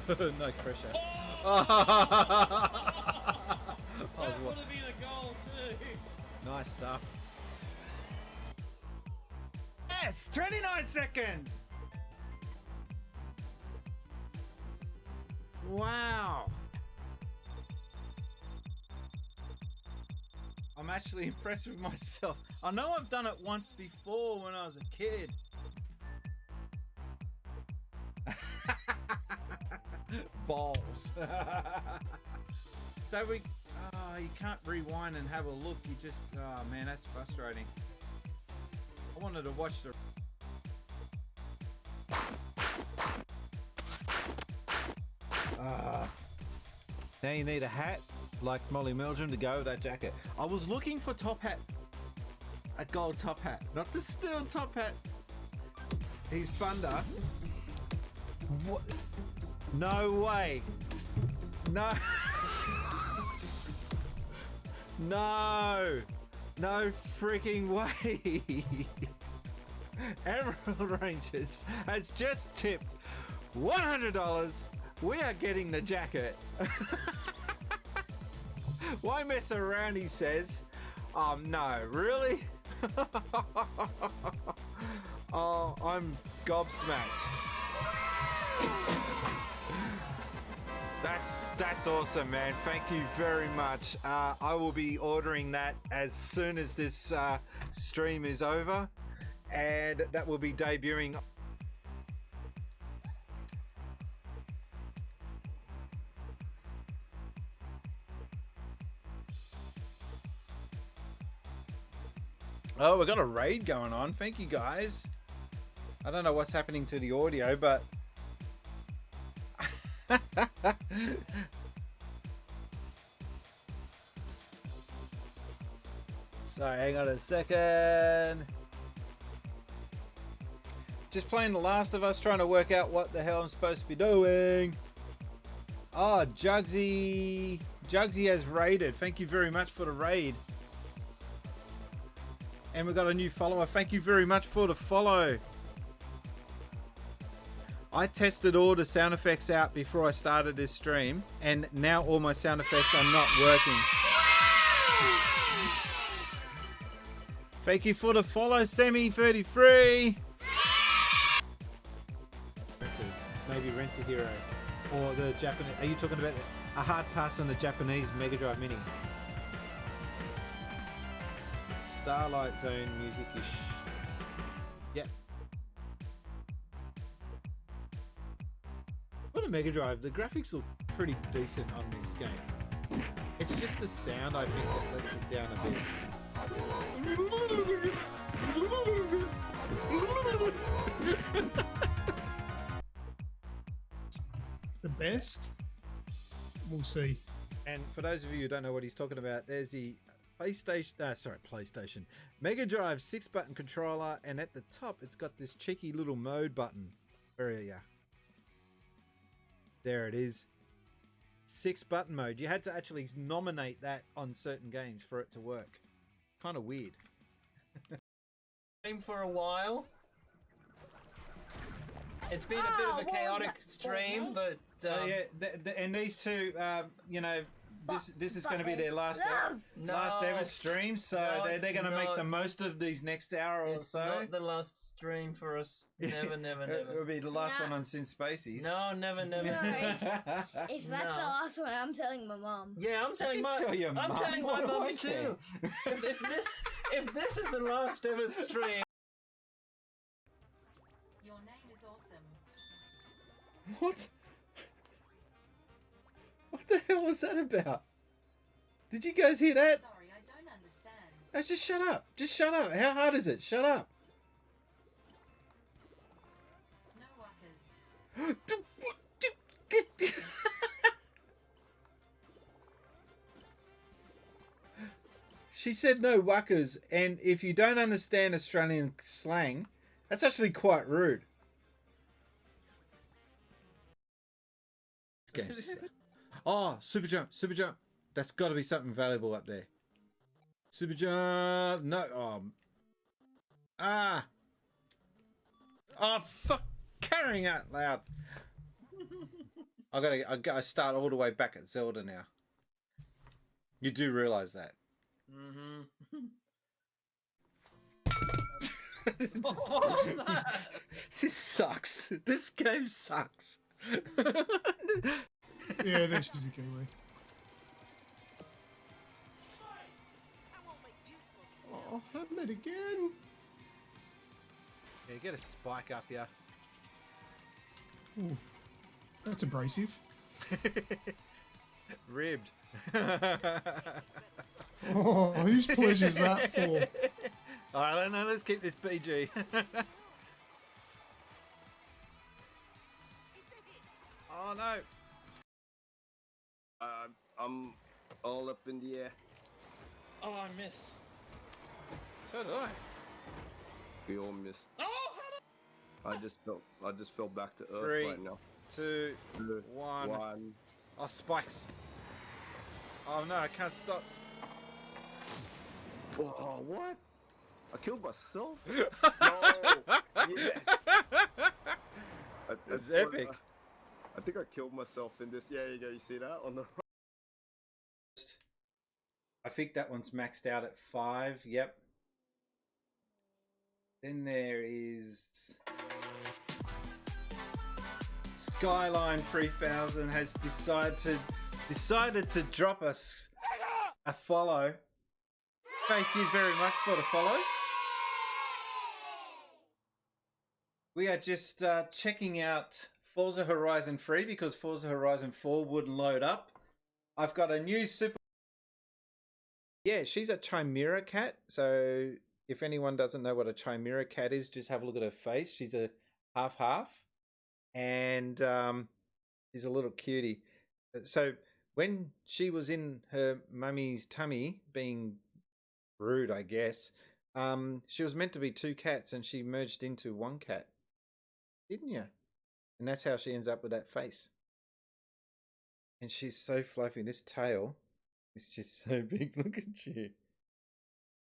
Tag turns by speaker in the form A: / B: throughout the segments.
A: No pressure.
B: Oh!
A: That
B: would have been a goal too.
A: Nice stuff.
B: Yes, 29 seconds. Wow. I'm actually impressed with myself. I know I've done it once before when I was a kid. Balls. So you can't rewind and have a look. You just, oh man, that's frustrating. I wanted to watch the.
A: Now you need a hat like Molly Meldrum to go with that jacket.
B: I was looking for top hat. A gold top hat. Not the steel top hat. He's Thunder. What? No way. No. No. No freaking way. Emerald Rangers has just tipped $100. We are getting the jacket. Why mess around, he says. No, really? Oh, I'm gobsmacked. That's awesome, man. Thank you very much. I will be ordering that as soon as this stream is over, and that will be debuting.
A: Oh, we've got a raid going on. Thank you, guys. I don't know what's happening to the audio, but... Sorry, hang on a second. Just playing The Last of Us, trying to work out what the hell I'm supposed to be doing. Oh, Jugsy. Jugsy has raided. Thank you very much for the raid. And we've got a new follower. Thank you very much for the follow. I tested all the sound effects out before I started this stream, and now all my sound effects are not working. Thank you for the follow, Semi33. Maybe Rent a Hero. Or the Japanese. Are you talking about a hard pass on the Japanese Mega Drive Mini? Starlight Zone music-ish. Yep. What a Mega Drive. The graphics look pretty decent on this game. It's just the sound, I think, that lets it down a bit.
C: The best? We'll see.
A: And for those of you who don't know what he's talking about, there's the PlayStation Mega Drive 6-button controller, and at the top it's got this cheeky little mode button. Where are you? There it is. 6-button mode. You had to actually nominate that on certain games for it to work. Kind of weird.
D: For a while. It's been a bit of a chaotic stream, but
A: yeah, and these two, you know, this is going to be their last ever stream, so they're going to make the most of these next hour or so.
D: Not the last stream for us. Never, never, never.
A: It'll be the last one on Sin Spaces.
D: No, never, never.
E: No, if that's the last one, I'm telling my mom.
D: Yeah, I'm telling my mum too. If this is the last ever stream.
F: Your name is awesome.
A: What? What the hell was that about? Did you guys hear that?
F: Sorry, I don't understand.
A: Oh, just shut up. Just shut up. How hard is it? Shut up.
F: No wuckers.
A: She said no wuckers, and if you don't understand Australian slang, that's actually quite rude. Oh, super jump. That's got to be something valuable up there. Super jump. No. Oh, fuck. Carrying out loud. I gotta start all the way back at Zelda now. You do realize that?
D: Mm-hmm.
A: What was that? This sucks. This game sucks.
C: Yeah, that's just a giveaway. Oh, happened it again.
A: Yeah, get a spike up here.
C: Ooh, that's abrasive.
A: Ribbed.
C: Oh, whose pleasure's that for?
A: Alright, now let's keep this PG. Oh no.
G: I'm all up in the air.
D: Oh, I missed.
A: So did I.
G: We all missed.
D: Oh,
G: I just fell back to earth
A: 3,
G: right now.
A: 2, 1.
G: One.
A: Oh, spikes. Oh no, I can't stop.
G: Oh, what? I killed myself? No. Yes.
A: That's epic.
G: I think I killed myself in this. Yeah, you go. You see that on the right?
A: I think that one's maxed out at 5. Yep. Then there is Skyline 3000 has decided to drop us a follow. Thank you very much for the follow. We are just checking out Forza Horizon 3 because Forza Horizon 4 wouldn't load up. I've got a new super... Yeah, she's a Chimera cat. So if anyone doesn't know what a Chimera cat is, just have a look at her face. She's a half-half. And she's a little cutie. So when she was in her mummy's tummy, being rude, I guess, she was meant to be 2 cats and she merged into 1 cat. Didn't you? And that's how she ends up with that face. And she's so fluffy. This tail is just so big. Look at you.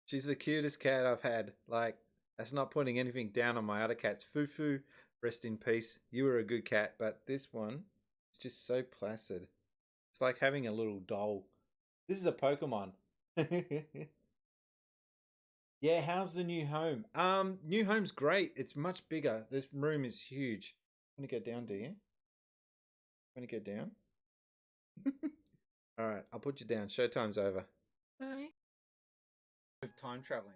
A: She's the cutest cat I've had. Like, that's not putting anything down on my other cats. Fufu, rest in peace. You were a good cat, but this one is just so placid. It's like having a little doll. This is a Pokemon. Yeah, how's the new home? New home's great. It's much bigger. This room is huge. Want to go down, do you? Want to go down? All right, I'll put you down. Showtime's over. Bye. Time traveling.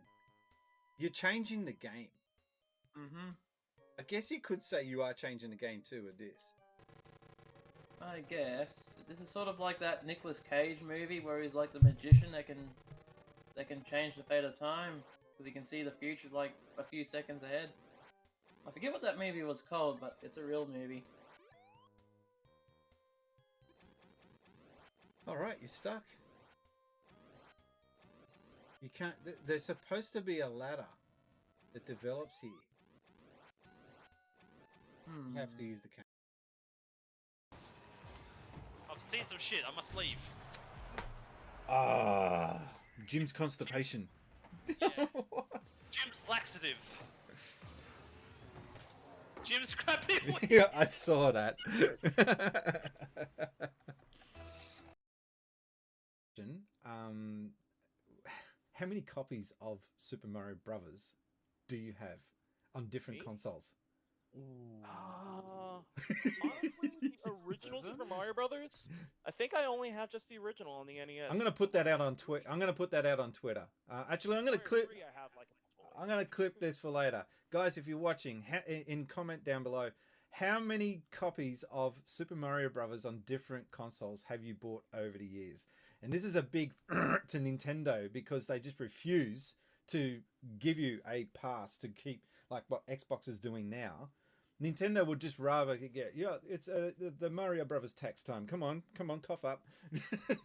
A: You're changing the game.
D: Mm-hmm.
A: I guess you could say you are changing the game too with this.
D: I guess this is sort of like that Nicolas Cage movie where he's like the magician that can change the fate of time because he can see the future like a few seconds ahead. I forget what that movie was called, but it's a real movie.
A: All right, you're stuck. You can't. There's supposed to be a ladder that develops here. You have to use the camera.
H: I've seen some shit. I must leave.
A: Ah, Jim's constipation.
H: Yeah. Jim's laxative. Jim's crappy.
A: Yeah, I saw that. How many copies of Super Mario Brothers do you have on different consoles?
I: Honestly, the original Super Mario Brothers. I think I only have just the original on the NES.
A: I'm gonna put that out on Twitter. Actually, I'm gonna clip. I'm gonna clip this for later, guys. If you're watching, in comment down below, how many copies of Super Mario Brothers on different consoles have you bought over the years? And this is a big to Nintendo because they just refuse to give you a pass to keep like what Xbox is doing now. Nintendo would just rather get, yeah, it's the Mario Brothers tax time. Come on, cough up.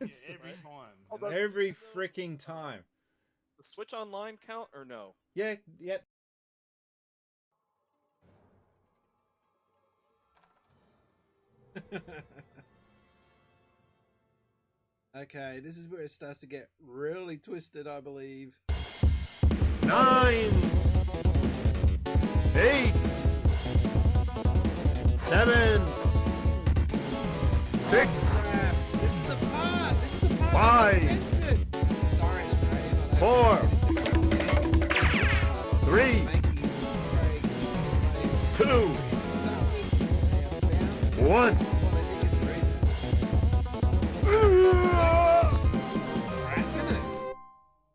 I: Every time.
A: Every freaking time.
I: The Switch Online count or no?
A: Yeah, yep. Okay, this is where it starts to get really twisted, I believe.
J: 9, 8, 7,
G: 6,
B: This is the part. This is the part.
G: Five.
B: that got censored. Sorry, Australia, but I-
G: 4, 3, 2, 1.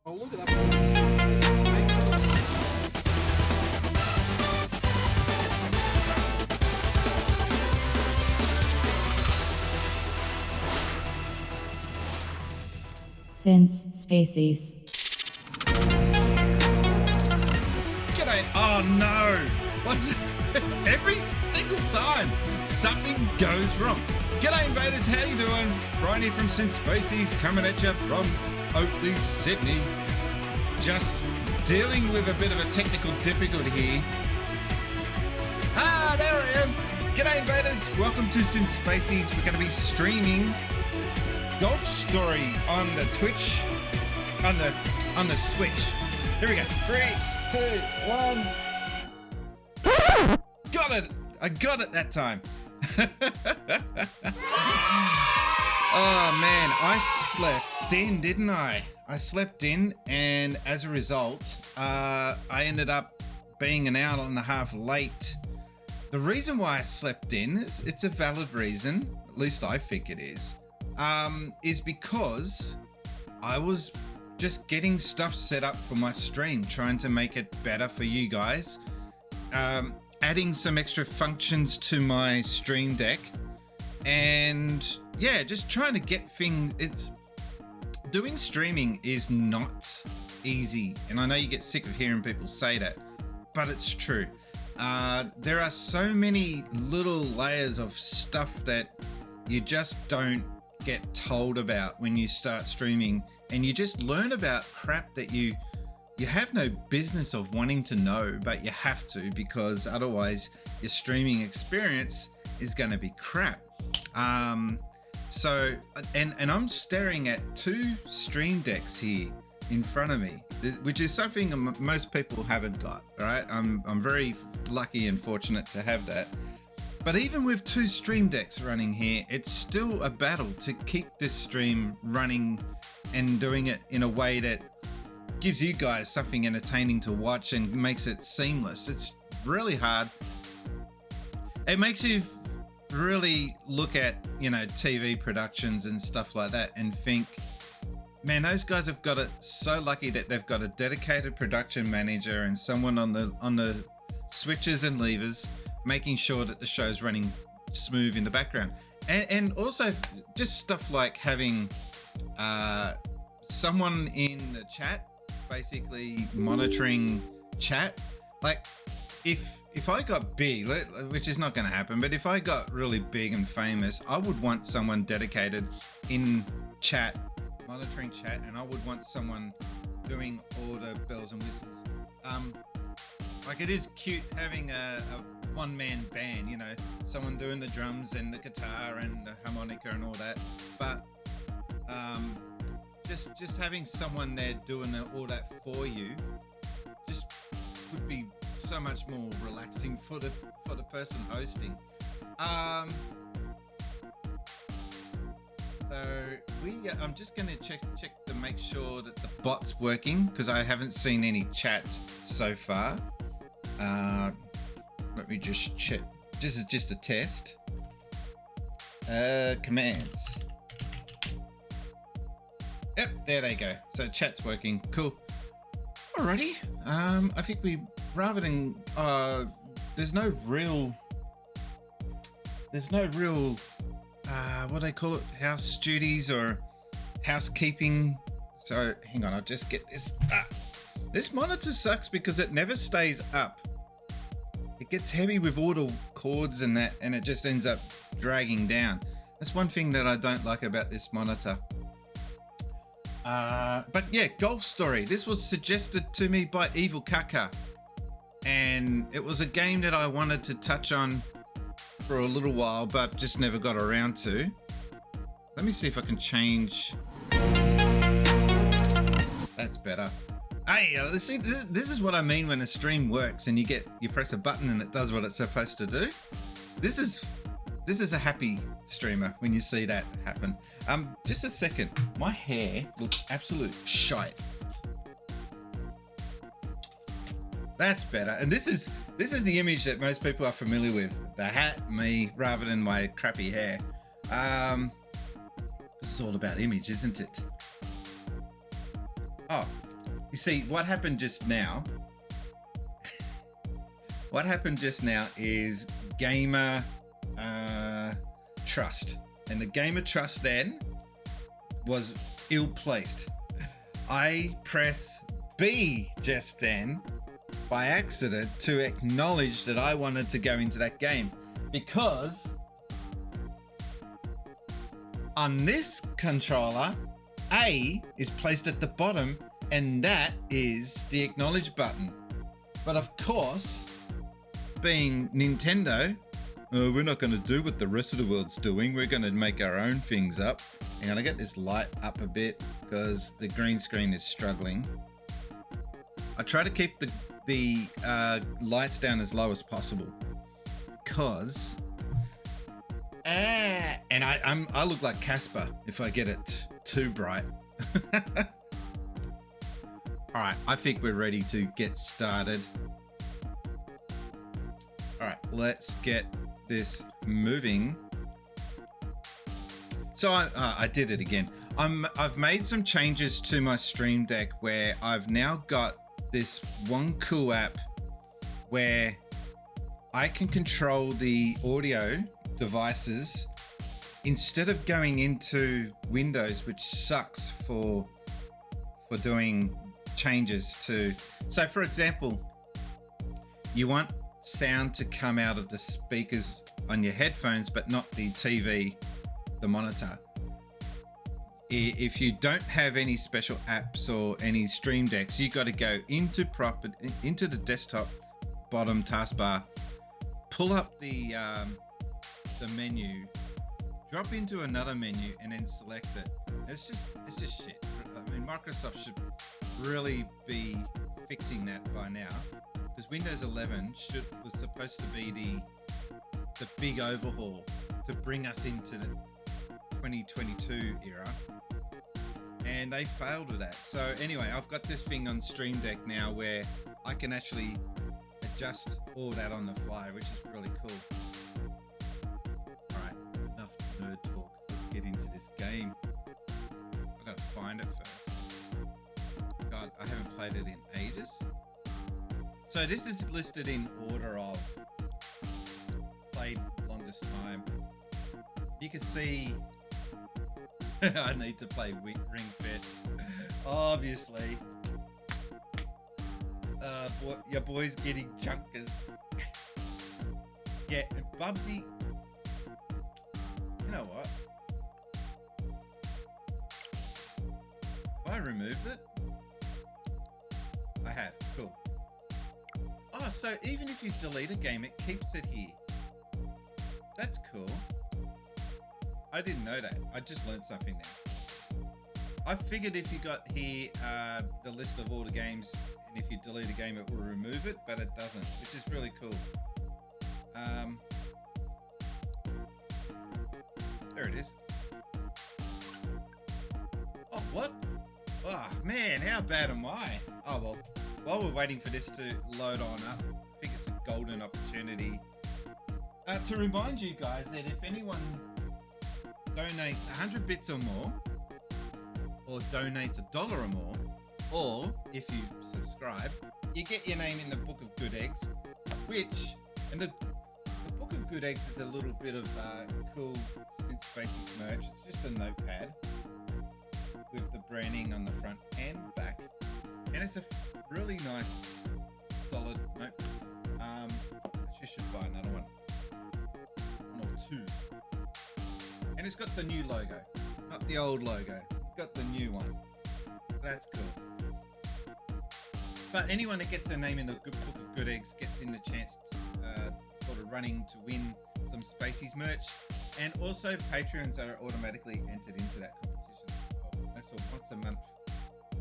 B: I'll look it up.
J: Since species.
K: G'day. Oh no! What's every single time something goes wrong? G'day invaders, how you doing? Brian here from Sin Species coming at you from Oakley, Sydney. Just dealing with a bit of a technical difficulty here. Ah, there I am. G'day invaders, welcome to Sin Species. We're going to be streaming Golf Story on the Twitch, on the Switch. Here we go. 3, 2, 1. Got it! I got it that time. Oh man, I slept in, didn't I? I slept in, and as a result, I ended up being an hour and a half late. The reason why I slept in, it's a valid reason, at least I think it is because I was just getting stuff set up for my stream, trying to make it better for you guys, adding some extra functions to my stream deck, and yeah, just trying to get things. Doing streaming is not easy, and I know you get sick of hearing people say that, but it's true. There are so many little layers of stuff that you just don't get told about when you start streaming, and you just learn about crap that you have no business of wanting to know, but you have to, because otherwise your streaming experience is going to be crap. So I'm staring at 2 stream decks here in front of me, which is something most people haven't got. Right? I'm very lucky and fortunate to have that. But even with 2 stream decks running here, it's still a battle to keep this stream running and doing it in a way that gives you guys something entertaining to watch and makes it seamless. It's really hard. It makes you really look at, TV productions and stuff like that and think, man, those guys have got it so lucky that they've got a dedicated production manager and someone on the switches and levers making sure that the show's running smooth in the background. And also just stuff like having someone in the chat basically monitoring chat. Like if I got big, which is not going to happen, but if I got really big and famous, I would want someone dedicated in chat, monitoring chat, and I would want someone doing all the bells and whistles. Like, it is cute having a one-man band, someone doing the drums and the guitar and the harmonica and all that, but just having someone there doing all that for you just would be so much more relaxing for the person hosting. So I'm just going to check to make sure that the bot's working, because I haven't seen any chat so far. Let me just check. This is just a test. Commands. Yep, there they go. So chat's working. Cool. Alrighty. I think rather than there's no real what do they call it, house duties or housekeeping. So hang on, I'll just get this. This monitor sucks because it never stays up. It gets heavy with all the cords and that, and it just ends up dragging down. That's one thing that I don't like about this monitor. But yeah, Golf Story. This was suggested to me by Evil Kaka, and it was a game that I wanted to touch on for a little while, but just never got around to. Let me see if I can change. That's better. Hey, see, this is what I mean when a stream works and you press a button and it does what it's supposed to do. This is this is a happy streamer when you see that happen. Just a second. My hair looks absolute shite. That's better. And this is the image that most people are familiar with. The hat, me, rather than my crappy hair. It's all about image, isn't it? Oh, you see, what happened just now? What happened just now is gamer trust. And the gamer trust then was ill-placed. I press B just then by accident to acknowledge that I wanted to go into that game, because on this controller, A is placed at the bottom and that is the acknowledge button. But of course, being Nintendo, we're not going to do what the rest of the world's doing. We're going to make our own things up. I'm going to get this light up a bit because the green screen is struggling. I try to keep the lights down as low as possible because and I look like Casper if I get it too bright. All right, I think we're ready to get started. All right, let's get this moving. So I did it again. I've made some changes to my Stream Deck where I've now got this one cool app where I can control the audio devices instead of going into Windows, which sucks for doing changes to. So for example, you want sound to come out of the speakers on your headphones, but not the TV, the monitor. If you don't have any special apps or any Stream Decks, you got to go into the desktop bottom taskbar, pull up the menu, drop into another menu, and then select it. It's just shit. I mean, Microsoft should really be fixing that by now, because Windows 11 was supposed to be the big overhaul to bring us into the 2022 era, and they failed with that. So anyway, I've got this thing on Stream Deck now where I can actually adjust all that on the fly, which is really cool. All right, enough nerd talk. Let's get into this game. I've got to find it first. God, I haven't played it in ages. So this is listed in order of played longest time. You can see I need to play Ring Fit, obviously. Your boy's getting chunkers. Yeah, and Bubsy, you know what? Have I removed it? I have, cool. Oh, so even if you delete a game, it keeps it here. That's cool. I didn't know that. I just learned something now. I figured if you got here the list of all the games, and if you delete a game, it will remove it, but it doesn't, which is really cool. There it is. Oh, what? Oh, man, how bad am I? Oh, well, while we're waiting for this to load on up, I think it's a golden opportunity to remind you guys that if anyone donates 100 bits or more, or donates $1 or more, or if you subscribe, you get your name in the Book of Good Eggs, and the Book of Good Eggs is a little bit of cool Synth Basics merch. It's just a notepad with the branding on the front and back, and it's a really nice, solid note. You should buy another one or two. And it's got the new logo, not the old logo. It's got the new one. That's cool. But anyone that gets their name in the Book of Good Eggs gets in the chance sort of running to win some Spacies merch, and also Patreons are automatically entered into that competition. That's all. Once a month,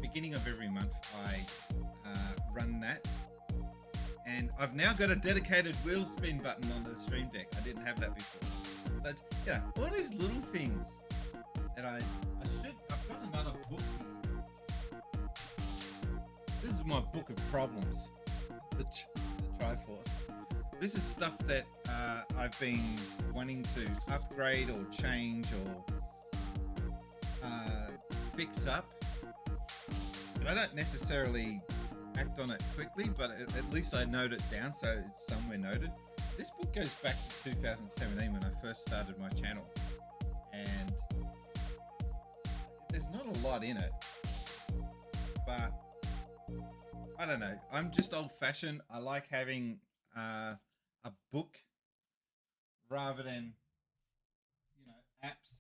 K: beginning of every month, I run that, And I've now got a dedicated wheel spin button on the Stream Deck. I didn't have that before. But yeah, all these little things that I've got another book. This is my book of problems, the Triforce. This is stuff that I've been wanting to upgrade or change or fix up. But I don't necessarily act on it quickly, but at least I note it down so it's somewhere noted. This book goes back to 2017 when I first started my channel, and there's not a lot in it, but I don't know. I'm just old-fashioned. I like having a book rather than, you know, apps.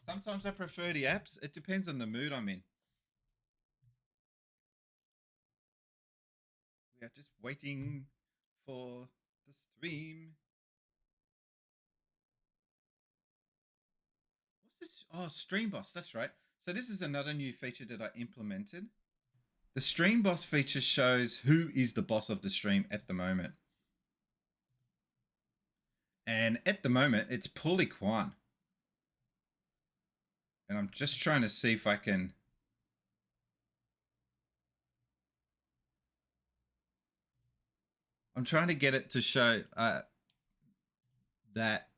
K: Sometimes I prefer the apps. It depends on the mood I'm in. We are just waiting for the stream. What's this? Oh, Stream Boss. That's right. So this is another new feature that I implemented. The Stream Boss feature shows who is the boss of the stream at the moment. And at the moment, it's Paulie Kwan. And I'm just trying to see if I can... I'm trying to get it to show that...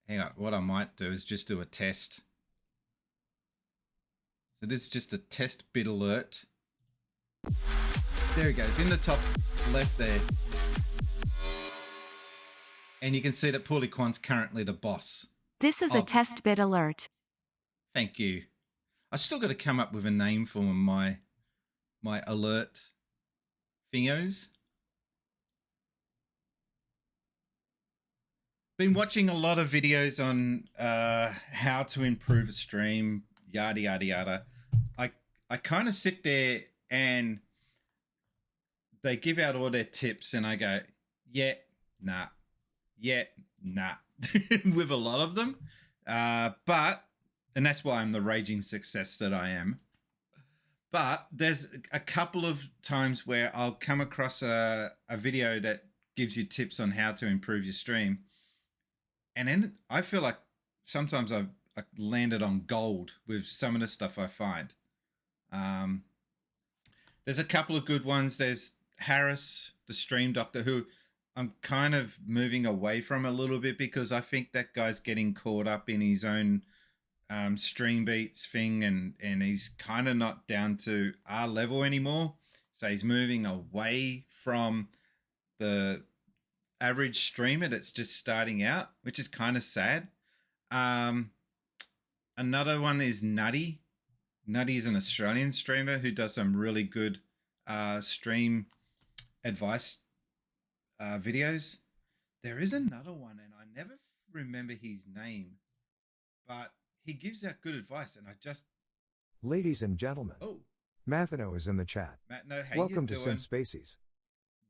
K: Hang on, what I might do is just do a test. So this is just a test bit alert. There it goes, in the top left there. And you can see that Paulie Kwan's currently the boss.
L: This is a test bit alert.
K: Thank you. I still got to come up with a name for my alert thingos. Been watching a lot of videos on how to improve a stream, yada yada yada. I kind of sit there and they give out all their tips and I go, yeah, nah, with a lot of them. And that's why I'm the raging success that I am. But there's a couple of times where I'll come across a video that gives you tips on how to improve your stream. And then I feel like sometimes I've landed on gold with some of the stuff I find. There's a couple of good ones. There's Harris, the stream doctor, who I'm kind of moving away from a little bit because I think that guy's getting caught up in his own stream beats thing, and he's kind of not down to our level anymore. So he's moving away from the average streamer that's just starting out, which is kind of sad. Another one is Nutty. Nutty is an Australian streamer who does some really good stream advice videos. There is another one, and I never remember his name, but he gives out good advice, and I just...
M: Ladies and gentlemen, Mathino is in the chat.
K: Mathino, how
M: welcome
K: you
M: to
K: doing?
M: Sense Spaces.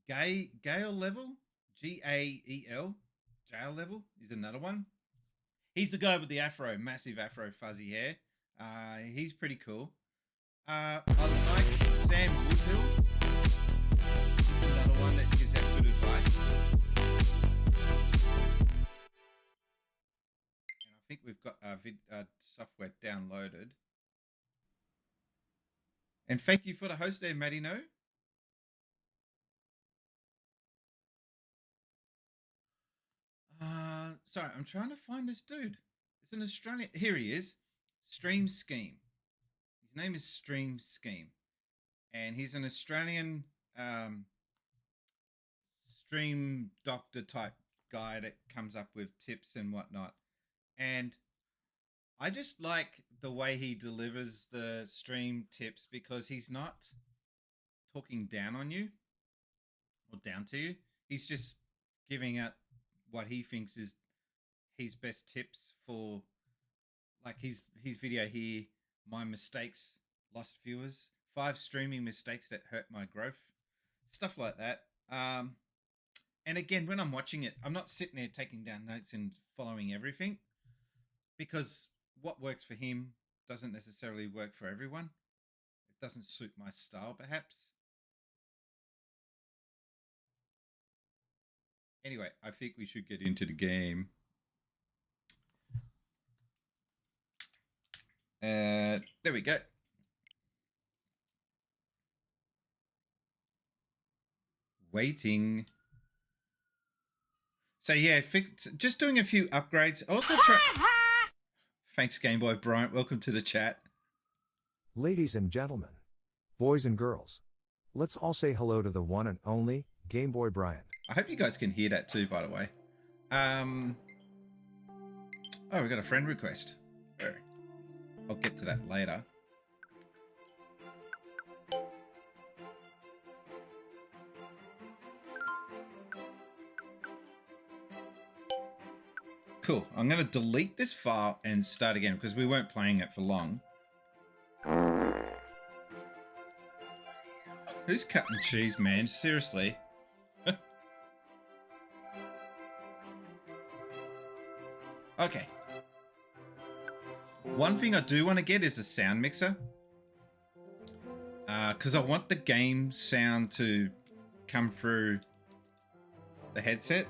K: Gale Level, Gael, Jail Level is another one. He's the guy with the afro, massive afro, fuzzy hair. He's pretty cool. I like Sam Woodhill. Another one that gives out good advice. And I think we've got software downloaded. And thank you for the host there, Madino. Sorry, I'm trying to find this dude. It's an Australian. Here he is. Stream Scheme. His name is Stream Scheme. And he's an Australian stream doctor type guy that comes up with tips and whatnot. And I just like the way he delivers the stream tips because he's not talking down on you or down to you. He's just giving out what he thinks is his best tips for, like his video here, my mistakes, lost viewers, 5 streaming mistakes that hurt my growth, stuff like that. And again, when I'm watching it, I'm not sitting there taking down notes and following everything, because what works for him doesn't necessarily work for everyone. It doesn't suit my style, perhaps. Anyway, I think we should get into the game. There we go. Waiting. So yeah, just doing a few upgrades. Also, thanks, Game Boy Bryant. Welcome to the chat.
M: Ladies and gentlemen, boys and girls, let's all say hello to the one and only Game Boy Bryant.
K: I hope you guys can hear that too, by the way. Oh, we got a friend request. I'll get to that later. Cool. I'm going to delete this file and start again because we weren't playing it for long. Who's cutting cheese, man? Seriously. Okay. One thing I do want to get is a sound mixer. Because I want the game sound to come through the headset.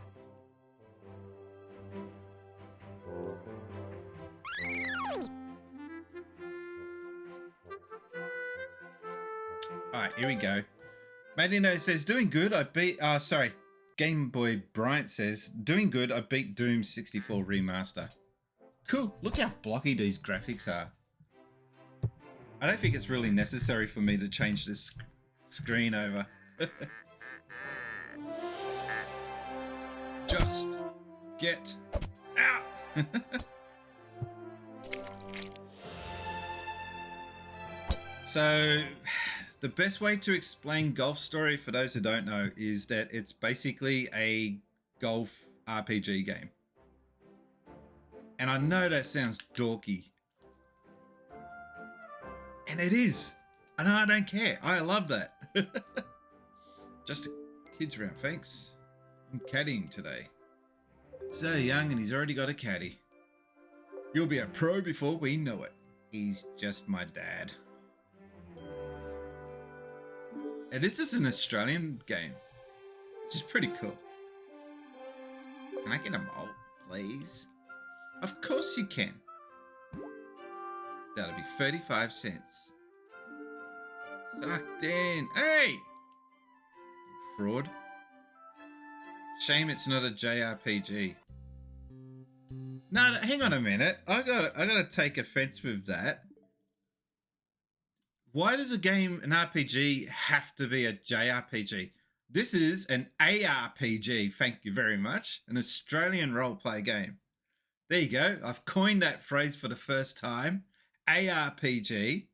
K: Alright, here we go. Madino says, doing good. I beat... sorry. Game Boy Bryant says, doing good. I beat Doom 64 Remaster. Cool. Look how blocky these graphics are. I don't think it's really necessary for me to change this screen over. Just get out. So, the best way to explain Golf Story for those who don't know is that it's basically a golf RPG game. And I know that sounds dorky. And it is. And I don't care. I love that. Just kids around, thanks. I'm caddying today. So young and he's already got a caddy. You'll be a pro before we know it. He's just my dad. And this is an Australian game, which is pretty cool. Can I get a malt, please? Of course you can. That'll be 35 cents. Sucked in. Hey! Fraud. Shame it's not a JRPG. No, hang on a minute. I gotta take offense with that. Why does a game, an RPG, have to be a JRPG? This is an ARPG, thank you very much. An Australian role-play game. There you go. I've coined that phrase for the first time. ARPG.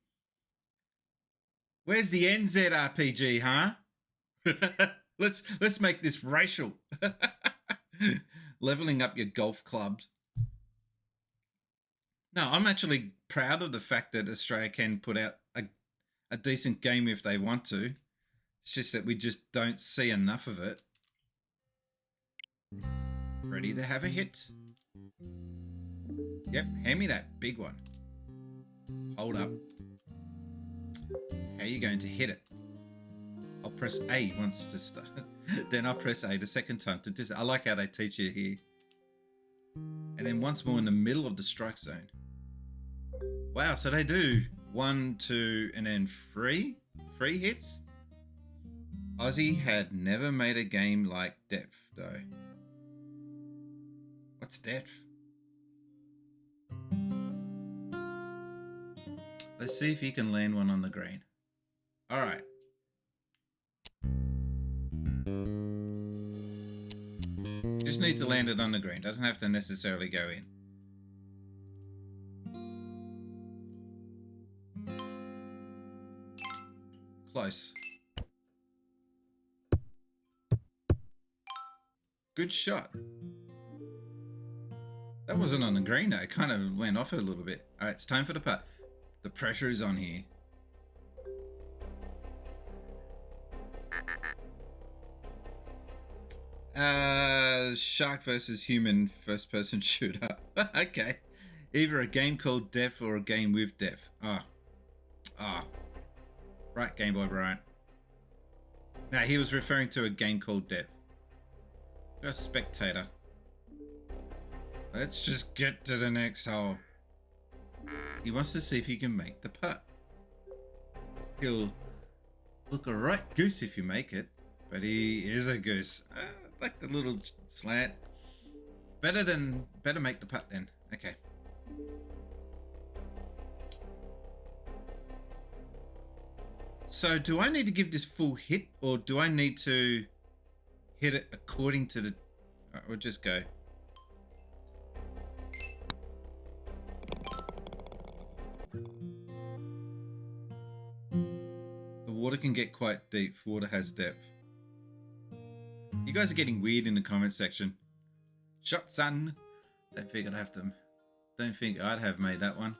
K: Where's the NZRPG, huh? Let's make this racial. Leveling up your golf clubs. No, I'm actually proud of the fact that Australia can put out a decent game if they want to. It's just that we just don't see enough of it. Ready to have a hit? Yep, hand me that big one. Hold up. How are you going to hit it? I'll press A once to start. Then I'll press A the second time to I like how they teach you here. And then once more in the middle of the strike zone. Wow, so they do 1, 2, and then 3 hits? Aussie had never made a game like Depth, though. What's Depth? Let's see if you can land one on the green. Alright. Just need to land it on the green. Doesn't have to necessarily go in. Close. Good shot. That wasn't on the green though. It kind of went off a little bit. Alright, it's time for the putt. The pressure is on here. Shark versus human first person shooter. Okay. Either a game called Death or a game with Death. Right, Game Boy Bryant. No, he was referring to a game called Death. A spectator. Let's just get to the next hole. He wants to see if he can make the putt. He'll look a right goose if you make it, but he is a goose. Like the little slant. Better make the putt then. Okay. So do I need to give this full hit, or do I need to hit it according to the... Alright, we'll just go. The water can get quite deep. Water has depth. You guys are getting weird in the comment section. Shot, son. Don't think I'd have made that one.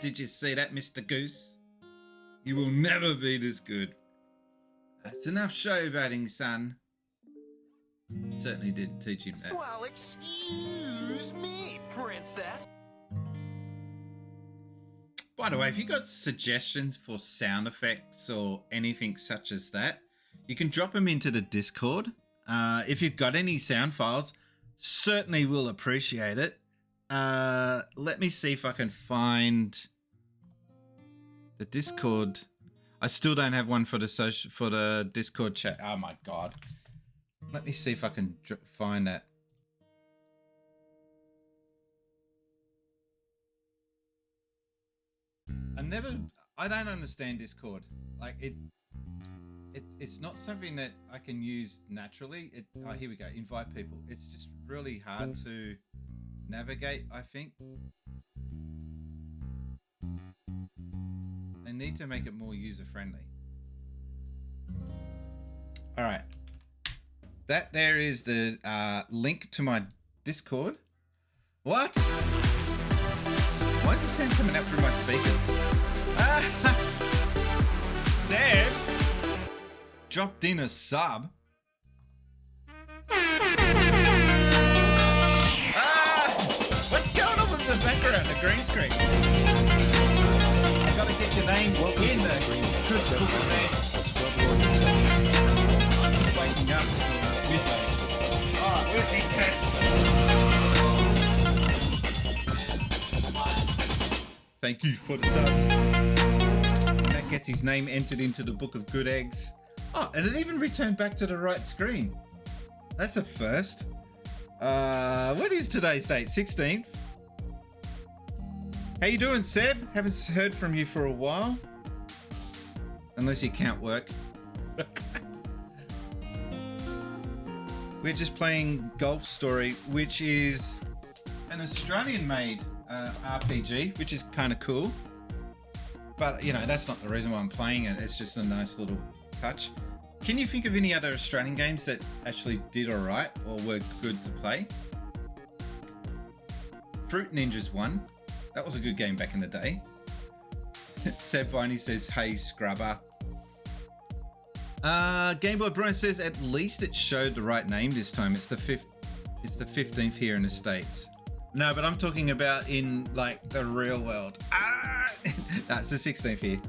K: Did you see that, Mr. Goose? You will never be this good. That's enough showboating, son. Certainly didn't teach him that.
N: Well, excuse me, princess.
K: By the way, if you got suggestions for sound effects or anything such as that, you can drop them into the Discord. If you've got any sound files, certainly will appreciate it. Let me see if I can find the Discord. I still don't have one for the Discord chat. Oh my god. Let me see if I can find that. I don't understand Discord. Like it's not something that I can use naturally. Oh, here we go. Invite people. It's just really hard to navigate, I think. They need to make it more user-friendly. All right. That there is the link to my Discord. What? Why is the sound coming out through my speakers? Sam dropped in a sub. What's going on with the background, the green screen? I gotta get your name in the crystal man. Waking up midday. Alright, we're Thank you for the sub. That gets his name entered into the book of good eggs. Oh, and it even returned back to the right screen. That's a first. What is today's date? 16th? How you doing, Seb? Haven't heard from you for a while. Unless you can't work. We're just playing Golf Story, which is an Australian-made RPG, which is kind of cool. But, you know, that's not the reason why I'm playing it. It's just a nice little touch. Can you think of any other Australian games that actually did alright or were good to play? Fruit Ninja's one. That was a good game back in the day. Seb Viney says, hey, scrubber. Game Boy Brian says, at least it showed the right name this time. It's the 15th here in the States. No, but I'm talking about in, like, the real world. That's the 16th here.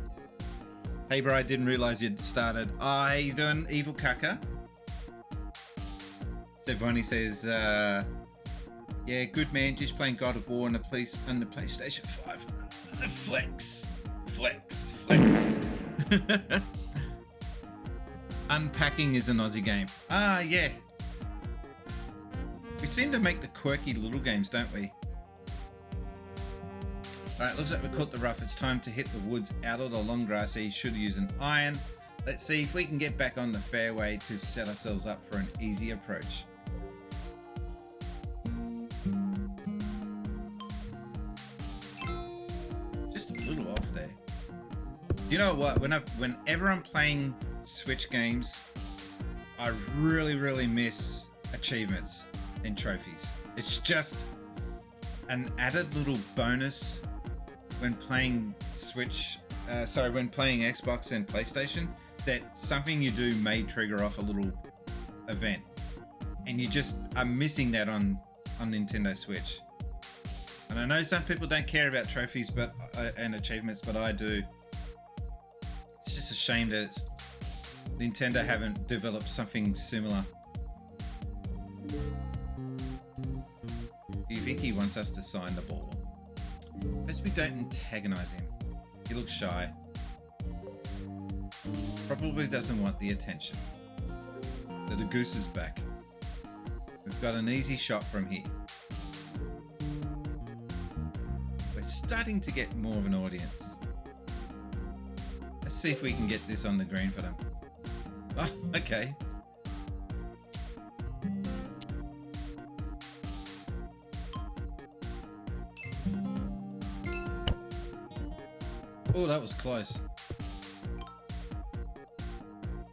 K: Hey, bro, I didn't realize you'd started. How you doing, Evil Kaka? Sevoni says, yeah, good man, just playing God of War on the PlayStation 5. Flex. Unpacking is an Aussie game. Yeah. We seem to make the quirky little games, don't we? Alright, looks like we caught the rough. It's time to hit the woods out of the long grass. You should use an iron. Let's see if we can get back on the fairway to set ourselves up for an easy approach. Just a little off there. You know what? Whenever I'm playing Switch games, I really miss achievements and trophies. It's just an added little bonus when playing when playing Xbox and PlayStation, that something you do may trigger off a little event, and you just are missing that on Nintendo Switch. And I know some people don't care about trophies and achievements, but I do. It's just a shame that Nintendo haven't developed something similar. think he wants us to sign the ball. Best we don't antagonize him. He looks shy. Probably doesn't want the attention. So the goose is back. We've got an easy shot from here. We're starting to get more of an audience. Let's see if we can get this on the green for them. Oh, okay. Oh, that was close.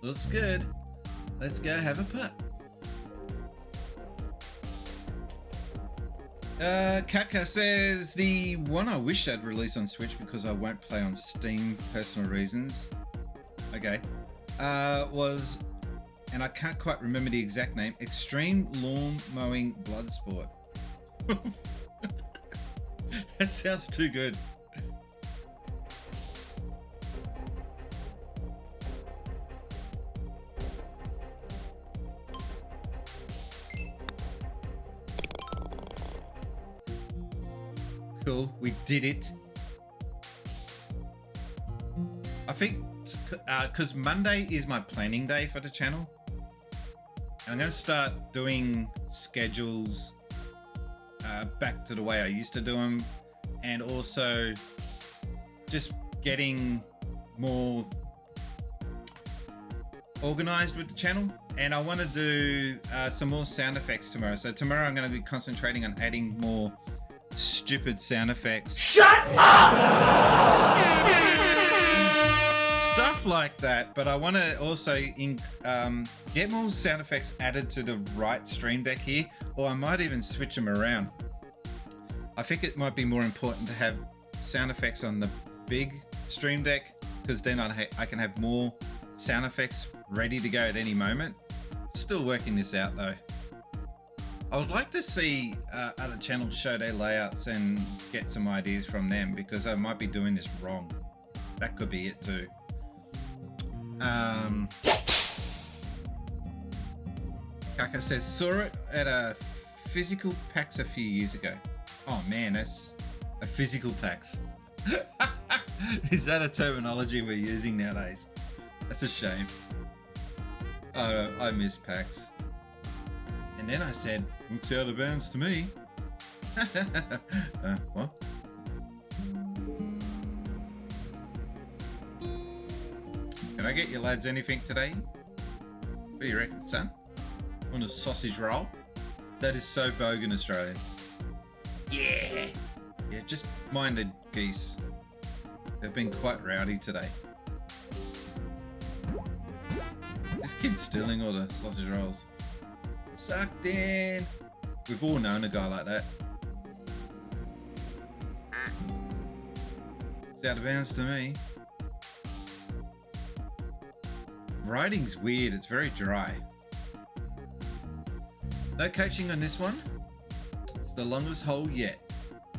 K: Looks good. Let's go have a putt. Kaka says the one I wish I'd release on Switch because I won't play on Steam for personal reasons. Okay. Was, and I can't quite remember the exact name, Extreme Lawn Mowing Bloodsport. That sounds too good. Cool, we did it. I think because Monday is my planning day for the channel. I'm going to start doing schedules back to the way I used to do them, and also just getting more organized with the channel. And I want to do some more sound effects tomorrow. So tomorrow I'm going to be concentrating on adding more stupid sound effects. Shut up! Stuff like that, but I want to also get more sound effects added to the right stream deck here, or I might even switch them around. I think it might be more important to have sound effects on the big stream deck, because then I can have more sound effects ready to go at any moment. Still working this out though. I would like to see other channels show their layouts and get some ideas from them, because I might be doing this wrong. That could be it too. Kaka says, saw it at a physical PAX a few years ago. Oh man, that's a physical PAX. Is that a terminology we're using nowadays? That's a shame. Oh, I miss PAX. And then I said, looks out of bounds to me. What? Can I get you lads anything today? What do you reckon, son? On a sausage roll? That is so bogan Australian. Yeah! Yeah, just mind the geese. They've been quite rowdy today. This kid's stealing all the sausage rolls. Sucked in. We've all known a guy like that. It's out of bounds to me. Writing's weird, it's very dry. No coaching on this one. It's the longest hole yet.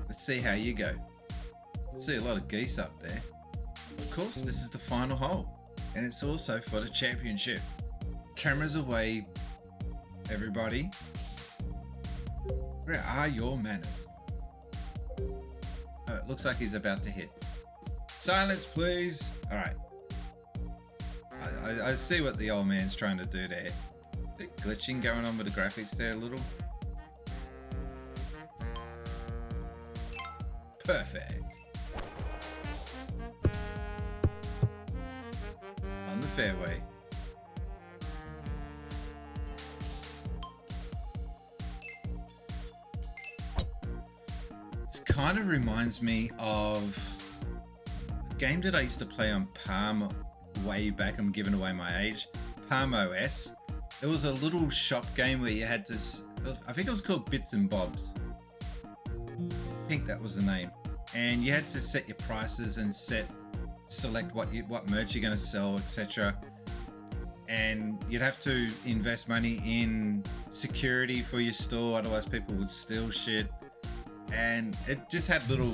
K: Let's see how you go. See a lot of geese up there. Of course, this is the final hole. And it's also for the championship. Cameras away, everybody. Where are your manners? Oh, it looks like he's about to hit. Silence, please. All right. I see what the old man's trying to do there. Is it glitching going on with the graphics there a little? Perfect. On the fairway. This kind of reminds me of a game that I used to play on Palm way back. I'm giving away my age. Palm OS. It was a little shop game where you had to, I think it was called Bits and Bobs. I think that was the name. And you had to set your prices and select what merch you're going to sell, etc. And you'd have to invest money in security for your store, otherwise people would steal shit. And it just had little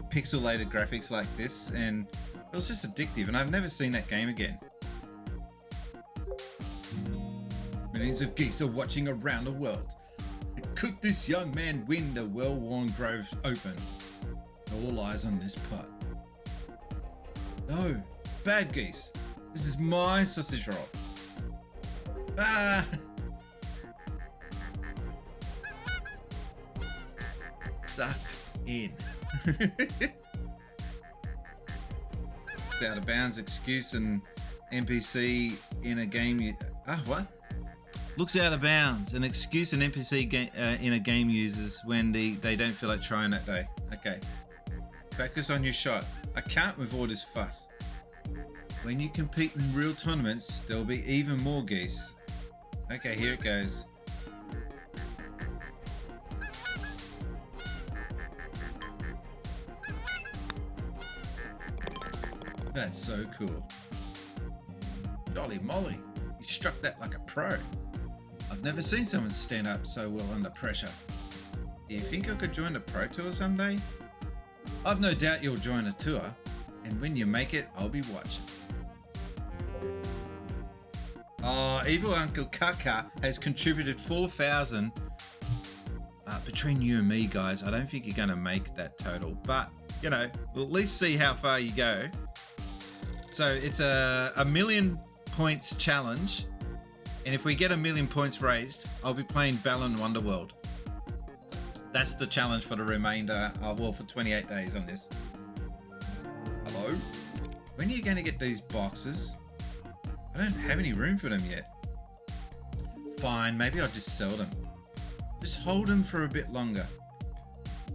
K: pixelated graphics like this, and it was just addictive, and I've never seen that game again. Millions of geese are watching around the world. Could this young man win the well-worn Grove Open? All eyes on this putt. No, bad geese. This is my sausage roll. Ah! Sucked in. Out of bounds excuse and NPC in a game. What? Looks out of bounds. An excuse an NPC in a game uses when they don't feel like trying that day. Okay. Focus on your shot. I can't with all this fuss. When you compete in real tournaments, there will be even more geese. Okay, here it goes. That's so cool. Dolly Molly, you struck that like a pro. I've never seen someone stand up so well under pressure. Do you think I could join the pro tour someday? I've no doubt you'll join a tour, and when you make it, I'll be watching. Oh, Evil Uncle Kaka has contributed 4,000. Between you and me, guys, I don't think you're going to make that total, but, you know, we'll at least see how far you go. So it's a million points challenge, and if we get 1 million points raised, I'll be playing Balan Wonderworld. That's the challenge for the remainder, for 28 days on this. Hello? When are you going to get these boxes? I don't have any room for them yet. Fine, maybe I'll just sell them. Just hold them for a bit longer.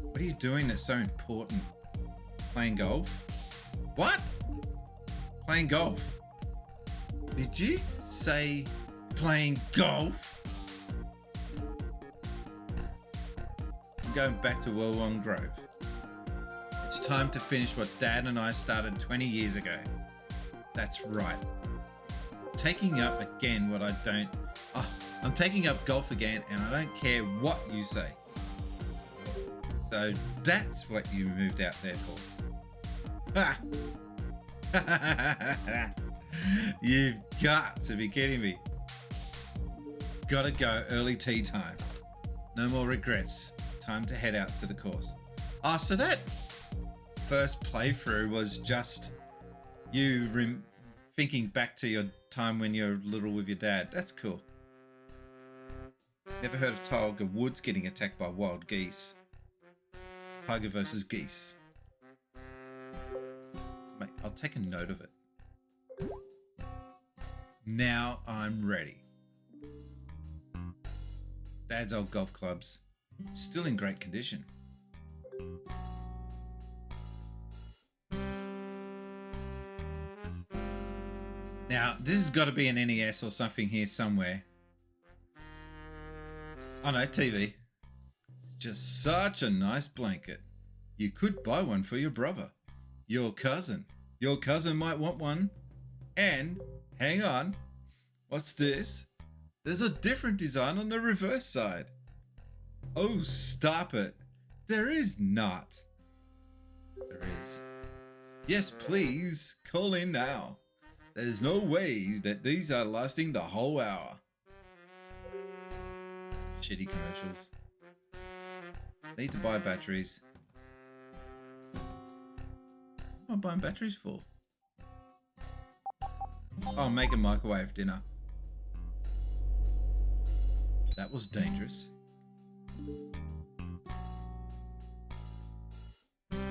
K: What are you doing that's so important? Playing golf? What? Playing golf? Did you say playing golf? I'm going back to Well Grove. It's time to finish what Dad and I started 20 years ago. That's right. Taking up again what I don't... I'm taking up golf again and I don't care what you say. So that's what you moved out there for. Ha! You've got to be kidding me. Gotta go, early tea time. No more regrets. Time to head out to the course. So that first playthrough was just you thinking back to your time when you're little with your dad. That's cool. Never heard of Tiger Woods getting attacked by wild geese. Tiger versus geese. Mate, I'll take a note of it. Now I'm ready. Dad's old golf clubs. Still in great condition. Now, this has got to be an NES or something here somewhere. Oh no, TV. It's just such a nice blanket. You could buy one for your brother. Your cousin. Your cousin might want one. And, hang on. What's this? There's a different design on the reverse side. Oh, stop it. There is not. There is. Yes, please. Call in now. There's no way that these are lasting the whole hour. Shitty commercials. Need to buy batteries. What am I buying batteries for? Oh, make a microwave dinner. That was dangerous.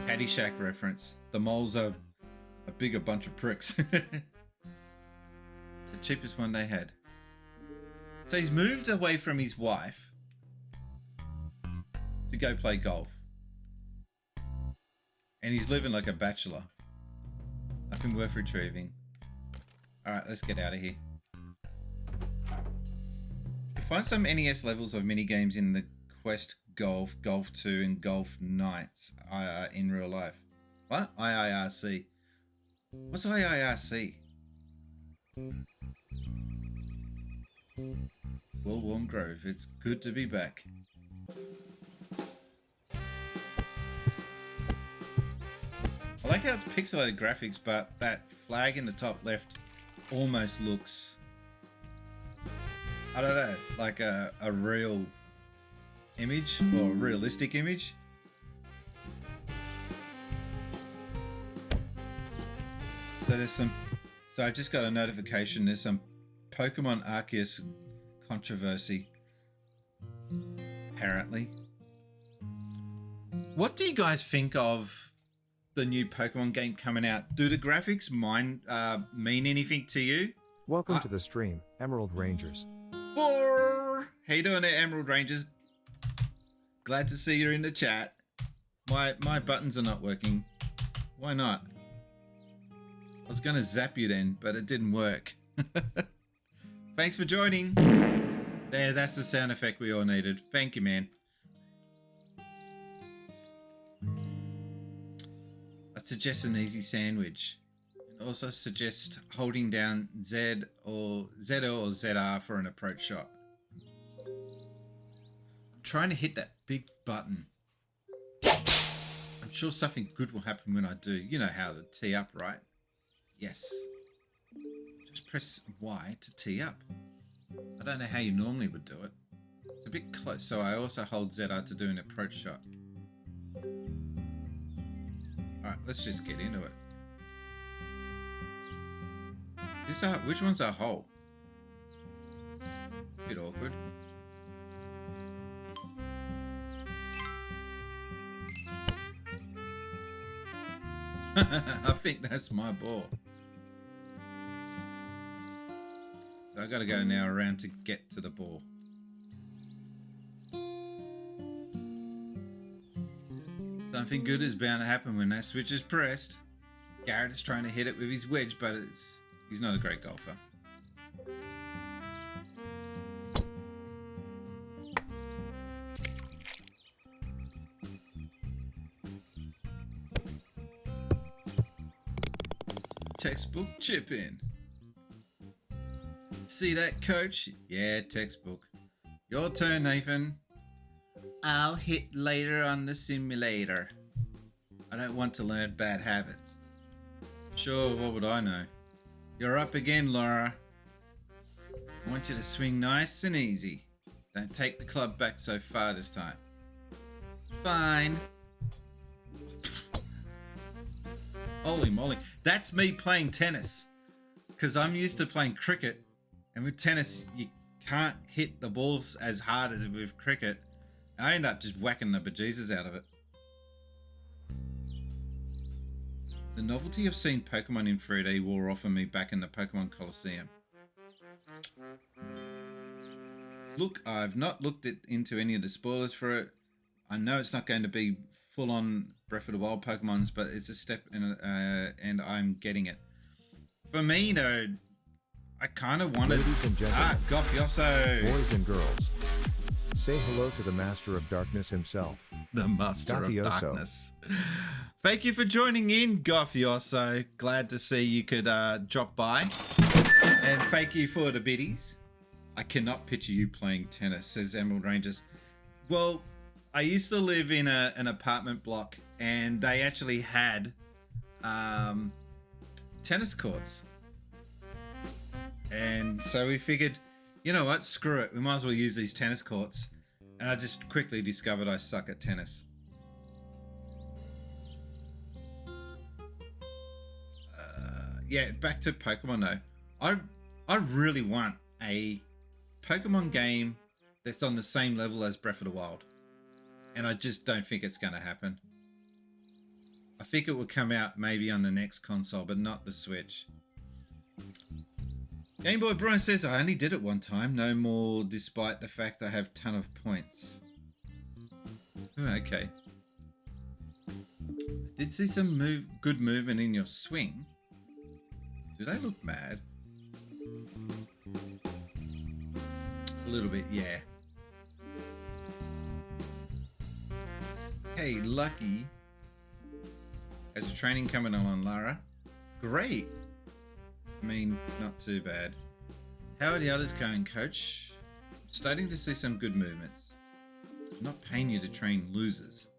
K: Caddyshack reference. The moles are a bigger bunch of pricks. The cheapest one they had. So he's moved away from his wife to go play golf. And he's living like a bachelor. Nothing worth retrieving. Alright, let's get out of here. You find some NES levels of minigames in the Quest Golf, Golf 2, and Golf Nights in real life. What? IIRC. What's IIRC? Well, Warm Grove, it's good to be back. I like how it's pixelated graphics, but that flag in the top left almost looks, I don't know, like a real image or realistic image. So I just got a notification. There's some Pokemon Arceus controversy. Apparently. What do you guys think of the new Pokemon game coming out? Do the graphics mean anything to you?
M: Welcome to the stream, Emerald Rangers.
K: How you doing there, Emerald Rangers? Glad to see you in the chat. My buttons are not working. Why not? I was gonna zap you then, but it didn't work. Thanks for joining. There, that's the sound effect we all needed. Thank you, man. I'd suggest an easy sandwich. And also suggest holding down Z or ZR for an approach shot. I'm trying to hit that big button. I'm sure something good will happen when I do. You know how to tee up, right? Yes. Just press Y to tee up. I don't know how you normally would do it. It's a bit close, so I also hold ZR to do an approach shot. Alright, let's just get into it. Which one's our hole? Bit awkward. I think that's my ball. So I gotta go now around to get to the ball. Something good is bound to happen when that switch is pressed. Garrett is trying to hit it with his wedge, but he's not a great golfer. Textbook chip in. See that, coach? Yeah, textbook. Your turn, Nathan. I'll hit later on the simulator. I don't want to learn bad habits. Sure, what would I know? You're up again, Laura. I want you to swing nice and easy. Don't take the club back so far this time. Fine. Holy moly. That's me playing tennis. Because I'm used to playing cricket. And with tennis, you can't hit the balls as hard as with cricket. I end up just whacking the bejesus out of it. The novelty of seeing Pokemon in 3D wore off on me back in the Pokemon Coliseum. Look, I've not looked into any of the spoilers for it. I know it's not going to be full-on Breath of the Wild Pokemons, but it's a step in, and I'm getting it. For me, though, I kind of wanted...
M: Ladies and gentlemen,
K: Gofioso!
M: Boys and girls, say hello to the Master of Darkness himself.
K: The Master
M: Gofioso.
K: of Darkness. Thank you for joining in, Gofioso. Glad to see you could drop by. And thank you for the biddies. I cannot picture you playing tennis, says Emerald Rangers. Well, I used to live in an apartment block, and they actually had tennis courts. And so we figured, you know what, screw it, we might as well use these tennis courts. And I just quickly discovered I suck at tennis. Yeah, back to Pokemon though. I really want a Pokemon game that's on the same level as Breath of the Wild. And I just don't think it's going to happen. I think it will come out maybe on the next console, but not the Switch. Game Boy Brian says, I only did it one time, no more, despite the fact I have a ton of points. Okay. Did see some good movement in your swing. Do they look mad? A little bit, yeah. Hey, Lucky. How's your training coming along, Lara? Great. I mean, not too bad. How are the others going, coach? I'm starting to see some good movements. I'm not paying you to train losers.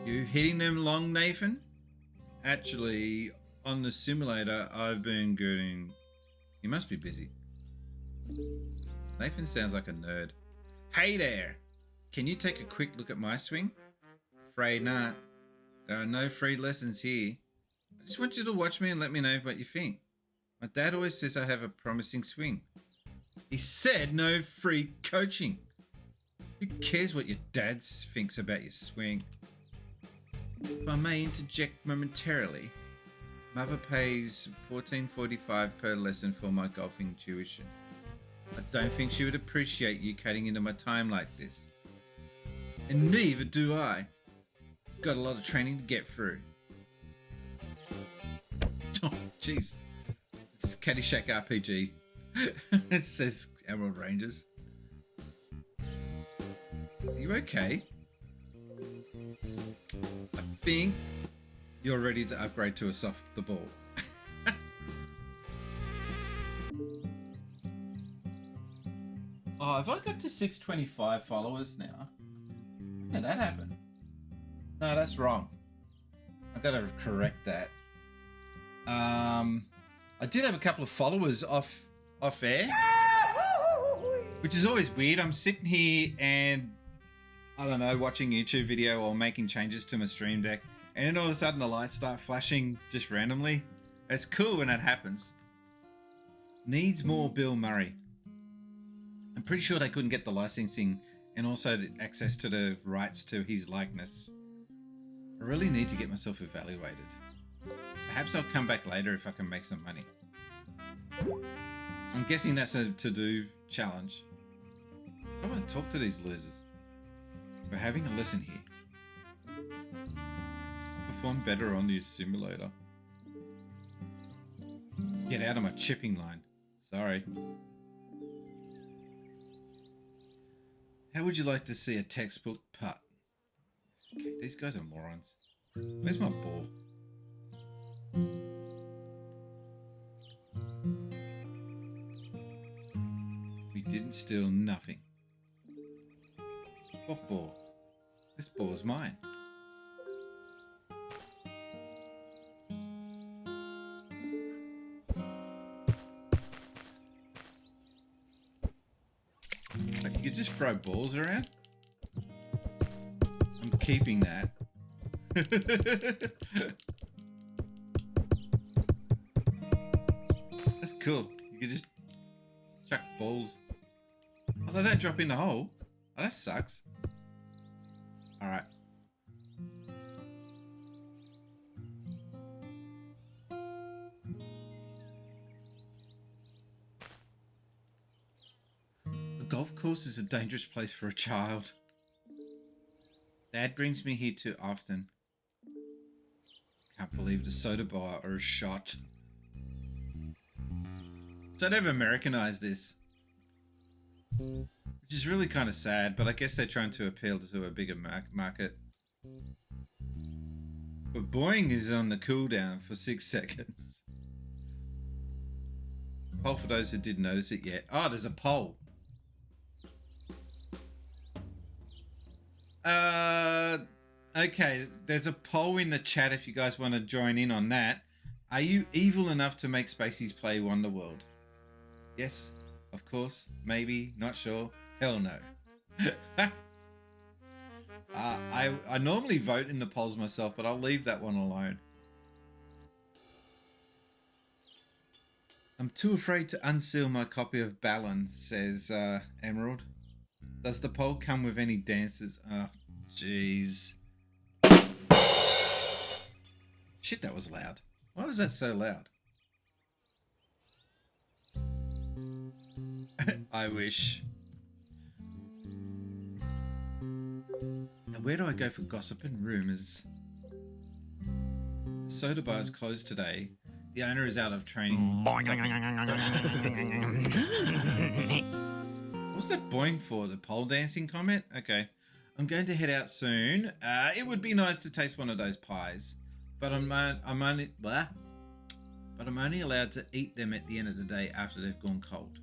K: You hitting them long, Nathan? Actually, on the simulator, I've been getting... You must be busy. Nathan sounds like a nerd. Hey there! Can you take a quick look at my swing? Afraid not. There are no free lessons here. I just want you to watch me and let me know what you think. My dad always says I have a promising swing. He said no free coaching. Who cares what your dad thinks about your swing? If I may interject momentarily, Mother pays $14.45 per lesson for my golfing tuition. I don't think she would appreciate you cutting into my time like this. And neither do I. Got a lot of training to get through. Oh, jeez. It's Caddyshack RPG. It says Emerald Rangers. Are you okay? I think you're ready to upgrade to a soft the ball. Oh, have I got to 625 followers now? How did that happen? No, that's wrong. I gotta correct that. I did have a couple of followers off air, which is always weird. I'm sitting here and I don't know, watching a YouTube video or making changes to my stream deck, and then all of a sudden the lights start flashing just randomly. It's cool when that happens. Needs more Bill Murray. I'm pretty sure they couldn't get the licensing and also the access to the rights to his likeness. I really need to get myself evaluated. Perhaps I'll come back later if I can make some money. I'm guessing that's a to-do challenge. I don't want to talk to these losers. We're having a lesson here. I'll perform better on the simulator. Get out of my chipping line. Sorry. How would you like to see a textbook putt? Okay, these guys are morons. Where's my ball? We didn't steal nothing. What ball? This ball is mine. Like, you could just throw balls around? I'm keeping that. That's cool. You could just chuck balls. Oh, they don't drop in the hole. Oh, that sucks. Alright. The golf course is a dangerous place for a child. Dad brings me here too often. Can't believe the soda bar or a shot. So they've Americanized this. Which is really kind of sad, but I guess they're trying to appeal to a bigger market. But boing is on the cooldown for 6 seconds. Poll for those who didn't notice it yet. Oh, there's a poll. Okay, there's a poll in the chat if you guys want to join in on that. Are you evil enough to make Spaceys play Wonderworld? Yes, of course, maybe, not sure. Hell no. I normally vote in the polls myself, but I'll leave that one alone. I'm too afraid to unseal my copy of Balan, says Emerald. Does the poll come with any dances? Oh, jeez. Shit, that was loud. Why was that so loud? I wish. Now, where do I go for gossip and rumours? The soda bar is closed today. The owner is out of training. What's that boing for? The pole dancing comment? Okay. I'm going to head out soon. It would be nice to taste one of those pies, but I'm only allowed to eat them at the end of the day after they've gone cold.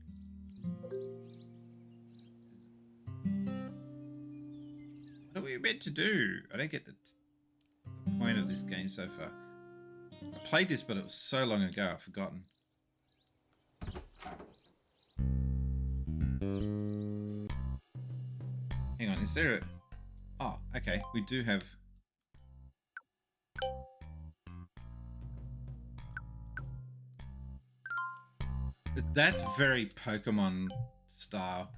K: What are we meant to do? I don't get the point of this game so far. I played this, but it was so long ago, I've forgotten. Hang on, Is there a... Oh, okay. We do have... That's very Pokemon style,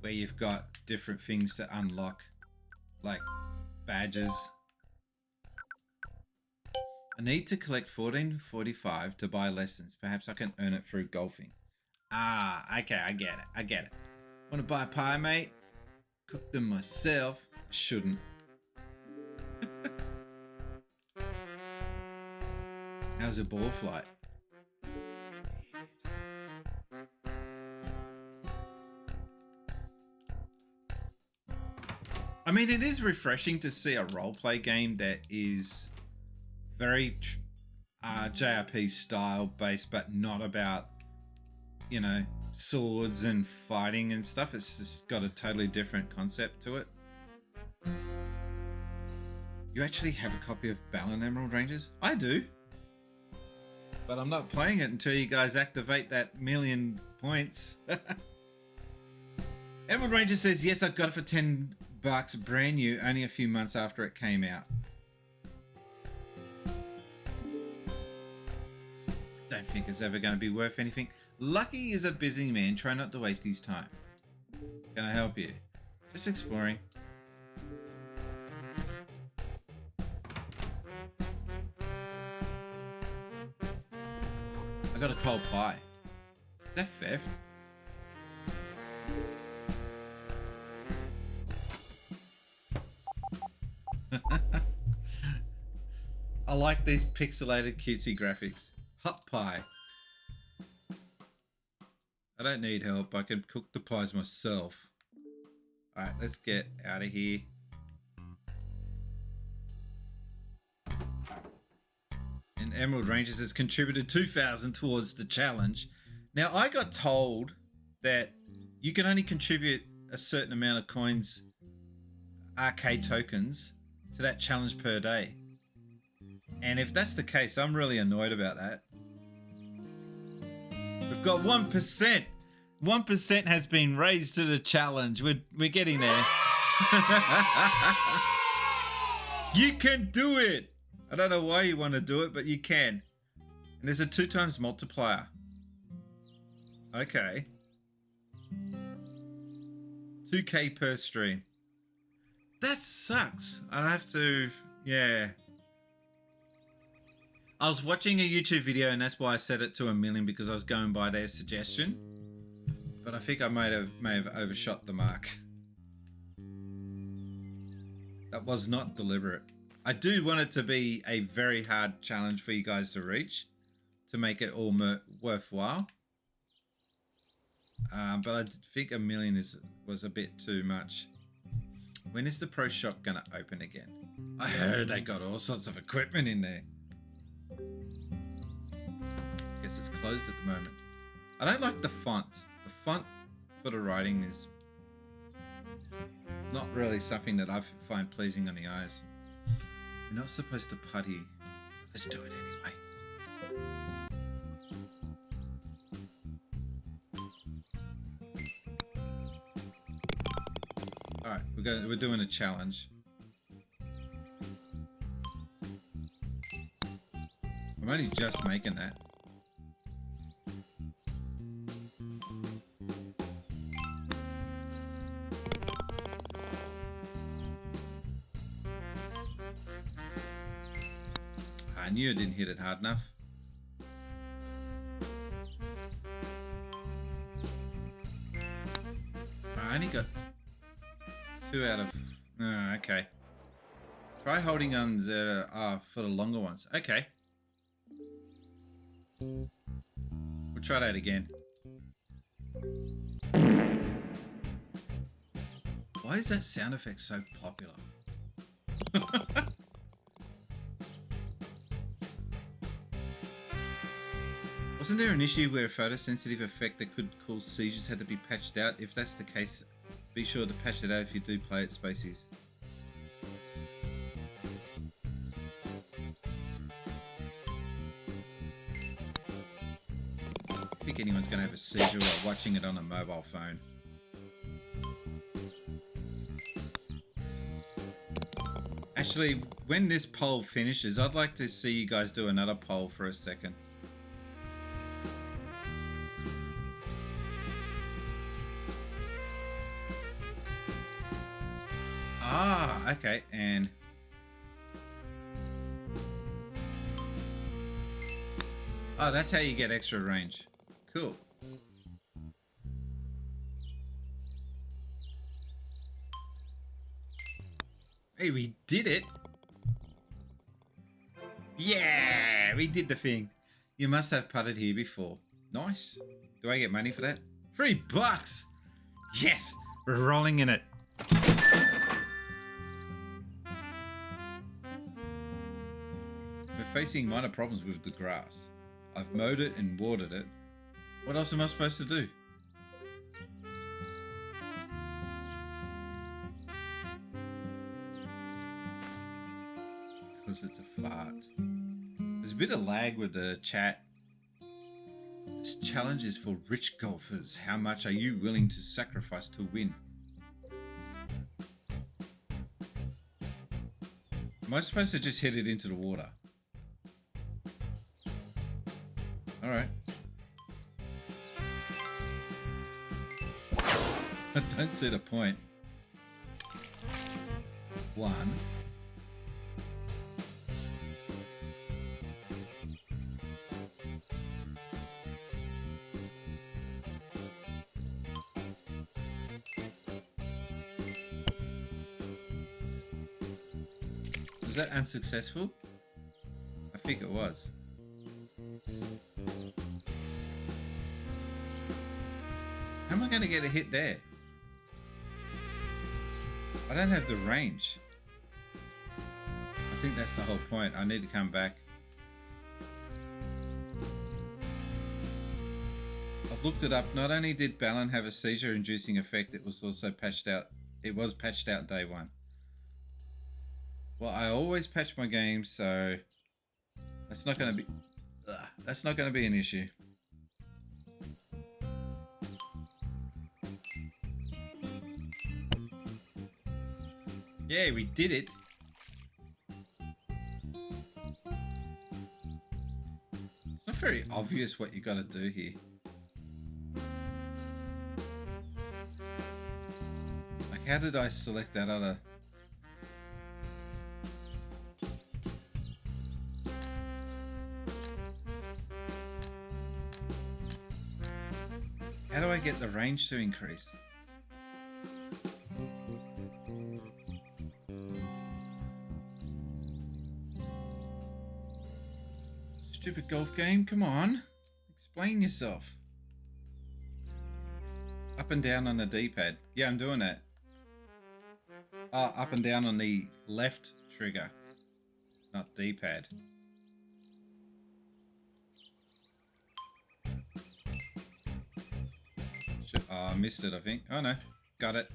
K: where you've got different things to unlock, like badges. I need to collect 1445 to buy lessons. Perhaps I can earn it through golfing. Ah, okay, I get it. I get it. Want to buy a pie, mate? Cook them myself. I shouldn't. How's your ball flight? I mean, it is refreshing to see a roleplay game that is very JRP style based, but not about, you know, swords and fighting and stuff. It's just got a totally different concept to it. You actually have a copy of Balan Emerald Rangers? I do. But I'm not playing it until you guys activate that 1,000,000 points. Emerald Ranger says, yes, I got it for $10, brand new, only a few months after it came out. Don't think it's ever going to be worth anything. Lucky is a busy man. Try not to waste his time. Can I help you? Just exploring. I got a cold pie. Is that theft? I like these pixelated cutesy graphics. Hot pie. I don't need help. I can cook the pies myself. Alright, let's get out of here. And Emerald Rangers has contributed 2,000 towards the challenge. Now, I got told that you can only contribute a certain amount of coins, arcade tokens, to that challenge per day. And if that's the case, I'm really annoyed about that. We've got 1%. 1% has been raised to the challenge. We're getting there. You can do it. I don't know why you want to do it, but you can. And there's a 2x multiplier. Okay. 2K per stream. That sucks. I have to, yeah. I was watching a YouTube video and that's why I set it to 1,000,000, because I was going by their suggestion. But I think I may have overshot the mark. That was not deliberate. I do want it to be a very hard challenge for you guys to reach, to make it all worthwhile. But I think 1,000,000 was a bit too much. When is the pro shop gonna open again? I heard they got all sorts of equipment in there. Guess it's closed at the moment. I don't like the font. The font for the writing is not really something that I find pleasing on the eyes. You're not supposed to putty. Let's do it anyway. Alright, we're doing a challenge. I'm only just making that. I knew I didn't hit it hard enough. I only got 2 out of... Oh, okay. Try holding on for the longer ones. Okay. We'll try that again. Why is that sound effect so popular? Wasn't there an issue where a photosensitive effect that could cause seizures had to be patched out? If that's the case, be sure to patch it out if you do play it, Spacies. I think anyone's going to have a seizure while watching it on a mobile phone. Actually, when this poll finishes, I'd like to see you guys do another poll for a second. Ah, okay, and oh, that's how you get extra range. Cool. Hey, we did it. Yeah, we did the thing. You must have putted here before. Nice. Do I get money for that? $3. Yes, we're rolling in it. We're facing minor problems with the grass. I've mowed it and watered it. What else am I supposed to do? Because it's a fart. There's a bit of lag with the chat. This challenge is for rich golfers. How much are you willing to sacrifice to win? Am I supposed to just hit it into the water? Alright. I don't see the point. 1. Was that unsuccessful? I think it was. How am I going to get a hit there? I don't have the range. I think that's the whole point. I need to come back. I've looked it up. Not only did Balin have a seizure-inducing effect, it was also patched out. It was patched out day 1. Well, I always patch my games, so that's not going to be. That's not going to be an issue. Yeah, we did it. It's not very obvious what you got to do here. Like, how did I select that other? How do I get the range to increase? Stupid golf game, come on. Explain yourself. Up and down on the D-pad. Yeah, I'm doing that. Up and down on the left trigger, not D-pad. Oh, I missed it, I think. Oh no, got it.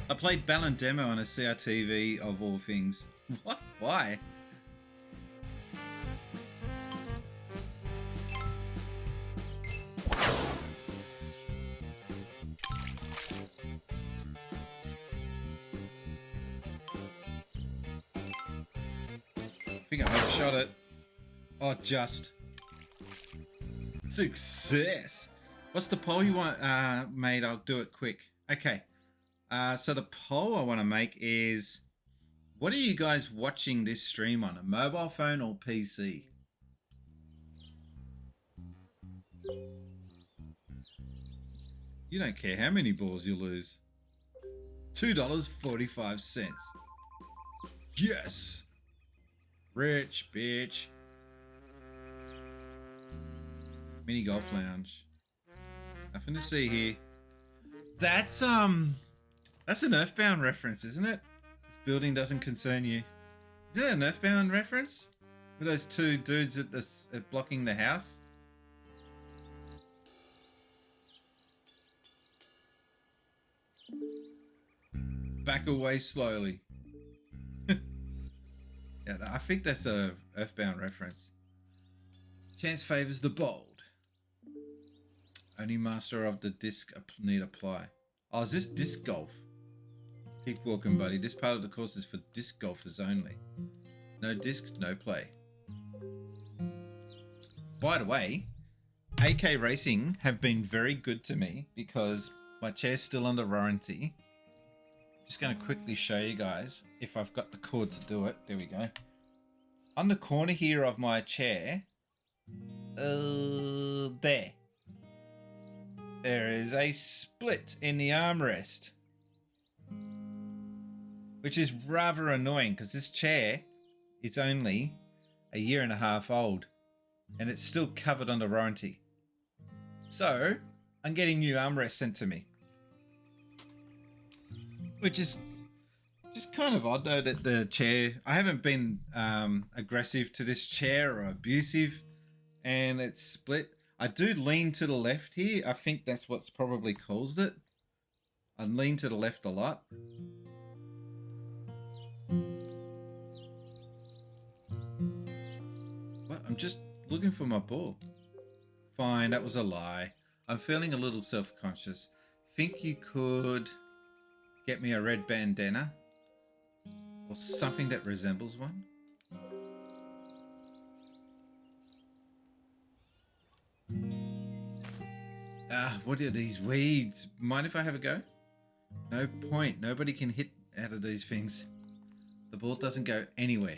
K: I played Balin demo on a CRTV of all things. What? Why? I think I overshot it. Oh, just. Success. What's the poll you want made? I'll do it quick. Okay. So the poll I want to make is, what are you guys watching this stream on? A mobile phone or PC? You don't care how many balls you lose. $2.45. Yes. Rich bitch. Mini golf lounge. Nothing to see here. That's an Earthbound reference, isn't it? This building doesn't concern you. Is that an Earthbound reference? With those two dudes at blocking the house? Back away slowly. Yeah, I think that's a Earthbound reference. Chance favors the bold. Only master of the disc need apply. Oh, is this disc golf? Keep walking, buddy. This part of the course is for disc golfers only. No disc, no play. By the way, AK Racing have been very good to me because my chair's still under warranty. Just going to quickly show you guys if I've got the cord to do it. There we go. On the corner here of my chair, there is a split in the armrest, which is rather annoying because this chair is only a year and a half old and it's still covered under warranty. So I'm getting new armrests sent to me, which is just kind of odd though that the chair, I haven't been aggressive to this chair or abusive, and it's split. I do lean to the left here. I think that's what's probably caused it. I lean to the left a lot. What? I'm just looking for my ball. Fine, that was a lie. I'm feeling a little self-conscious. Think you could get me a red bandana? Or something that resembles one? What are these weeds? Mind if I have a go? No point. Nobody can hit out of these things. The ball doesn't go anywhere.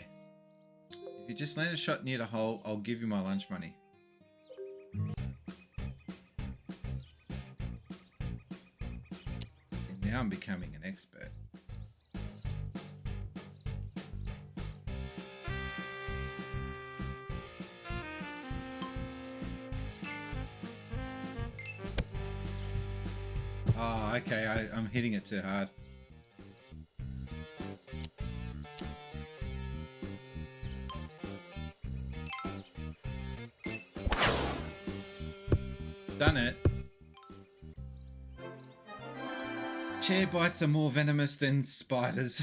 K: If you just land a shot near the hole, I'll give you my lunch money. Now I'm becoming an expert. Oh, okay, I'm hitting it too hard. Done it. Chair bites are more venomous than spiders.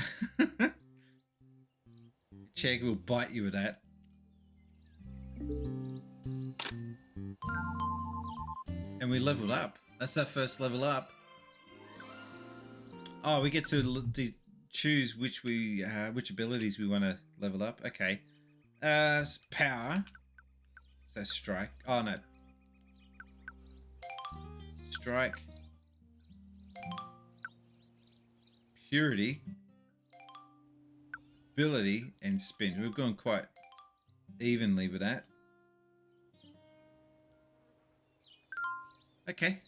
K: Chair will bite you with that. And we leveled up. That's our first level up. Oh, we get to choose which abilities we want to level up. Okay. Power. So strike. Oh no. Strike. Purity. Ability and spin. We've gone quite evenly with that. Okay.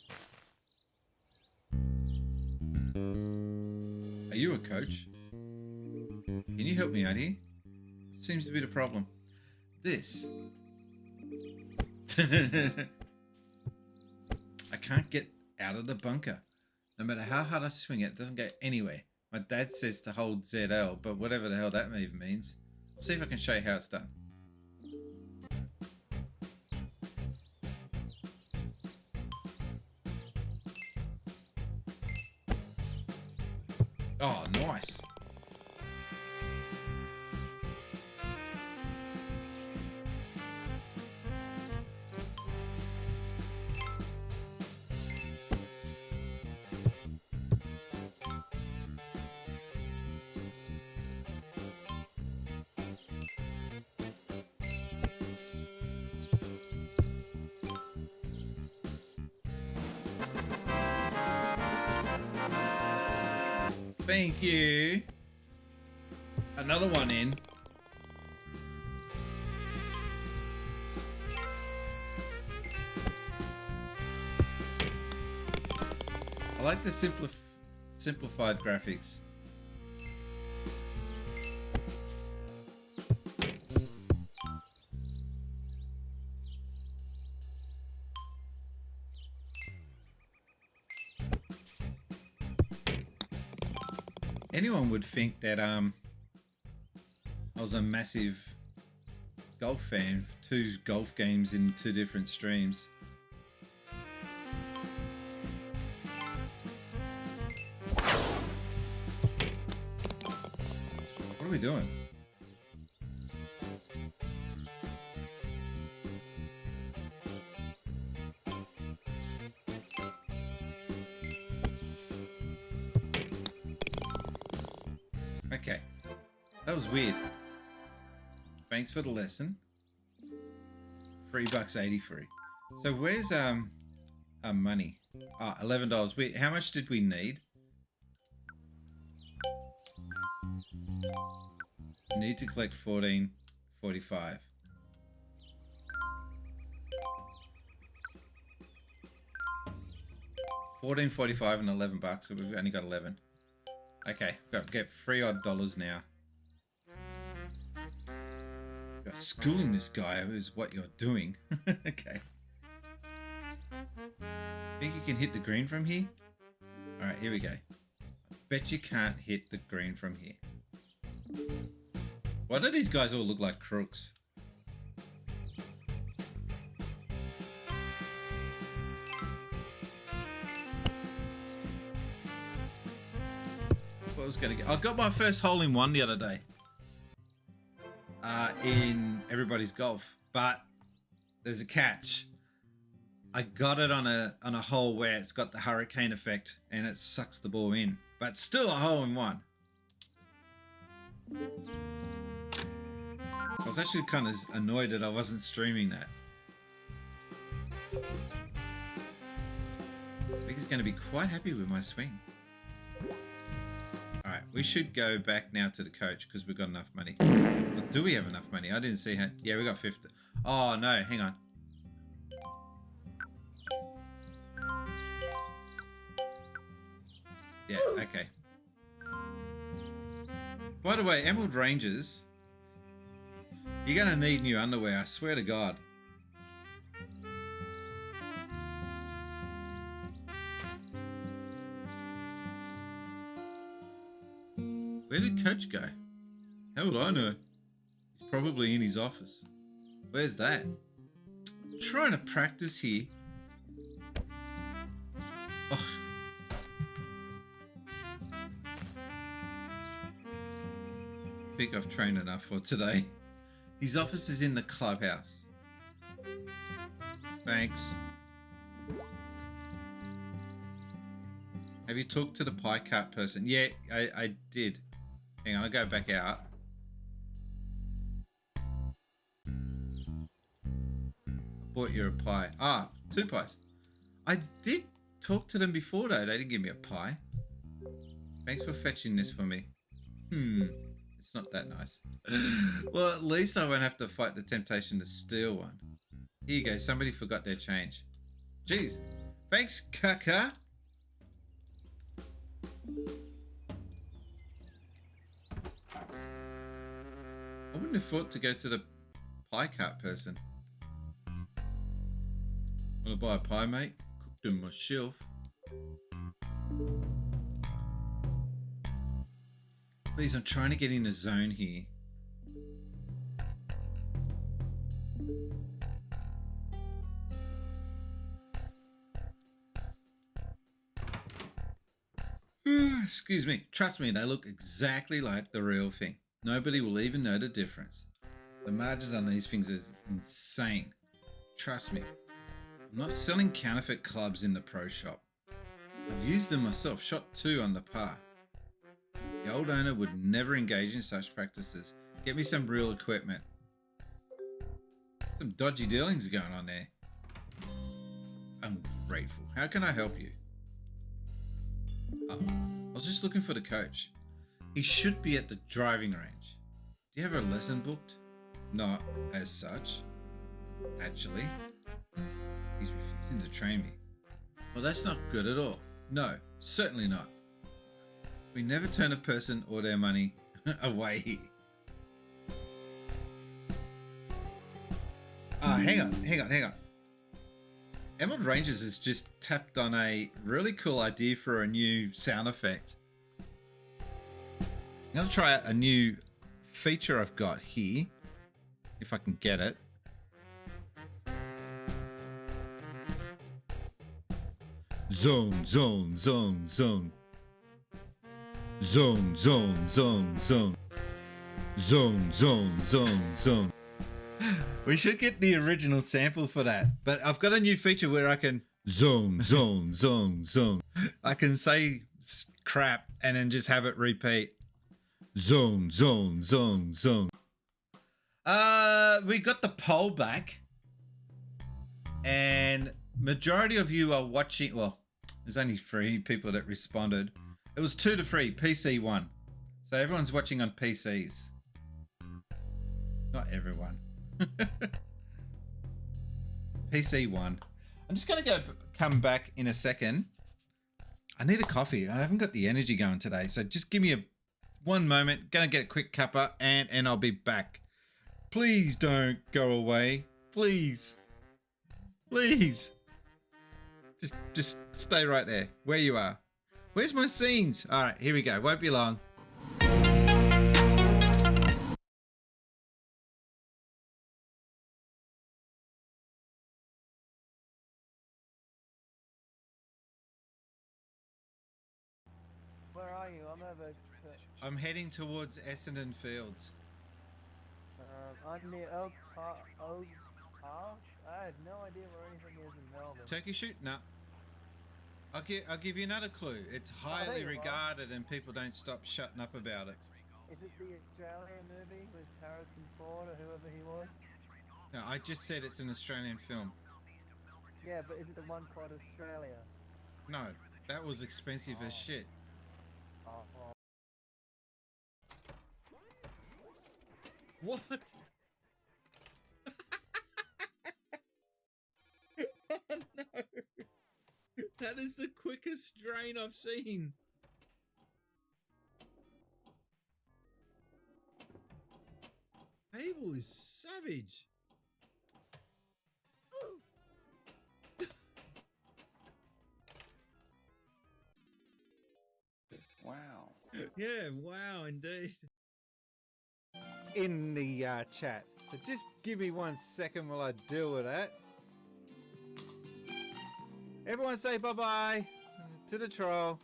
K: Are you a coach? Can you help me out here? Seems to be the problem. This. I can't get out of the bunker. No matter how hard I swing it, it doesn't go anywhere. My dad says to hold ZL, but whatever the hell that even means. I'll see if I can show you how it's done. Oh, nice. Thank you. Another one in. I like the simplified graphics. Anyone would think that I was a massive golf fan. 2 golf games in 2 different streams. What are we doing? That was weird. Thanks for the lesson. $3.83. So where's our money? Ah, $11. Wait, how much did we need? Need to collect 14.45. $14.45 and $11, so we've only got 11. Okay, got to get $3 now. Got schooling this guy is what you're doing. Okay. Think you can hit the green from here? Alright, here we go. Bet you can't hit the green from here. Why do these guys all look like crooks? What was gonna get? I got my first hole in one the other day. In everybody's golf, but there's a catch. I got it on a hole where it's got the hurricane effect and it sucks the ball in, but still a hole in one. I was actually kind of annoyed that I wasn't streaming that. I think he's going to be quite happy with my swing. Alright, we should go back now to the coach because we've got enough money. Or do we have enough money? I didn't see how... Yeah, we got 50. Oh, no, hang on. Yeah, okay. By the way, Emerald Rangers, you're going to need new underwear, I swear to God. Where did Coach go? How would I know? He's probably in his office. Where's that? I'm trying to practice here. Oh. I think I've trained enough for today. His office is in the clubhouse. Thanks. Have you talked to the pie cart person? Yeah, I did. Hang on, I'll go back out. Bought you a pie. Ah, 2 pies. I did talk to them before though. They didn't give me a pie. Thanks for fetching this for me. It's not that nice. Well, at least I won't have to fight the temptation to steal one. Here you go. Somebody forgot their change. Jeez. Thanks, Kaka. I wouldn't have thought to go to the pie cart person. Want to buy a pie, mate? Cooked them myself. Please, I'm trying to get in the zone here. Excuse me. Trust me, they look exactly like the real thing. Nobody will even know the difference. The margins on these things is insane. Trust me. I'm not selling counterfeit clubs in the pro shop. I've used them myself, shot 2 on the par. The old owner would never engage in such practices. Get me some real equipment. Some dodgy dealings going on there. Ungrateful. How can I help you? Oh, I was just looking for the coach. He should be at the driving range. Do you have a lesson booked? Not as such. Actually, he's refusing to train me. Well, that's not good at all. No, certainly not. We never turn a person or their money away. Hang on. Emerald Rangers has just tapped on a really cool idea for a new sound effect. I'm going to try out a new feature I've got here, if I can get it. Zone, zone, zone, zone. Zone, zone, zone, zone. Zone, zone, zone, zone. We should get the original sample for that. But I've got a new feature where I can zone, zone, zone, zone. I can say crap and then just have it repeat. Zone. We got the poll back, and majority of you are watching. Well, there's only 3 people that responded. It was 2 to 3. PC won, so everyone's watching on PCs. Not everyone. PC won. I'm just gonna come back in a second. I need a coffee. I haven't got the energy going today, so just give me one moment. Gonna get a quick cuppa and I'll be back. Please don't go away. Please. Just stay right there where you are. Where's my scenes? All right, here we go. Won't be long.
O: Where are you?
K: I'm heading towards Essendon Fields.
O: I'm near Oak Park. I have no idea where anything is in Melbourne.
K: Turkey shoot? No. I'll give you another clue. It's highly regarded and people don't stop shutting up about it.
O: Is it the Australian movie with Harrison Ford or whoever he was?
K: No, I just said it's an Australian film.
O: Yeah, but is it the one called Australia?
K: No, that was expensive as shit. What? Oh no! That is the quickest drain I've seen. Abel is savage.
A: Wow.
K: Yeah, wow, indeed. In the chat. So just give me 1 second while I deal with that. Everyone say bye-bye to the troll.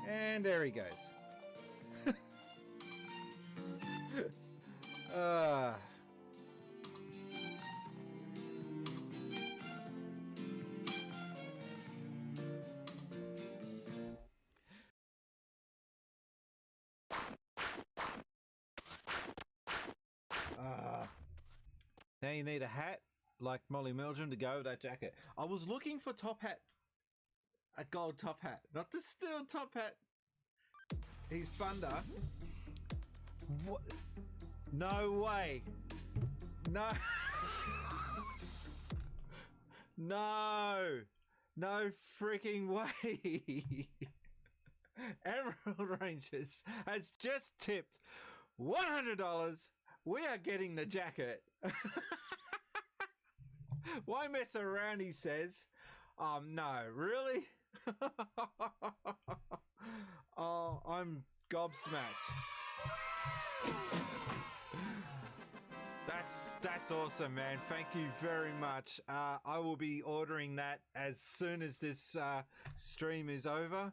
K: And there he goes. Now you need a hat like Molly Meldrum to go with that jacket. I was looking for top hat, a gold top hat, not the steel top hat. He's Thunder. What? No way. No. No freaking way. Emerald Rangers has just tipped $100. We are getting the jacket. Why mess around, he says. No, really? Oh, I'm gobsmacked. That's awesome, man. Thank you very much. I will be ordering that as soon as this stream is over,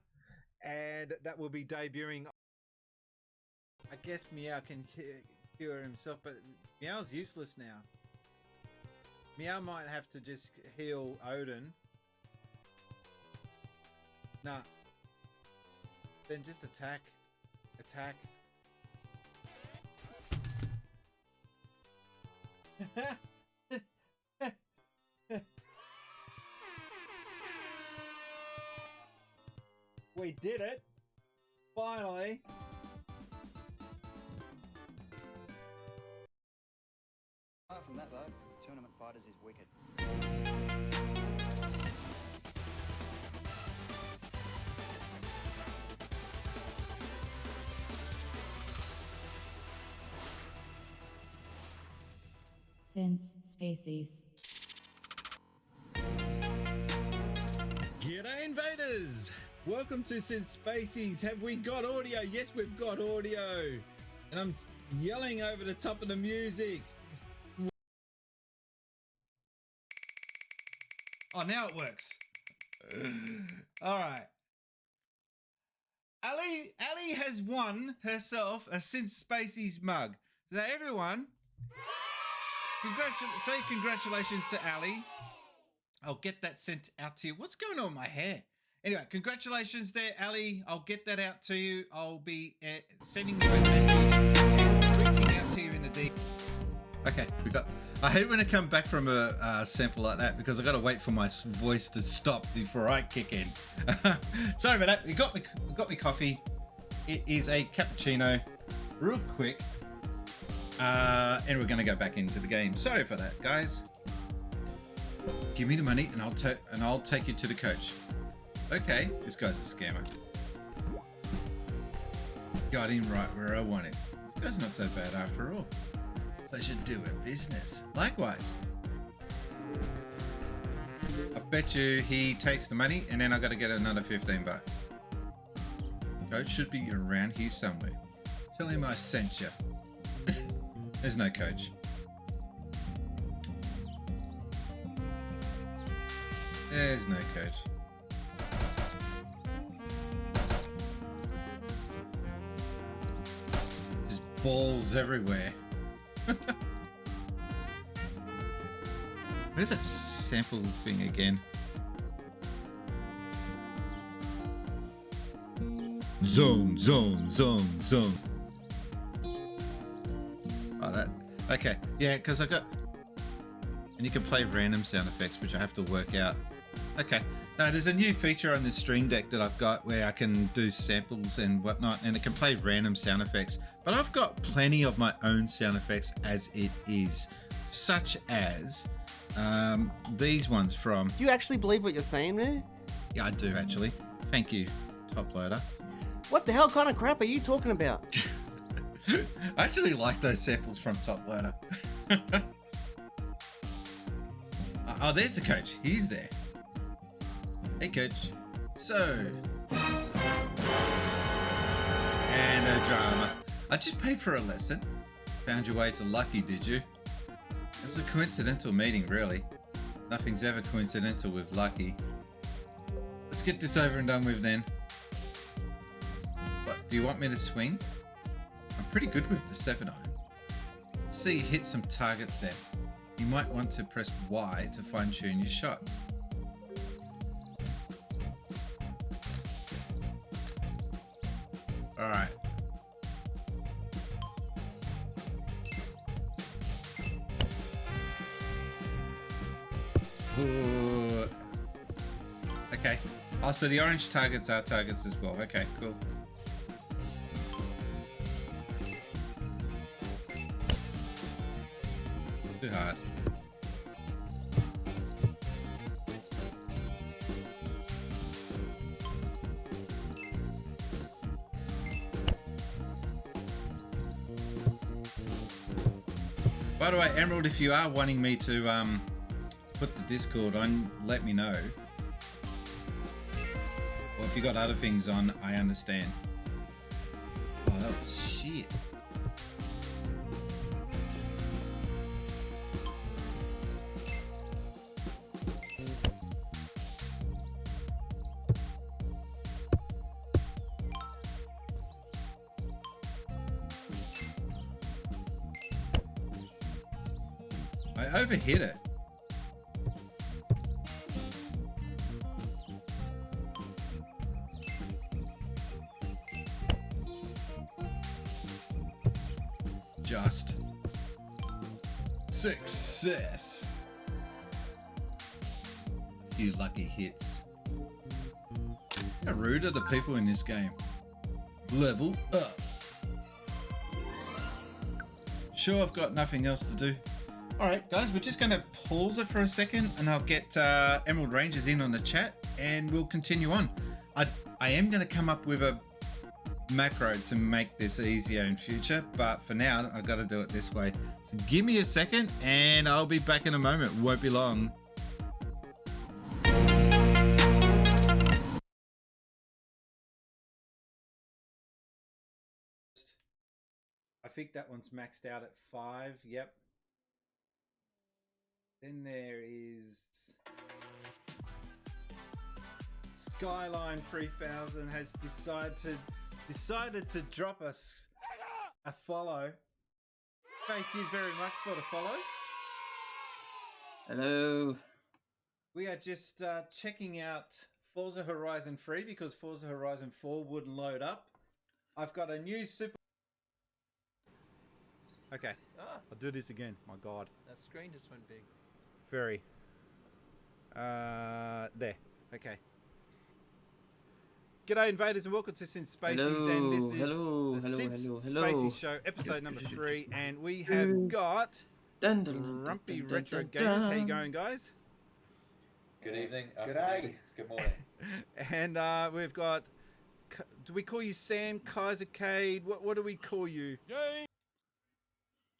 K: and that will be debuting. I guess Meow can cure himself, but Meow's useless now. Meow might have to just heal Odin. Nah. Then just attack. Attack. We did it! Finally!
P: Apart from that though, Tournament Fighters is wicked.
J: Since Spacies.
K: G'day invaders! Welcome to Since Spacies. Have we got audio? Yes, we've got audio. And I'm yelling over the top of the music. Oh, now it works. All right. Ali has won herself a Since Spacies mug. So everyone, congratulations to Ali. I'll get that sent out to you. What's going on with my hair? Anyway, congratulations there, Ali. I'll get that out to you. I'll be sending you a message, reaching out to you in the D. Okay, we got. I hate when I come back from a sample like that because I got to wait for my voice to stop before I kick in. Sorry about that. We got me coffee. It is a cappuccino, real quick, and we're gonna go back into the game. Sorry for that, guys. Give me the money, and I'll take you to the coach. Okay, this guy's a scammer. Got him right where I wanted. This guy's not so bad after all. Pleasure doing business. Likewise. I bet you he takes the money and then I gotta get another 15 bucks. Coach should be around here somewhere. Tell him I sent you. There's no coach. There's no coach. Just balls everywhere. Where's that sample thing again? Zone. Oh, that. Okay. Yeah, because I got. And you can play random sound effects, which I have to work out. Okay. Now, there's a new feature on this Stream Deck that I've got where I can do samples and whatnot, and it can play random sound effects. But I've got plenty of my own sound effects as it is, such as these ones from...
Q: Do you actually believe what you're saying there?
K: Yeah, I do actually. Thank you, Top Loader.
Q: What the hell kind of crap are you talking about?
K: I actually like those samples from Top Loader. Oh, there's the coach. He's there. Hey, coach. So... And a drama. I just paid for a lesson. Found your way to Lucky, did you? It was a coincidental meeting, really. Nothing's ever coincidental with Lucky. Let's get this over and done with then. What, do you want me to swing? I'm pretty good with the 7-iron. See you hit some targets then. You might want to press Y to fine-tune your shots. Alright. Ooh. Okay. Oh, so the orange targets are targets as well. Okay, cool. Too hard. By the way, Emerald, if you are wanting me to put the Discord on, let me know. Or if you got other things on, I understand. Oh, that was shit. I overhit it. Just success. Few lucky hits. How rude are the people in this game? Level up. Sure, I've got nothing else to do. Alright guys, we're just going to pause it for a second and I'll get Emerald Rangers in on the chat and we'll continue on. I am going to come up with a macro to make this easier in future, but for now I've got to do it this way. So give me a second and I'll be back in a moment. Won't be long. I think that one's maxed out at 5. Yep. Then there is Skyline 3000 has decided to drop us a follow. Thank you very much for the follow.
D: Hello.
A: We are just checking out Forza Horizon 3 because Forza Horizon 4 wouldn't load up. I've got a new super...
B: Okay, I'll do this again. My God.
O: That screen just went big.
B: Very. There. Okay. G'day invaders and welcome to Since Spacies, and this is the Since Spacies Show, episode number 3, and we have got Grumpy Retro Gamers. How you going, guys?
R: Good evening. G'day. Good morning.
B: And we've got, do we call you Sam, Kaisercade? What do we call you?
I: Yay!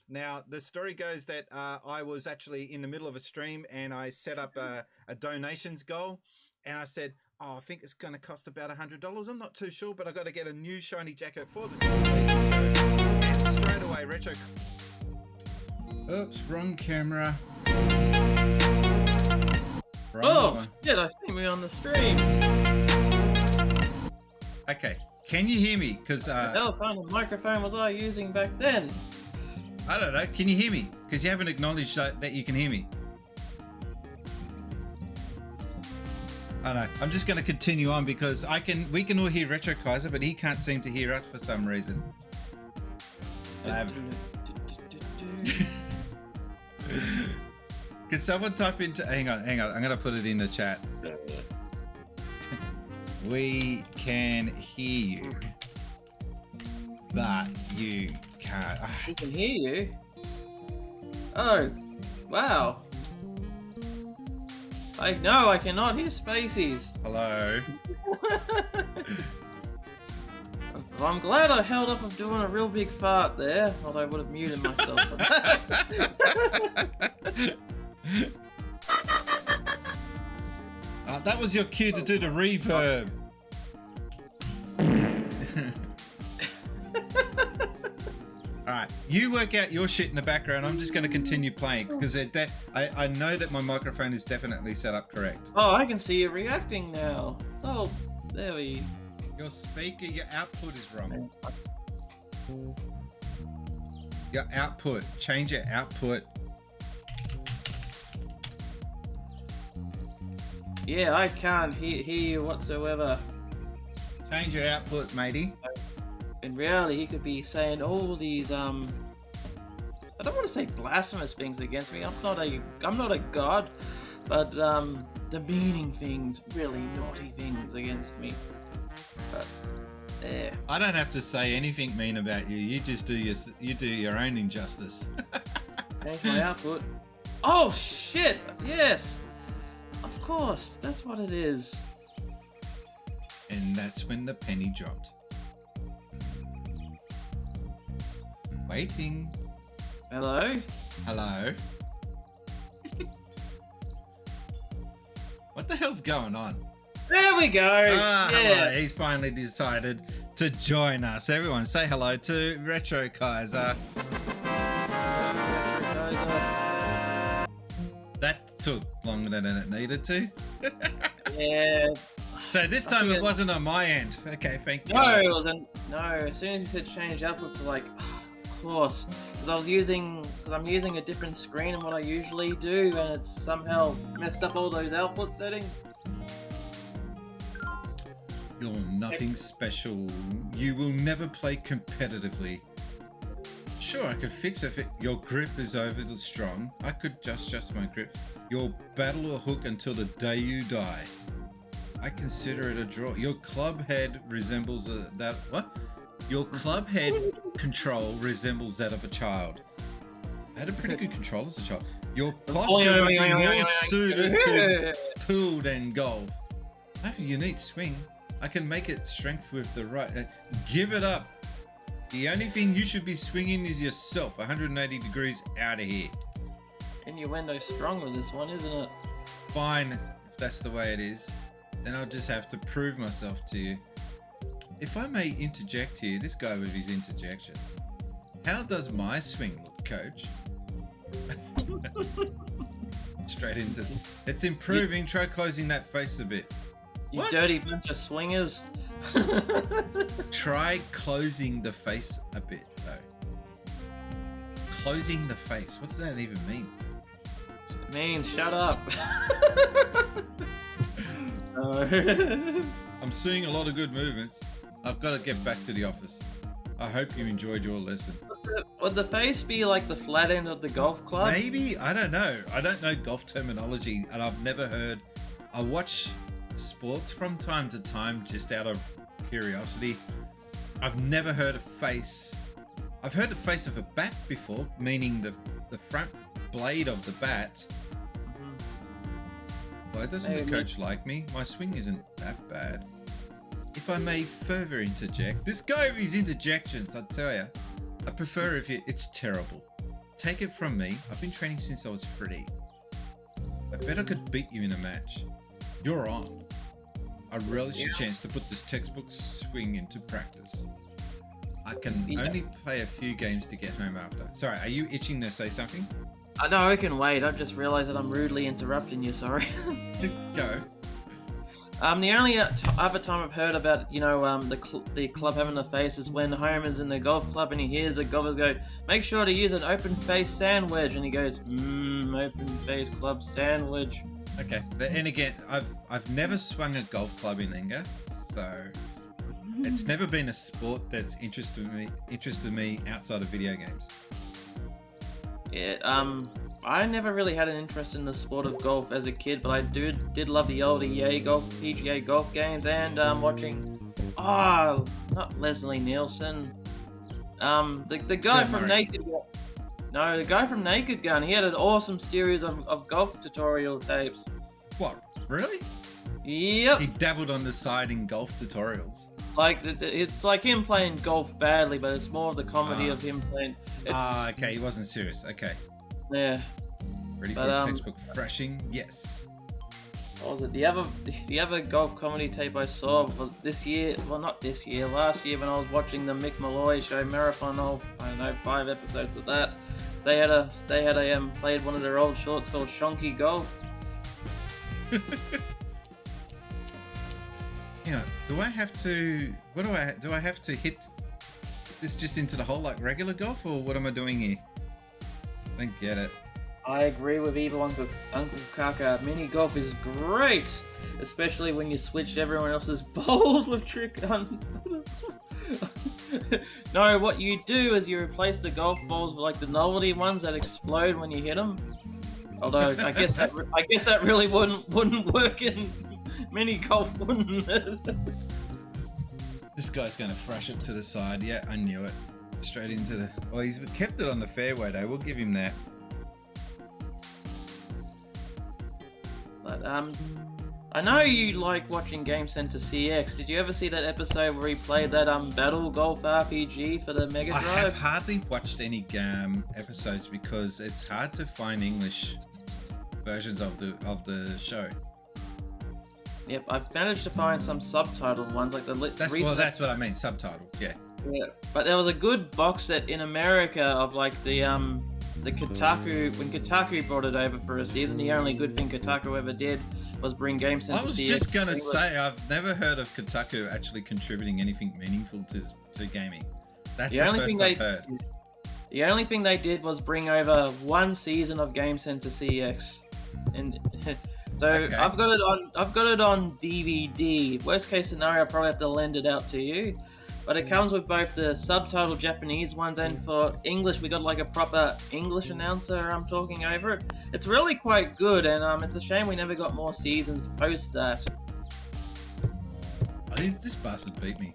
B: Now, the story goes that I was actually in the middle of a stream and I set up a donations goal, and I said, I think it's going to cost about $100. I'm not too sure, but I got to get a new shiny jacket for this. And straight away, Retro.
K: Oops, wrong camera.
D: Oh, shit, I see me on the stream.
K: Okay, can you hear me? Because
D: What the hell kind of microphone was I using back then?
K: I don't know. Can you hear me? Because you haven't acknowledged that you can hear me. I don't know. I'm just going to continue on because we can all hear Retro Kaiser, but he can't seem to hear us for some reason. Can someone type into... Hang on. I'm going to put it in the chat. We can hear you, but you can't.
D: We can hear you? Oh, wow. No, I cannot hear Spacies.
K: Hello.
D: I'm glad I held up of doing a real big fart there, although I would have muted myself for that.
K: That was your cue to do the reverb. Alright, you work out your shit in the background. I'm just going to continue playing because I know that my microphone is definitely set up correct.
D: Oh, I can see you reacting now. Oh, there we...
K: Your speaker, your output is wrong. Your output. Change your output.
D: Yeah, I can't hear you whatsoever.
K: Change your output, matey.
D: In reality, he could be saying all these, I don't want to say blasphemous things against me. I'm not a god, but, demeaning things, really naughty things against me. But, yeah.
K: I don't have to say anything mean about you. You just do your own injustice.
D: Change my output. Oh, shit! Yes! Of course, that's what it is.
K: And that's when the penny dropped. Waiting.
D: Hello?
K: Hello? What the hell's going on?
D: There we go! Yeah.
K: Hello. He's finally decided to join us. Everyone say hello to Retro Kaiser. That took longer than it needed to.
D: Yeah.
K: So this time it wasn't on my end. Okay, thank you.
D: No, it wasn't. No, as soon as he said change outputs, like, of course. Because I'm using a different screen than what I usually do, and it's somehow messed up all those output settings.
K: You're nothing special. You will never play competitively. Sure, I could fix it if your grip is overly strong. I could just adjust my grip. You'll battle a hook until the day you die. I consider it a draw. Your club head resembles Your club head control resembles that of a child. I had a pretty good control as a child. Your posture would be more suited to pool than golf. I have a unique swing. I can make it strength with the right. Give it up. The only thing you should be swinging is yourself. 180 degrees out of here.
D: Innuendo strong with this one, isn't it?
K: Fine, if that's the way it is. Then I'll just have to prove myself to you. If I may interject here, this guy with his interjections. How does my swing look, coach? Straight into... It's improving. Try closing that face a bit.
D: You dirty bunch of swingers.
K: Try closing the face a bit, though. Closing the face. What does that even mean?
D: It means shut up. So
K: I'm seeing a lot of good movements. I've got to get back to the office. I hope you enjoyed your lesson.
D: would the face be like the flat end of the golf club?
K: Maybe, I don't know. I don't know golf terminology, and I've never heard. I watch sports from time to time just out of curiosity. I've never heard a face. I've heard the face of a bat before, meaning the front blade of the bat. Why doesn't the coach like me? My swing isn't that bad. If I may further interject, this guy with his interjections, I tell you, I prefer if it's terrible. Take it from me, I've been training since I was 3. I bet I could beat you in a match. You're on. I relish the chance to put this textbook swing into practice. I can only play a few games to get home after. Sorry, are you itching to say something?
D: No, I can wait. I've just realised that I'm rudely interrupting you, sorry.
K: Go.
D: The only other time I've heard about, the club having a face is when Homer's in the golf club and he hears the golfers go, make sure to use an open face sandwich, and he goes, open face club sandwich.
K: Okay, but and again, I've never swung a golf club in anger, so it's never been a sport that's interested me outside of video games.
D: Yeah, I never really had an interest in the sport of golf as a kid, but I did love the old PGA golf games, and watching, not Leslie Nielsen, the guy from Naked Gun. No, the guy from Naked Gun. He had an awesome series of golf tutorial tapes.
K: What? Really?
D: Yep.
K: He dabbled on the side in golf tutorials.
D: Like, it's like him playing golf badly, but it's more of the comedy of him playing.
K: Okay, he wasn't serious. Okay.
D: Yeah.
K: Ready for a textbook thrashing? Yes.
D: What was it? The other golf comedy tape I saw was this year. Well, not this year. Last year when I was watching the Mick Malloy show marathon of 5 episodes of that. They had played one of their old shorts called Shonky Golf.
K: Do I have to? Do I have to hit this just into the hole like regular golf, or what am I doing here? I don't get it.
D: I agree with Evil Uncle Kaka. Mini golf is great, especially when you switch everyone else's balls with trick on. No, what you do is you replace the golf balls with like the novelty ones that explode when you hit them. Although I guess that really wouldn't work in mini golf, wouldn't it?
K: This guy's going to thrash it to the side. Yeah, I knew it. Straight into the... Oh, he's kept it on the fairway though. We'll give him that.
D: But I know you like watching Game Center CX. Did you ever see that episode where he played that Battle Golf RPG for the Mega Drive?
K: I have hardly watched any episodes because it's hard to find English versions of the show.
D: Yep, I've managed to find some subtitled ones, like
K: that's what I mean, subtitled. Yeah.
D: Yeah, but there was a good box set in America of like the Kotaku, when Kotaku brought it over for a season. The only good thing Kotaku ever did was bring Game Center.
K: I was just gonna say I've never heard of Kotaku actually contributing anything meaningful to gaming. That's the first I've heard.
D: The only thing they did was bring over one season of Game Center CX, and so okay. I've got it on DVD. Worst case scenario, I'll probably have to lend it out to you. But it comes with both the subtitled Japanese ones, and for English we got like a proper English announcer talking over it. It's really quite good, and it's a shame we never got more seasons post that.
K: This bastard beat me.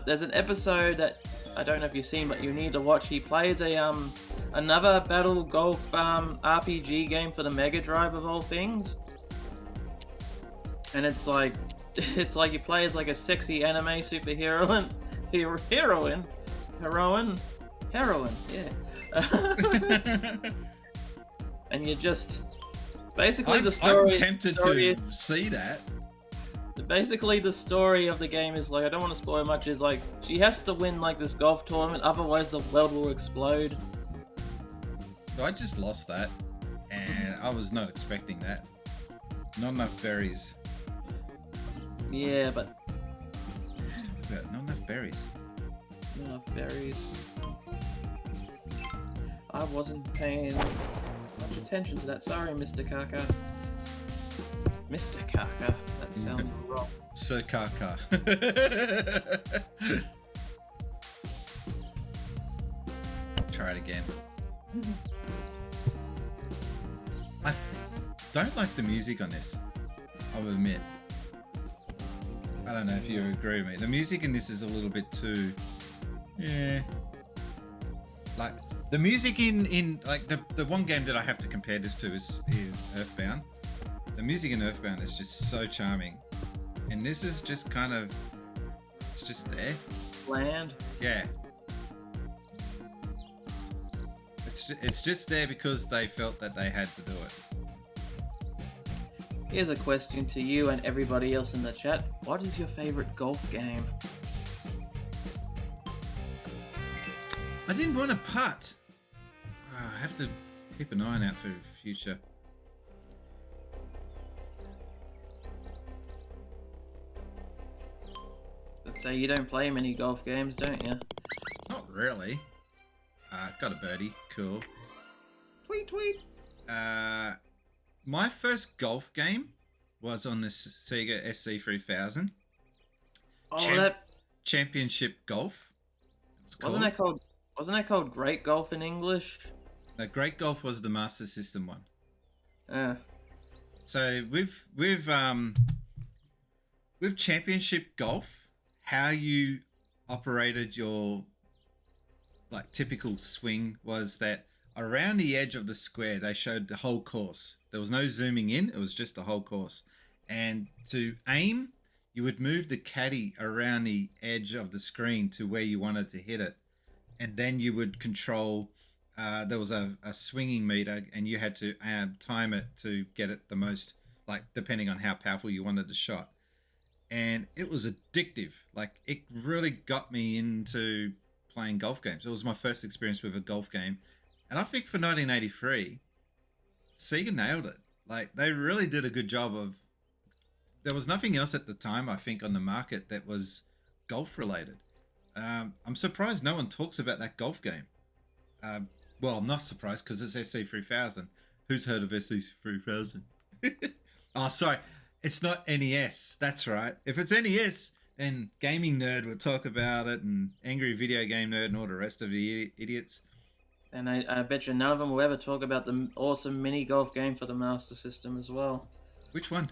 D: There's an episode that I don't know if you've seen, but you need to watch. He plays another Battle Golf RPG game for the Mega Drive of all things, and it's like you play as like a sexy anime superhero. Heroine, yeah. And you just basically
K: I'm tempted to see that.
D: Basically, the story of the game is like, I don't want to spoil much. Is like she has to win like this golf tournament, otherwise the world will explode.
K: So I just lost that, and I was not expecting that. Not enough berries.
D: Yeah, but.
K: Not enough berries.
D: Not enough berries. I wasn't paying much attention to that. Sorry, Mr. Kaka. Mr. Kaka. That sounds wrong.
K: Sir Kaka. Try it again. I don't like the music on this, I'll admit. I don't know if you agree with me. The music in this is a little bit too... Yeah. Like, the music in like, the one game that I have to compare this to is Earthbound. The music in Earthbound is just so charming. And this is just kind of... It's just there.
D: Bland.
K: Yeah. It's just there because they felt that they had to do it.
D: Here's a question to you and everybody else in the chat. What is your favorite golf game?
K: I didn't want to putt. I have to keep an eye out for the future.
D: Let's say you don't play many golf games, don't you?
K: Not really. Got a birdie. Cool.
D: Tweet, tweet.
K: My first golf game was on the Sega SC3000.
D: Oh,
K: Championship Golf.
D: Wasn't that called Great Golf in English?
K: No, Great Golf was the Master System one.
D: Yeah.
K: So with Championship Golf, how you operated your like typical swing was that around the edge of the square they showed the whole course. There was no zooming in, it was just the whole course. And to aim, you would move the caddy around the edge of the screen to where you wanted to hit it. And then you would control, there was a swinging meter and you had to time it to get it the most, like depending on how powerful you wanted the shot. And it was addictive. Like it really got me into playing golf games. It was my first experience with a golf game. And I think for 1983, Sega nailed it. Like they really did a good job of, there was nothing else at the time, I think, on the market that was golf related. I'm surprised no one talks about that golf game. Well, I'm not surprised because it's SC3000. Who's heard of SC3000? Oh, sorry. It's not NES. That's right. If it's NES, then Gaming Nerd will talk about it, and Angry Video Game Nerd and all the rest of the idiots.
D: And I bet you none of them will ever talk about the awesome mini golf game for the Master System as well.
K: Which one?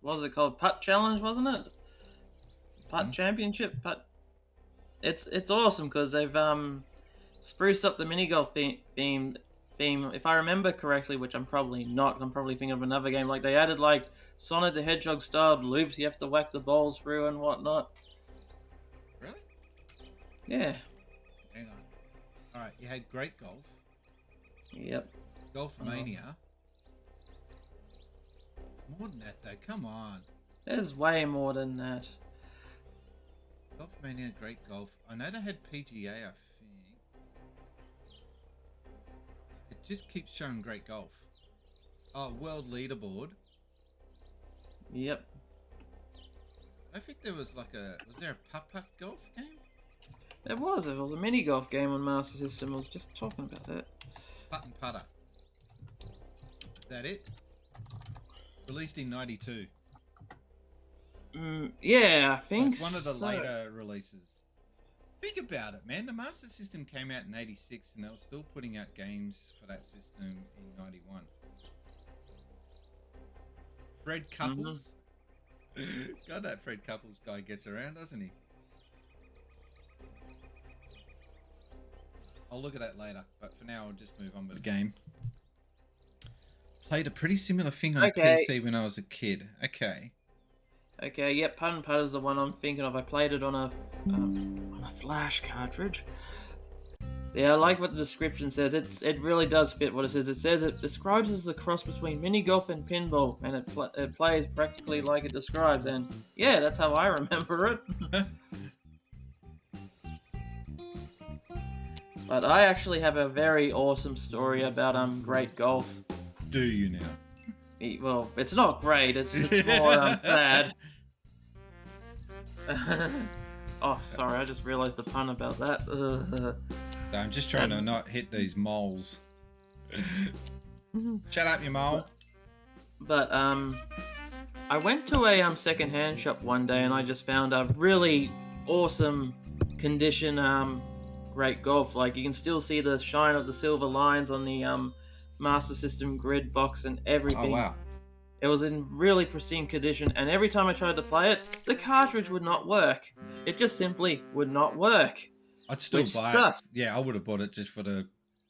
D: What was it called? Putt Challenge, wasn't it? Putt Championship? Putt. It's awesome because they've spruced up the mini golf theme. If I remember correctly, which I'm probably not, I'm probably thinking of another game. Like they added like Sonic the Hedgehog styled loops you have to whack the balls through and whatnot.
K: Really?
D: Yeah.
K: Hang on. All right, you had Great Golf.
D: Yep.
K: Golf Mania. More than that, though. Come on.
D: There's way more than that.
K: Golf Mania, Great Golf. I know they had PGA, I think. It just keeps showing Great Golf. Oh, World Leaderboard.
D: Yep.
K: I think there was like a... Was there a putt-putt golf game?
D: There was. It was a mini golf game on Master System. I was just talking about that.
K: Putt and Putter. Is that it? Released in 92.
D: Yeah, I think
K: so. It's one of the
D: so.
K: later releases. Think about it, man. The Master System came out in 86 and they were still putting out games for that system in 91. Fred Couples. God, that Fred Couples guy gets around, doesn't he? I'll look at that later, but for now I'll just move on with the game. Played a pretty similar thing on PC when I was a kid. Okay.
D: Okay, yep, Putt and Putt is the one I'm thinking of. I played it on a flash cartridge. Yeah, I like what the description says. It really does fit what it says. It says it describes as a cross between mini golf and pinball, and it plays practically like it describes. And yeah, that's how I remember it. But I actually have a very awesome story about Great Golf.
K: Do you now?
D: Well, it's not great. It's more sad. Oh, sorry. I just realised the pun about that.
K: I'm just trying to not hit these moles. Shut up, you mole.
D: But I went to a second-hand shop one day and I just found a really awesome condition great golf. Like you can still see the shine of the silver lines on the Master System grid box and everything.
K: Oh wow.
D: It was in really pristine condition, and every time I tried to play it, the cartridge would not work. It just simply would not work.
K: I'd still
D: Which
K: buy
D: sucked.
K: it. Yeah, I would have bought it just for the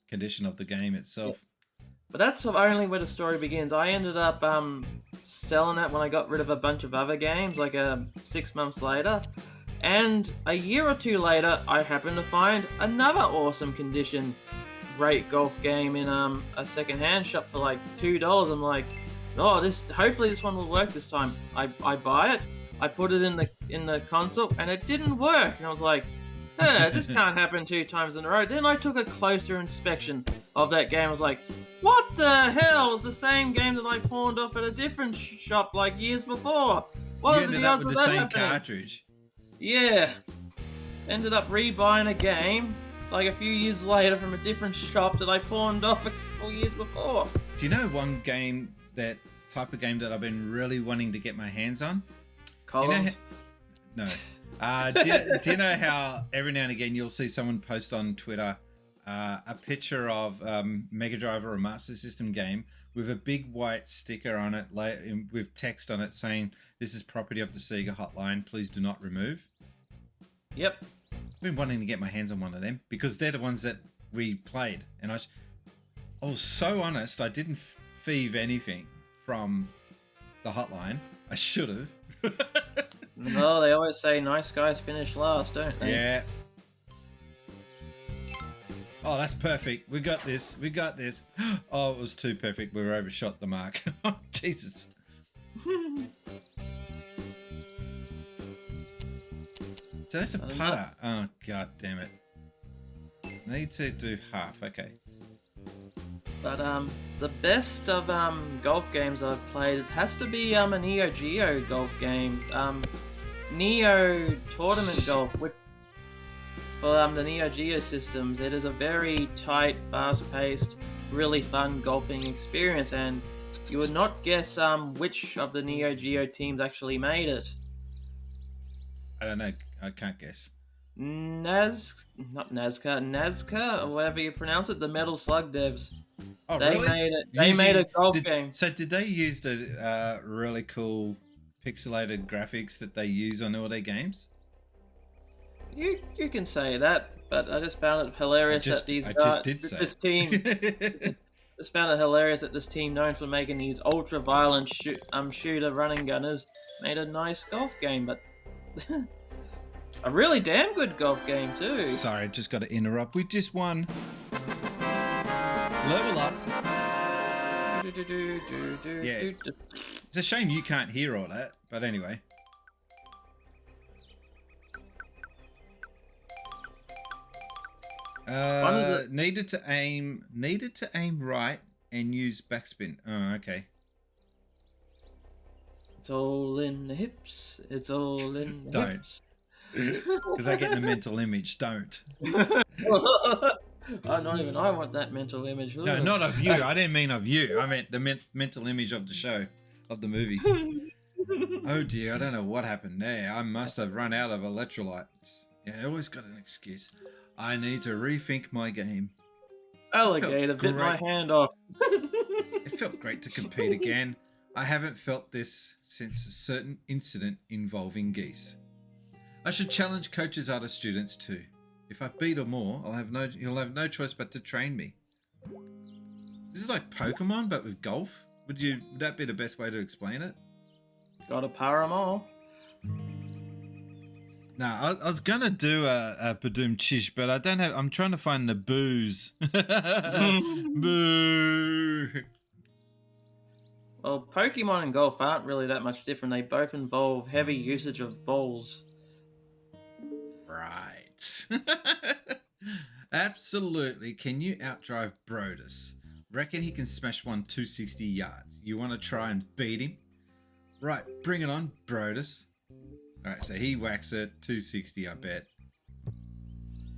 K: condition of the game itself.
D: But that's only where the story begins. I ended up selling it when I got rid of a bunch of other games, like 6 months later. And a year or two later, I happened to find another awesome condition, great golf game in a second-hand shop for like $2. I'm like, oh, hopefully this one will work this time. I buy it, I put it in the console, and it didn't work. And I was like, this can't happen 2 times in a row. Then I took a closer inspection of that game. I was like, what the hell? It was the same game that I pawned off at a different shop like years before. What
K: You
D: are
K: ended
D: the
K: up
D: odds
K: with
D: of
K: the
D: that
K: same
D: happening?
K: cartridge.
D: Yeah. Ended up rebuying a game like a few years later from a different shop that I pawned off a couple years before.
K: Do you know one game, that type of game that I've been really wanting to get my hands on?
D: Columns?
K: No. Do you know how every now and again you'll see someone post on Twitter a picture of Mega Drive or a Master System game with a big white sticker on it with text on it saying, "This is property of the Sega hotline. Please do not remove."
D: Yep.
K: I've been wanting to get my hands on one of them because they're the ones that we played, and I was so honest. I didn't thieve anything from the hotline. I should have.
D: No, they always say nice guys finish last, don't they?
K: Yeah. Oh, that's perfect. We got this. We got this. Oh, it was too perfect. We were overshot the mark. Jesus. So that's a putter. Oh, god damn it. Need to do half. Okay.
D: But the best of golf games I've played has to be a Neo Geo golf game. Neo Tournament Golf, which for the Neo Geo systems, it is a very tight, fast-paced, really fun golfing experience, and you would not guess which of the Neo Geo teams actually made it.
K: I don't know. I can't guess.
D: Nazca, or whatever you pronounce it, the Metal Slug devs.
K: Oh,
D: They
K: really?
D: made it. They made a golf game.
K: So did they use the really cool pixelated graphics that they use on all their games?
D: You can say that, but I just found it hilarious that these guys, this team, just found it hilarious that this team, known for making these ultra-violent shooter running gunners, made a nice golf game, but a really damn good golf game too.
K: Sorry, just got to interrupt. We just won. Level up. Yeah. It's a shame you can't hear all that, but anyway. Needed to aim right and use backspin. Oh, okay.
D: It's all in the hips. It's all in the
K: Don't.
D: hips.
K: Because I get the mental image. Don't.
D: Not even I want that mental image.
K: No, not of you. I didn't mean of you. I meant the mental image of the show, of the movie. Oh dear, I don't know what happened there. I must have run out of electrolytes. Yeah, I always got an excuse. I need to rethink my game.
D: Alligator bit my hand off.
K: It felt great to compete again. I haven't felt this since a certain incident involving geese. I should challenge coaches' other students too. If I beat them all, he'll have no choice but to train me. This is like Pokemon, but with golf. Would that be the best way to explain it?
D: Gotta power them all.
K: Nah, I was gonna do a Badoom Chish, but I don't have. I'm trying to find the booze. Boo.
D: Well, Pokemon and golf aren't really that much different. They both involve heavy usage of balls.
K: Right. Absolutely. Can you outdrive Brodus? Reckon he can smash one 260 yards. You want to try and beat him? Right, bring it on, Brodus. Alright, so he whacks it 260, I bet.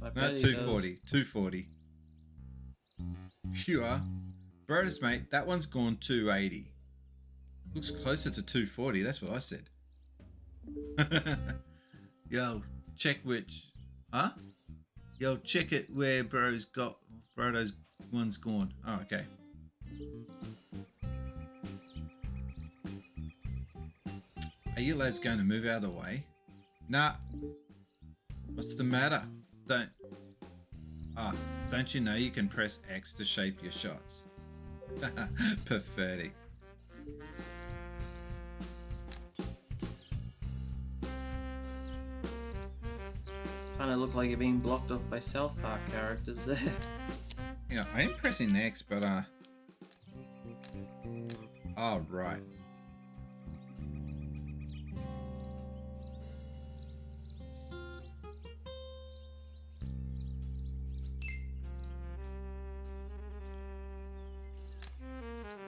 K: No, 240. 240. Pure. Brodus, mate, that one's gone 280. Looks closer to 240. That's what I said. Yo, check which. Huh? Yo, check it where bro's got. Brodo's one's gone. Oh, okay. Are you lads going to move out of the way? Nah. What's the matter? Don't you know you can press X to shape your shots? Pathetic.
D: Kind of look like you're being blocked off by South Park characters there.
K: Yeah, I am pressing X, but oh, right.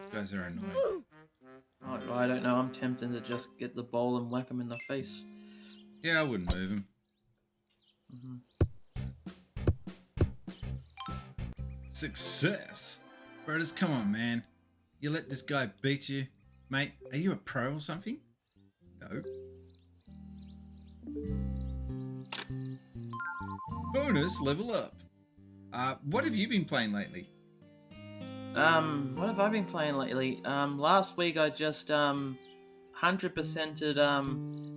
K: These guys are annoying.
D: Oh, I don't know. I'm tempted to just get the ball and whack him in the face.
K: Yeah, I wouldn't move him. Success! Brothers, come on, man. You let this guy beat you? Mate, are you a pro or something? No. Bonus level up. What have you been playing lately?
D: What have I been playing lately? Last week I just 100%ed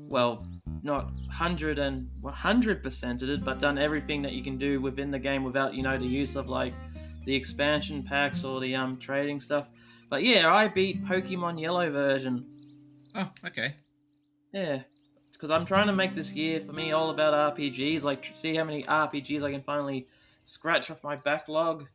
D: well, not 100%ed it, but done everything that you can do within the game without, you know, the use of like the expansion packs or the trading stuff. But yeah, I beat Pokemon Yellow version.
K: Oh, okay.
D: Yeah, because I'm trying to make this year for me all about RPGs. Like, see how many RPGs I can finally scratch off my backlog.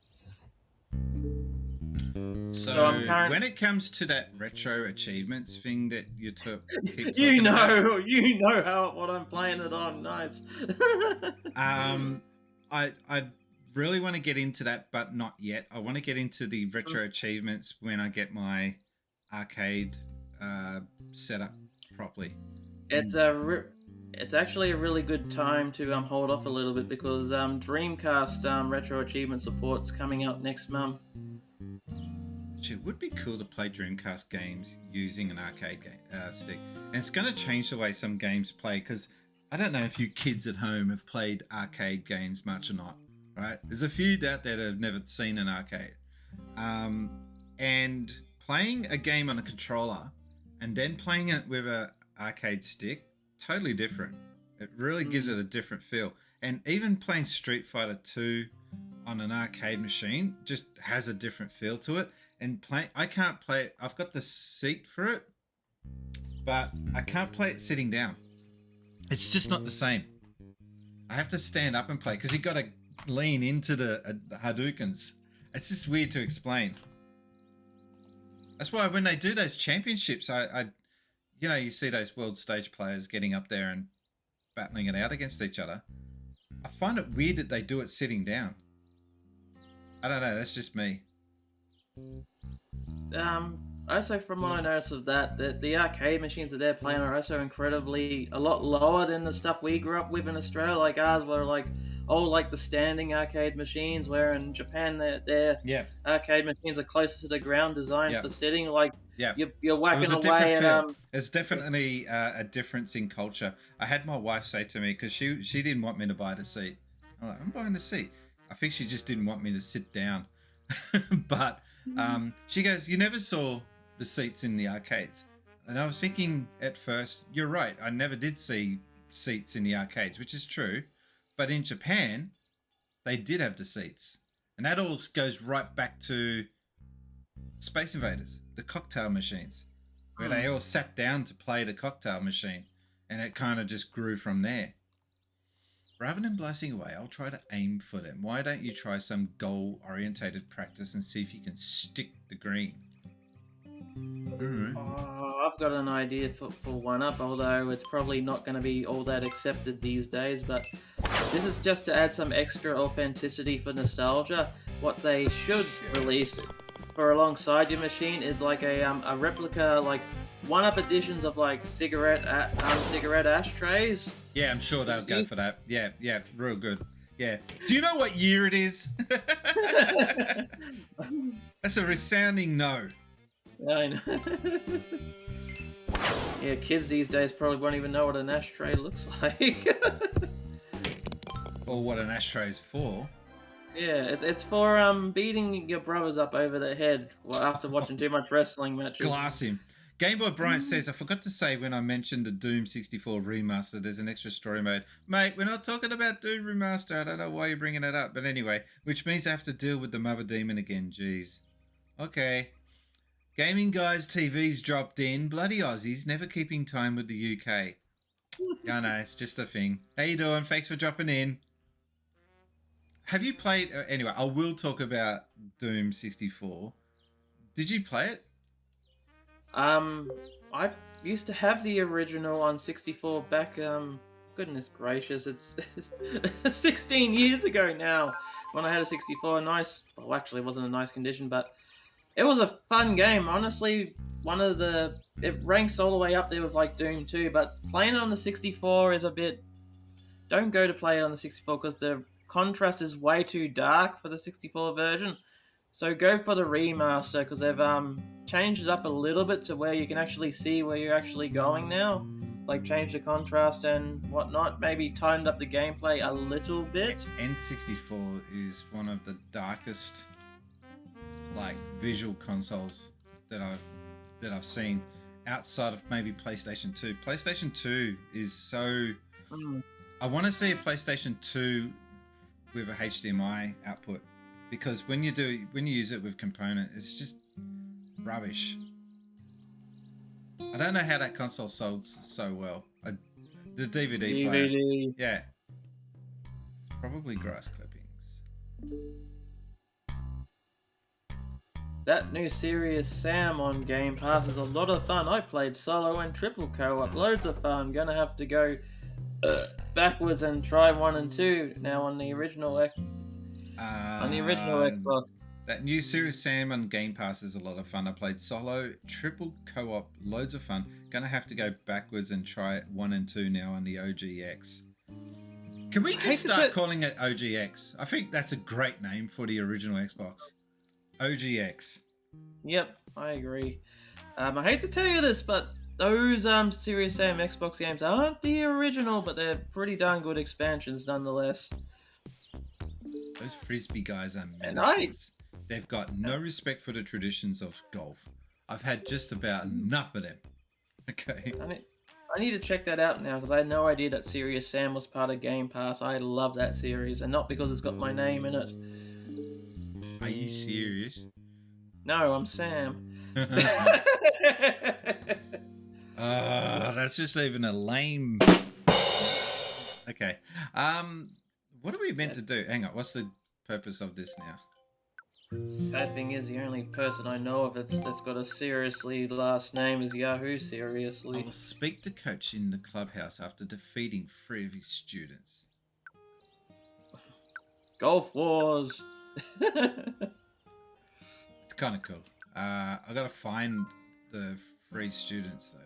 K: So when it comes to that retro achievements thing that you took, keep
D: you
K: talking about,
D: you know what I'm playing it on. Nice.
K: I really want to get into that, but not yet. I want to get into the retro achievements when I get my arcade set up properly.
D: It's actually a really good time to hold off a little bit because Dreamcast retro achievement support's coming out next month.
K: It would be cool to play Dreamcast games using an arcade stick. And it's going to change the way some games play, because I don't know if you kids at home have played arcade games much or not, right? There's a few out there that have never seen an arcade. And playing a game on a controller and then playing it with an arcade stick, totally different. It really gives it a different feel. And even playing Street Fighter 2 on an arcade machine just has a different feel to it. And I can't play it. I've got the seat for it, but I can't play it sitting down. It's just not the same. I have to stand up and play because you got to lean into the Hadoukens. It's just weird to explain. That's why when they do those championships, I you know, you see those world stage players getting up there and battling it out against each other. I find it weird that they do it sitting down. I don't know. That's just me.
D: Also from what I noticed of that, the arcade machines that they're playing are also incredibly a lot lower than the stuff we grew up with in Australia. Like ours were like like the standing arcade machines, where in Japan their arcade machines are closer to the ground, designed for sitting. Like you're whacking away at
K: There's definitely a difference in culture. I had my wife say to me, because she didn't want me to buy the seat. I'm like, I'm buying the seat. I think she just didn't want me to sit down. But she goes, you never saw the seats in the arcades. And I was thinking at first, you're right, I never did see seats in the arcades, which is true. But in Japan, they did have the seats. And that all goes right back to Space Invaders, the cocktail machines, where they all sat down to play the cocktail machine. And it kind of just grew from there. Rather than blasting away, I'll try to aim for them. Why don't you try some goal-orientated practice and see if you can stick the green?
D: I've got an idea for one up, although it's probably not going to be all that accepted these days, but this is just to add some extra authenticity for nostalgia. What they should release for alongside your machine is like a replica, like one-up editions of like cigarette ashtrays.
K: Yeah, I'm sure they'll go for that. Yeah, real good. Yeah. Do you know what year it is? That's a resounding no.
D: I know. Yeah, kids these days probably won't even know what an ashtray looks like.
K: Or what an ashtray is for.
D: Yeah, it's for beating your brothers up over the head after watching too much wrestling matches.
K: Glass him. Game Boy Bryant says, I forgot to say when I mentioned the Doom 64 remaster, there's an extra story mode. Mate, we're not talking about Doom remaster. I don't know why you're bringing it up. But anyway, which means I have to deal with the Mother Demon again. Jeez. Okay. Gaming Guys TV's dropped in. Bloody Aussies, never keeping time with the UK. Oh, no, it's just a thing. How you doing? Thanks for dropping in. Have you played... anyway, I will talk about Doom 64. Did you play it?
D: I used to have the original on 64 back, goodness gracious, it's 16 years ago now when I had a 64. Well, actually, it wasn't a nice condition, but it was a fun game. Honestly, it ranks all the way up there with like Doom 2, but playing it on the 64 is a bit... Don't go to play it on the 64 because the contrast is way too dark for the 64 version. So go for the remaster because they've changed it up a little bit to where you can actually see where you're actually going now. Like change the contrast and whatnot. Maybe tightened up the gameplay a little bit.
K: N64 is one of the darkest like visual consoles that I've seen outside of maybe PlayStation 2. PlayStation 2 is so... I want to see a PlayStation 2 with a HDMI output. Because when you use it with component, it's just rubbish. I don't know how that console sold so well. The DVD player. Yeah. It's probably grass clippings.
D: That new Serious Sam on Game Pass is a lot of fun. I played solo and triple co-op. Loads of fun. Gonna have to go backwards and try 1 and 2 now on the original Xbox.
K: That new Serious Sam on Game Pass is a lot of fun. I played solo, triple co-op, loads of fun. Gonna have to go backwards and try 1 and 2 now on the OGX. Can we just start calling it OGX? I think that's a great name for the original Xbox. OGX.
D: Yep, I agree. I hate to tell you this, but those Serious Sam Xbox games aren't the original, but they're pretty darn good expansions nonetheless.
K: Those Frisbee guys are menaces. They've got no respect for the traditions of golf. I've had just about enough of them. Okay.
D: I need to check that out now because I had no idea that Serious Sam was part of Game Pass. I love that series, and not because it's got my name in it.
K: Are you serious?
D: No, I'm Sam.
K: That's just even a lame... Okay. What are we meant to do? Hang on, what's the purpose of this now?
D: Sad thing is, the only person I know of that's got a seriously last name is Yahoo Seriously.
K: I will speak to Coach in the clubhouse after defeating 3 of his students.
D: Golf Wars!
K: It's kind of cool. I gotta find the 3 students though.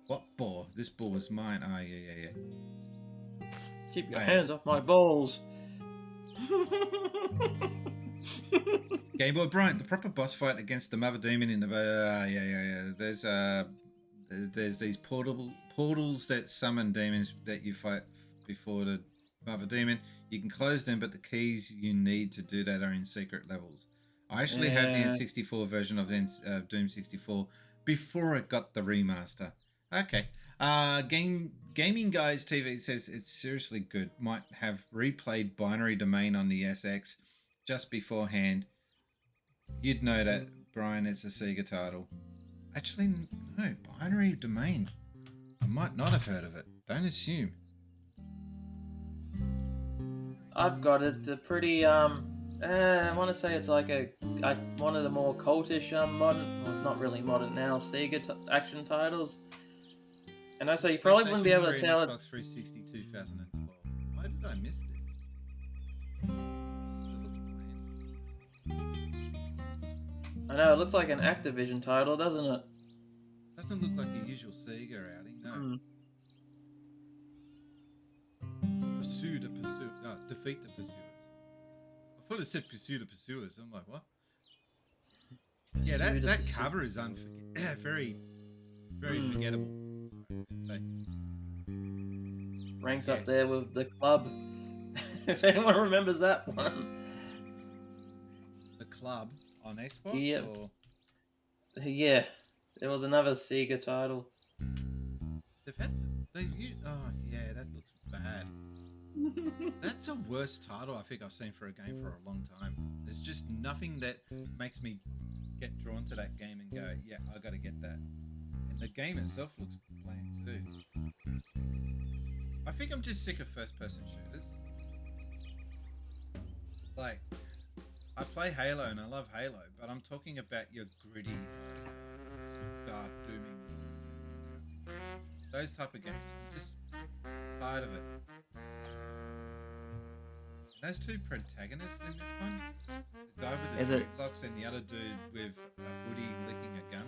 K: What ball? This ball is mine. Oh, yeah.
D: Keep your hands off my balls.
K: Game Boy Bryant, the proper boss fight against the Mother Demon in the... There's these portals that summon demons that you fight before the Mother Demon. You can close them, but the keys you need to do that are in secret levels. I actually have the N64 version of Doom 64 before it got the remaster. Okay. Gaming Guys TV says it's seriously good. Might have replayed Binary Domain on the SX just beforehand. You'd know that, Brian, it's a Sega title. Actually, no. Binary Domain. I might not have heard of it. Don't assume.
D: I've got it. It's a pretty, I want to say it's like one of the more cultish, modern... Well, it's not really modern now. Sega action titles. And I say you probably wouldn't be able to tell it.
K: Xbox 360 2012. Why did I miss this?
D: I know, it looks like an Activision title, doesn't it?
K: Doesn't look like a usual Sega outing, no. Pursue the pursuers. No, defeat the pursuers. I thought it said pursue the pursuers. I'm like, what? Yeah, that,
D: Pursuit of
K: that
D: the
K: cover is very, very forgettable. Sorry, I was gonna say.
D: Ranks
K: Yeah.
D: up there with the club. If anyone remembers that one.
K: The Club on Xbox
D: Yeah.
K: or
D: Yeah, there was another Sega title.
K: they've had oh yeah, that looks bad. That's the worst title I think I've seen for a game for a long time. There's just nothing that makes me get drawn to that game and go, yeah, I gotta get that. And the game itself looks bland too. I think I'm just sick of first-person shooters. Like, I play Halo and I love Halo, but I'm talking about your gritty, dark, dooming, those type of games. I'm just tired of it. Those two protagonists in this one, the guy with the locks and the other dude with a hoodie licking a gun,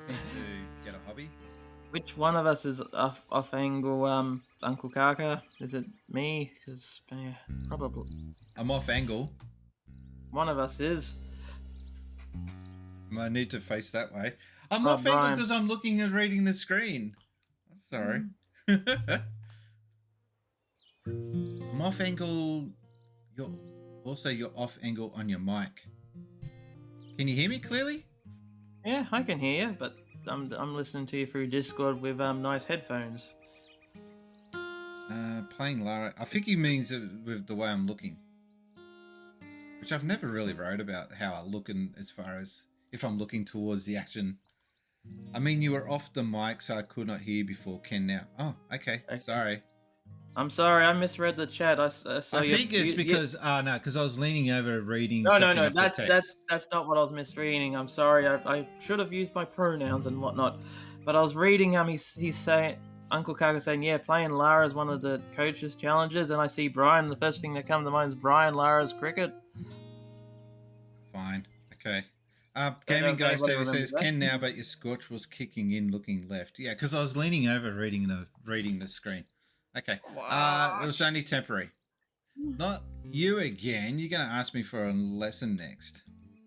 K: needs to get a hobby.
D: Which one of us is off angle, Uncle Kaka? Is it me? Because probably.
K: I'm off angle.
D: One of us is.
K: I need to face that way. I'm off angle because I'm looking and reading the screen. Sorry. I'm off angle. You're off angle on your mic. Can you hear me clearly?
D: Yeah, I can hear you, but I'm listening to you through Discord with nice headphones.
K: Playing Lara. I think he means it with the way I'm looking, which I've never really wrote about how I look in as far as if I'm looking towards the action. I mean, you were off the mic, so I could not hear you before. Can now? Oh, okay. Sorry.
D: I'm sorry, I misread the chat. I
K: think it's because because I was leaning over reading.
D: No, that's not what I was misreading. I'm sorry. I should have used my pronouns and whatnot, but I was reading. He's saying Uncle Kaka saying, yeah, playing Lara is one of the coaches' challenges, and I see Brian. The first thing that comes to mind is Brian Lara's cricket.
K: Fine. Okay. Gaming Guys TV says, "Can now, but your Scorch was kicking in, looking left." Yeah, because I was leaning over, reading the screen. Okay. It was only temporary. Not you again. You're going to ask me for a lesson next.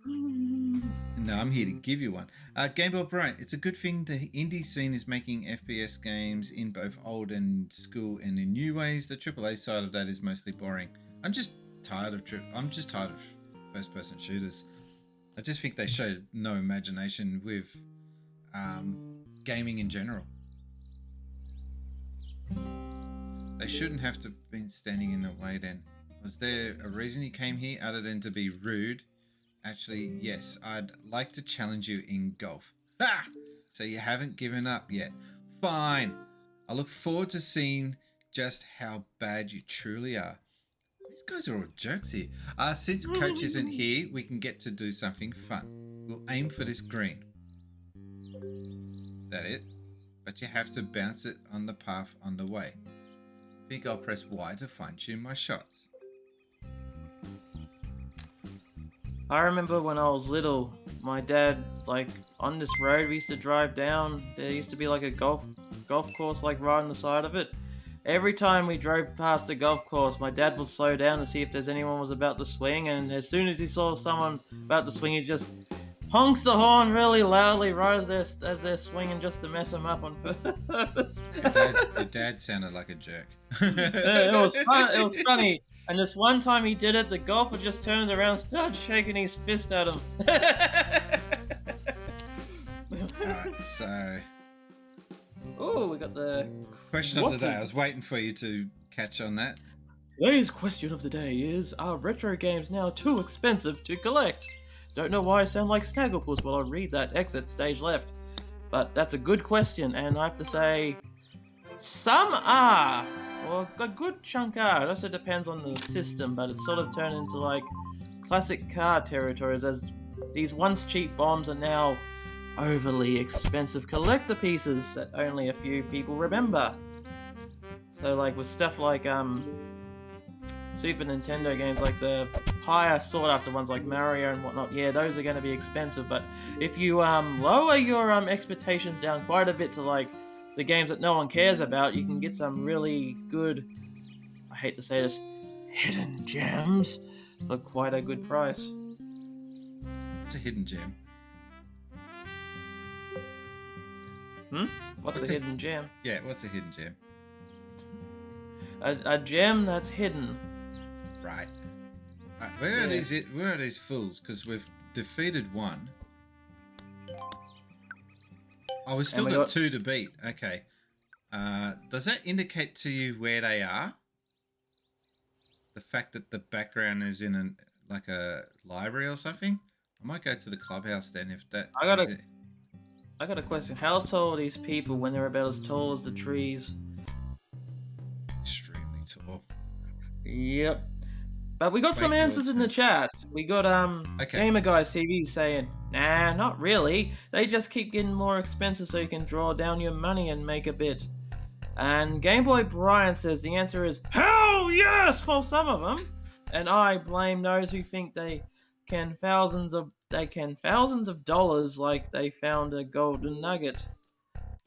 K: No, I'm here to give you one. Game Boy Brian, it's a good thing the indie scene is making FPS games in both old and school and in new ways. The AAA side of that is mostly boring. I'm just tired of first-person shooters. I just think they show no imagination with gaming in general. They shouldn't have to have been standing in the way then. Was there a reason you came here other than to be rude? Actually, yes, I'd like to challenge you in golf. Ha! So you haven't given up yet. Fine. I look forward to seeing just how bad you truly are. These guys are all jerks here. Since Coach isn't here, we can get to do something fun. We'll aim for this green. Is that it? But you have to bounce it on the path on the way. I think I'll press Y to fine-tune my shots.
D: I remember when I was little, my dad, like, on this road we used to drive down, there used to be like a golf course, like, right on the side of it. Every time we drove past the golf course, my dad would slow down to see if there's anyone was about to swing, and as soon as he saw someone about to swing, he just honks the horn really loudly right as they're swinging just to mess them up on purpose.
K: Your dad sounded like a jerk.
D: It was fun. It was funny. And this one time he did it, the golfer just turns around and starts shaking his fist at him.
K: Alright, so...
D: Oh, we got the...
K: Question of the day. I was waiting for you to catch on that.
D: Today's question of the day is, are retro games now too expensive to collect? Don't know why I sound like Snagglepuss while I read that exit stage left. But that's a good question, and I have to say... Some are! Well, a good chunk are. It also depends on the system, but it's sort of turned into like classic car territories as these once cheap bombs are now overly expensive collector pieces that only a few people remember. So like with stuff like Super Nintendo games, like the higher sought after ones like Mario and whatnot, yeah, those are going to be expensive, but if you lower your expectations down quite a bit to like the games that no one cares about, you can get some really good, I hate to say this, hidden gems for quite a good price.
K: It's a hidden gem.
D: What's a hidden gem?
K: Yeah, what's a hidden gem?
D: A gem that's hidden.
K: Right. Where are these fools? Because we've defeated one. Oh, we've still got 2 to beat. Okay. Does that indicate to you where they are? The fact that the background is in like a library or something? I might go to the clubhouse then if that is it.
D: I got a question. How tall are these people when they're about as tall as the trees?
K: Extremely tall.
D: Yep. But we got some answers in the chat. We got Gamer Guys TV saying, nah, not really. They just keep getting more expensive so you can draw down your money and make a bit. And Game Boy Brian says the answer is hell yes for some of them. And I blame those who think they can thousands of dollars like they found a golden nugget.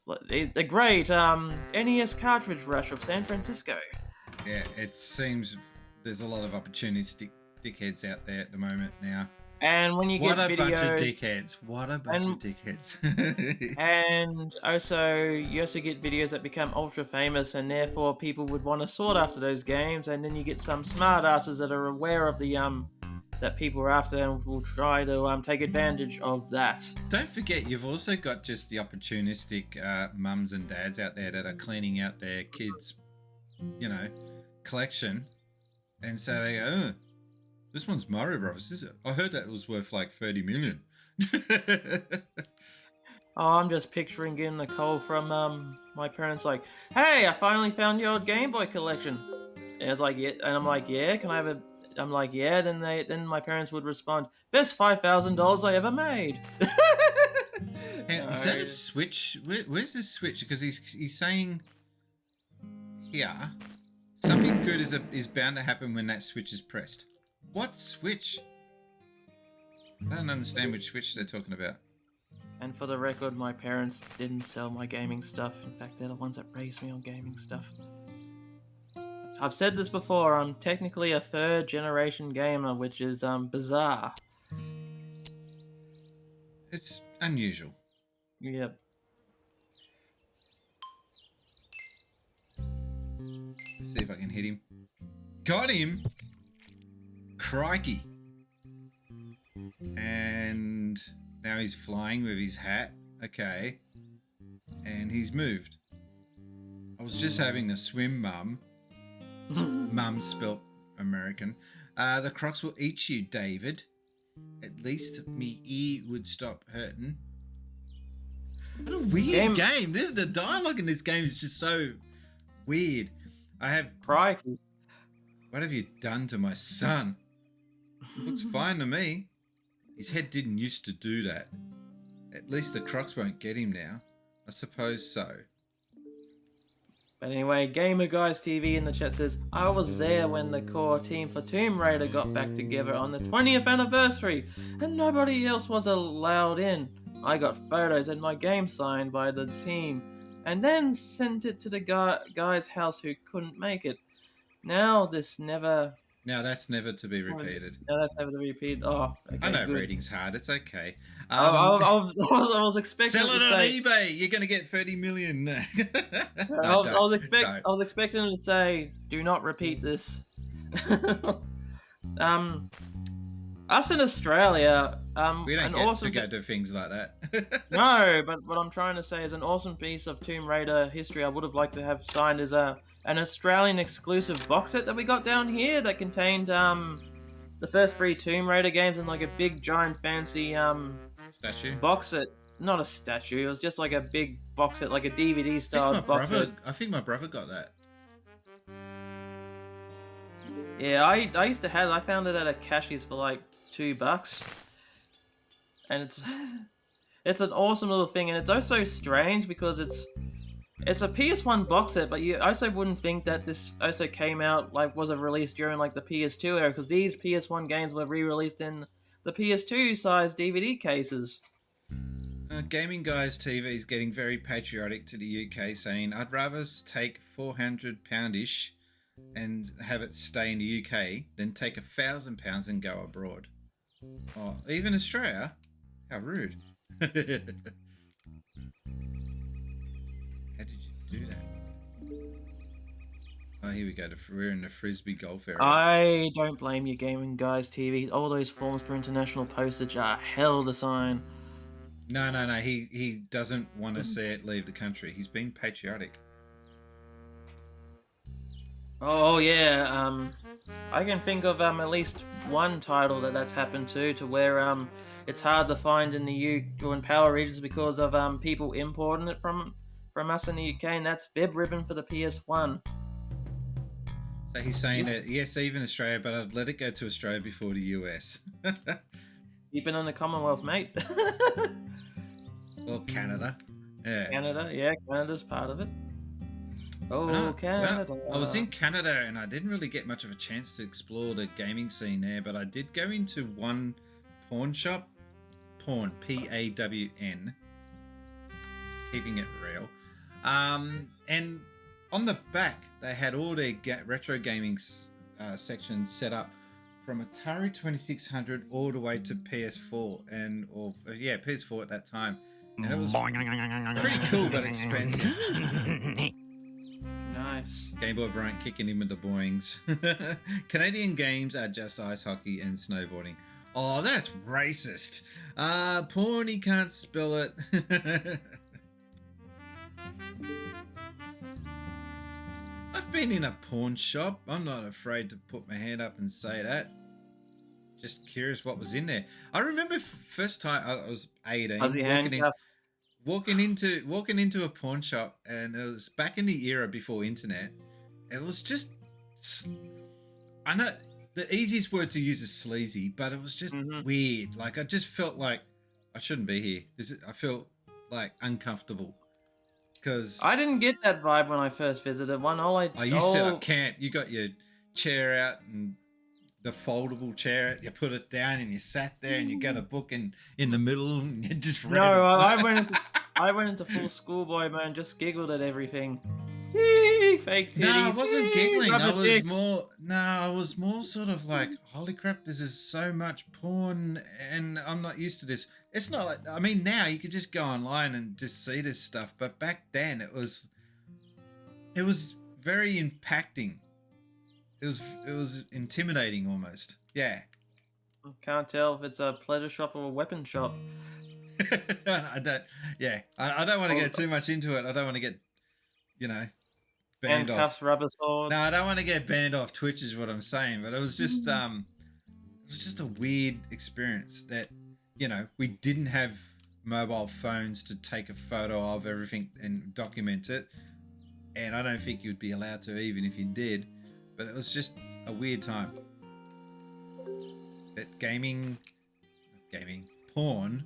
D: The great NES cartridge rush of San Francisco.
K: Yeah, it seems there's a lot of opportunistic dickheads out there at the moment now.
D: And when you get
K: What a bunch of
D: videos,
K: dickheads. What a bunch of dickheads.
D: and also, you also get videos that become ultra famous, and therefore people would want to sort after those games, and then you get some smartasses that are aware of the that people are after and will try to take advantage of that.
K: Don't forget, you've also got just the opportunistic mums and dads out there that are cleaning out their kids', collection, and so they go, oh, this one's Mario Brothers, is it? I heard that it was worth like 30 million.
D: Oh, I'm just picturing getting a call from my parents like, hey, I finally found your old Game Boy collection. And it's like, yeah, and I'm like, yeah, can I have a? I'm like, yeah. Then my parents would respond, best $5,000 I ever made.
K: Is that a Switch? Where's the Switch? Because he's saying here something good is bound to happen when that switch is pressed. What switch? I don't understand which switch they're talking about.
D: And for the record, my parents didn't sell my gaming stuff. In fact, they're the ones that raised me on gaming stuff. I've said this before, I'm technically a 3rd generation gamer, which is bizarre.
K: It's unusual.
D: Yep.
K: Let's see if I can hit him. Got him! Crikey. And now he's flying with his hat. Okay. And he's moved. I was just having a swim, Mum. Mum spelt American. The crocs will eat you, David. At least me ear would stop hurting. What a weird game. The dialogue in this game is just so weird. I have...
D: Crikey.
K: What have you done to my son? Looks fine to me. His head didn't used to do that. At least the crocs won't get him now. I suppose so.
D: But anyway, Gamer Guys TV in the chat says, I was there when the core team for Tomb Raider got back together on the 20th anniversary, and nobody else was allowed in. I got photos and my game signed by the team, and then sent it to the guy's house who couldn't make it. Now that's never
K: to be repeated.
D: No, that's never to be repeated. Oh, okay,
K: I know
D: good.
K: reading's hard. It's okay.
D: I was expecting
K: sell it
D: to
K: on
D: say,
K: eBay. You're going to get 30 million.
D: I was expecting him to say, "Do not repeat this." Us in Australia,
K: we don't
D: an
K: get
D: awesome
K: to go to things like that.
D: No, but what I'm trying to say is an awesome piece of Tomb Raider history I would have liked to have signed is an Australian exclusive box set that we got down here that contained the first 3 Tomb Raider games and like a big giant fancy
K: statue
D: box set. Not a statue, it was just like a big box set, like a DVD style box set.
K: I think my brother got that.
D: Yeah, I used to have it. I found it at a Cashies for like $2. And it's an awesome little thing, and it's also strange because it's a PS1 box set, but you also wouldn't think that this also came out was released during like the PS2 era, because these PS1 games were re-released in the PS2 size DVD cases.
K: Gaming Guys TV is getting very patriotic to the UK, saying, I'd rather take £400-ish and have it stay in the UK than take £1,000 and go abroad. Oh, even Australia? How rude. Oh, here we go. We're in the Frisbee golf area.
D: I don't blame you, Gaming Guys TV. All those forms for international postage are hell to sign.
K: No. He doesn't want to see it leave the country. He's being patriotic.
D: Oh yeah, I can think of at least one title that's happened to where it's hard to find in the UK or in power regions because of people importing it from us in the UK, and that's Fib Ribbon for the PS1.
K: So he's saying that yes, even Australia, but I'd let it go to Australia before the US.
D: You've been in the Commonwealth, mate.
K: Or Canada. Yeah.
D: Canada, yeah, Canada's part of it. Oh, Canada.
K: I was in Canada and I didn't really get much of a chance to explore the gaming scene there, but I did go into one pawn shop. Pawn, P-A-W-N. Keeping it real. And on the back, they had all their retro gaming sections set up from Atari 2600 all the way to PS4 PS4 at that time. And it was pretty cool but expensive.
D: Nice.
K: Game Boy Bryant kicking in with the boings. Canadian games are just ice hockey and snowboarding. Oh, that's racist. Porn, he can't spell it. I've been in a pawn shop. I'm not afraid to put my hand up and say that. Just curious what was in there. I remember first time I was 18. Walking into a pawn shop, and it was back in the era before internet. It was just, I know the easiest word to use is sleazy, but it was just weird. Like I just felt like I shouldn't be here. I felt like uncomfortable because
D: I didn't get that vibe when I first visited one.
K: You set up camp. You got your chair out and the foldable chair. You put it down and you sat there and you got a book in the middle and you just read it.
D: I went into full schoolboy mode, just giggled at everything. Fake titties.
K: No, I wasn't giggling. I was more sort of like, holy crap, this is so much porn and I'm not used to this. It's not like, I mean, now you could just go online and just see this stuff, but back then it was very impacting. It was intimidating almost. Yeah.
D: Can't tell if it's a pleasure shop or a weapon shop.
K: I don't want to get too much into it. I don't want to get, banned
D: handcuffs,
K: off.
D: Rubber swords.
K: No, I don't want to get banned off Twitch is what I'm saying. But it was just a weird experience that, we didn't have mobile phones to take a photo of everything and document it. And I don't think you'd be allowed to even if you did. But it was just a weird time. That porn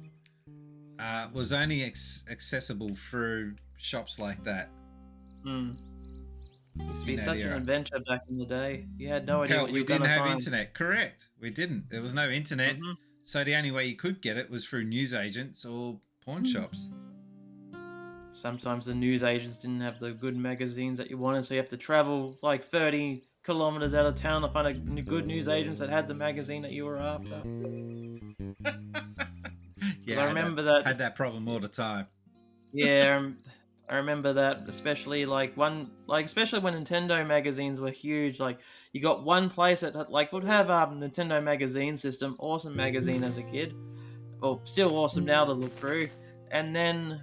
K: was only accessible through shops like that.
D: Used to be such an adventure back in the day. You had no idea what you were
K: didn't have
D: find.
K: internet. Correct. We didn't. There was no internet. So the only way you could get it was through newsagents or pawn shops.
D: Sometimes the newsagents didn't have the good magazines that you wanted, so you have to travel like 30 kilometers out of town to find a good newsagents that had the magazine that you were after.
K: Yeah,
D: I remember that.
K: Had that problem all the time.
D: Yeah, I remember that, especially especially when Nintendo magazines were huge. Like you got one place that would have Nintendo magazine system, awesome magazine as a kid, well still awesome now to look through. And then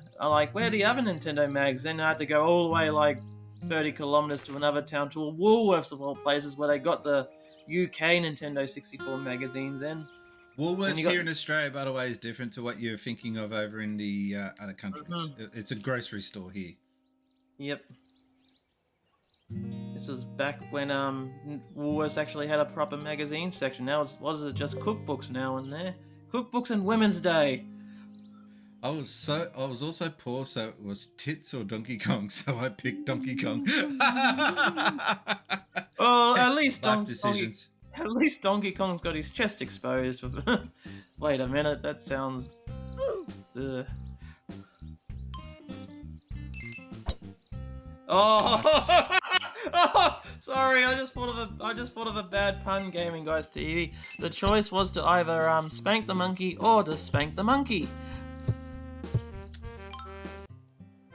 D: where are the other Nintendo mags? Then I had to go all the way 30 kilometers to another town to a Woolworths of all places where they got the UK Nintendo 64 magazines in.
K: Woolworths here in Australia, by the way, is different to what you're thinking of over in the other countries. It's a grocery store here.
D: Yep. This was back when Woolworths actually had a proper magazine section. Now was it just cookbooks now and there? Cookbooks and Women's Day.
K: I was also poor, so it was tits or Donkey Kong, so I picked Donkey Kong.
D: Well, at least
K: life decisions.
D: At least Donkey Kong's got his chest exposed. Wait a minute, that sounds. Oh! Oh, sorry, I just thought of a bad pun, Gaming Guys TV. The choice was to either spank the monkey or to spank the monkey.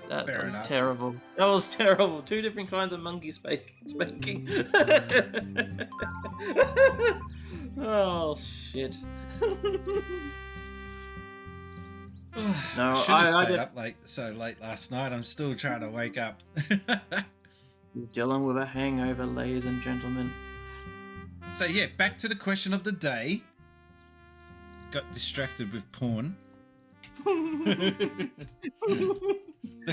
D: That
K: fair
D: was
K: enough.
D: terrible. That was terrible. Two different kinds of monkey spanking. Oh shit. No,
K: I should have
D: I
K: stayed
D: did.
K: up so late last night. I'm still trying to wake up.
D: You're dealing with a hangover, ladies and gentlemen.
K: So yeah, back to the question of the day. Got distracted with porn. The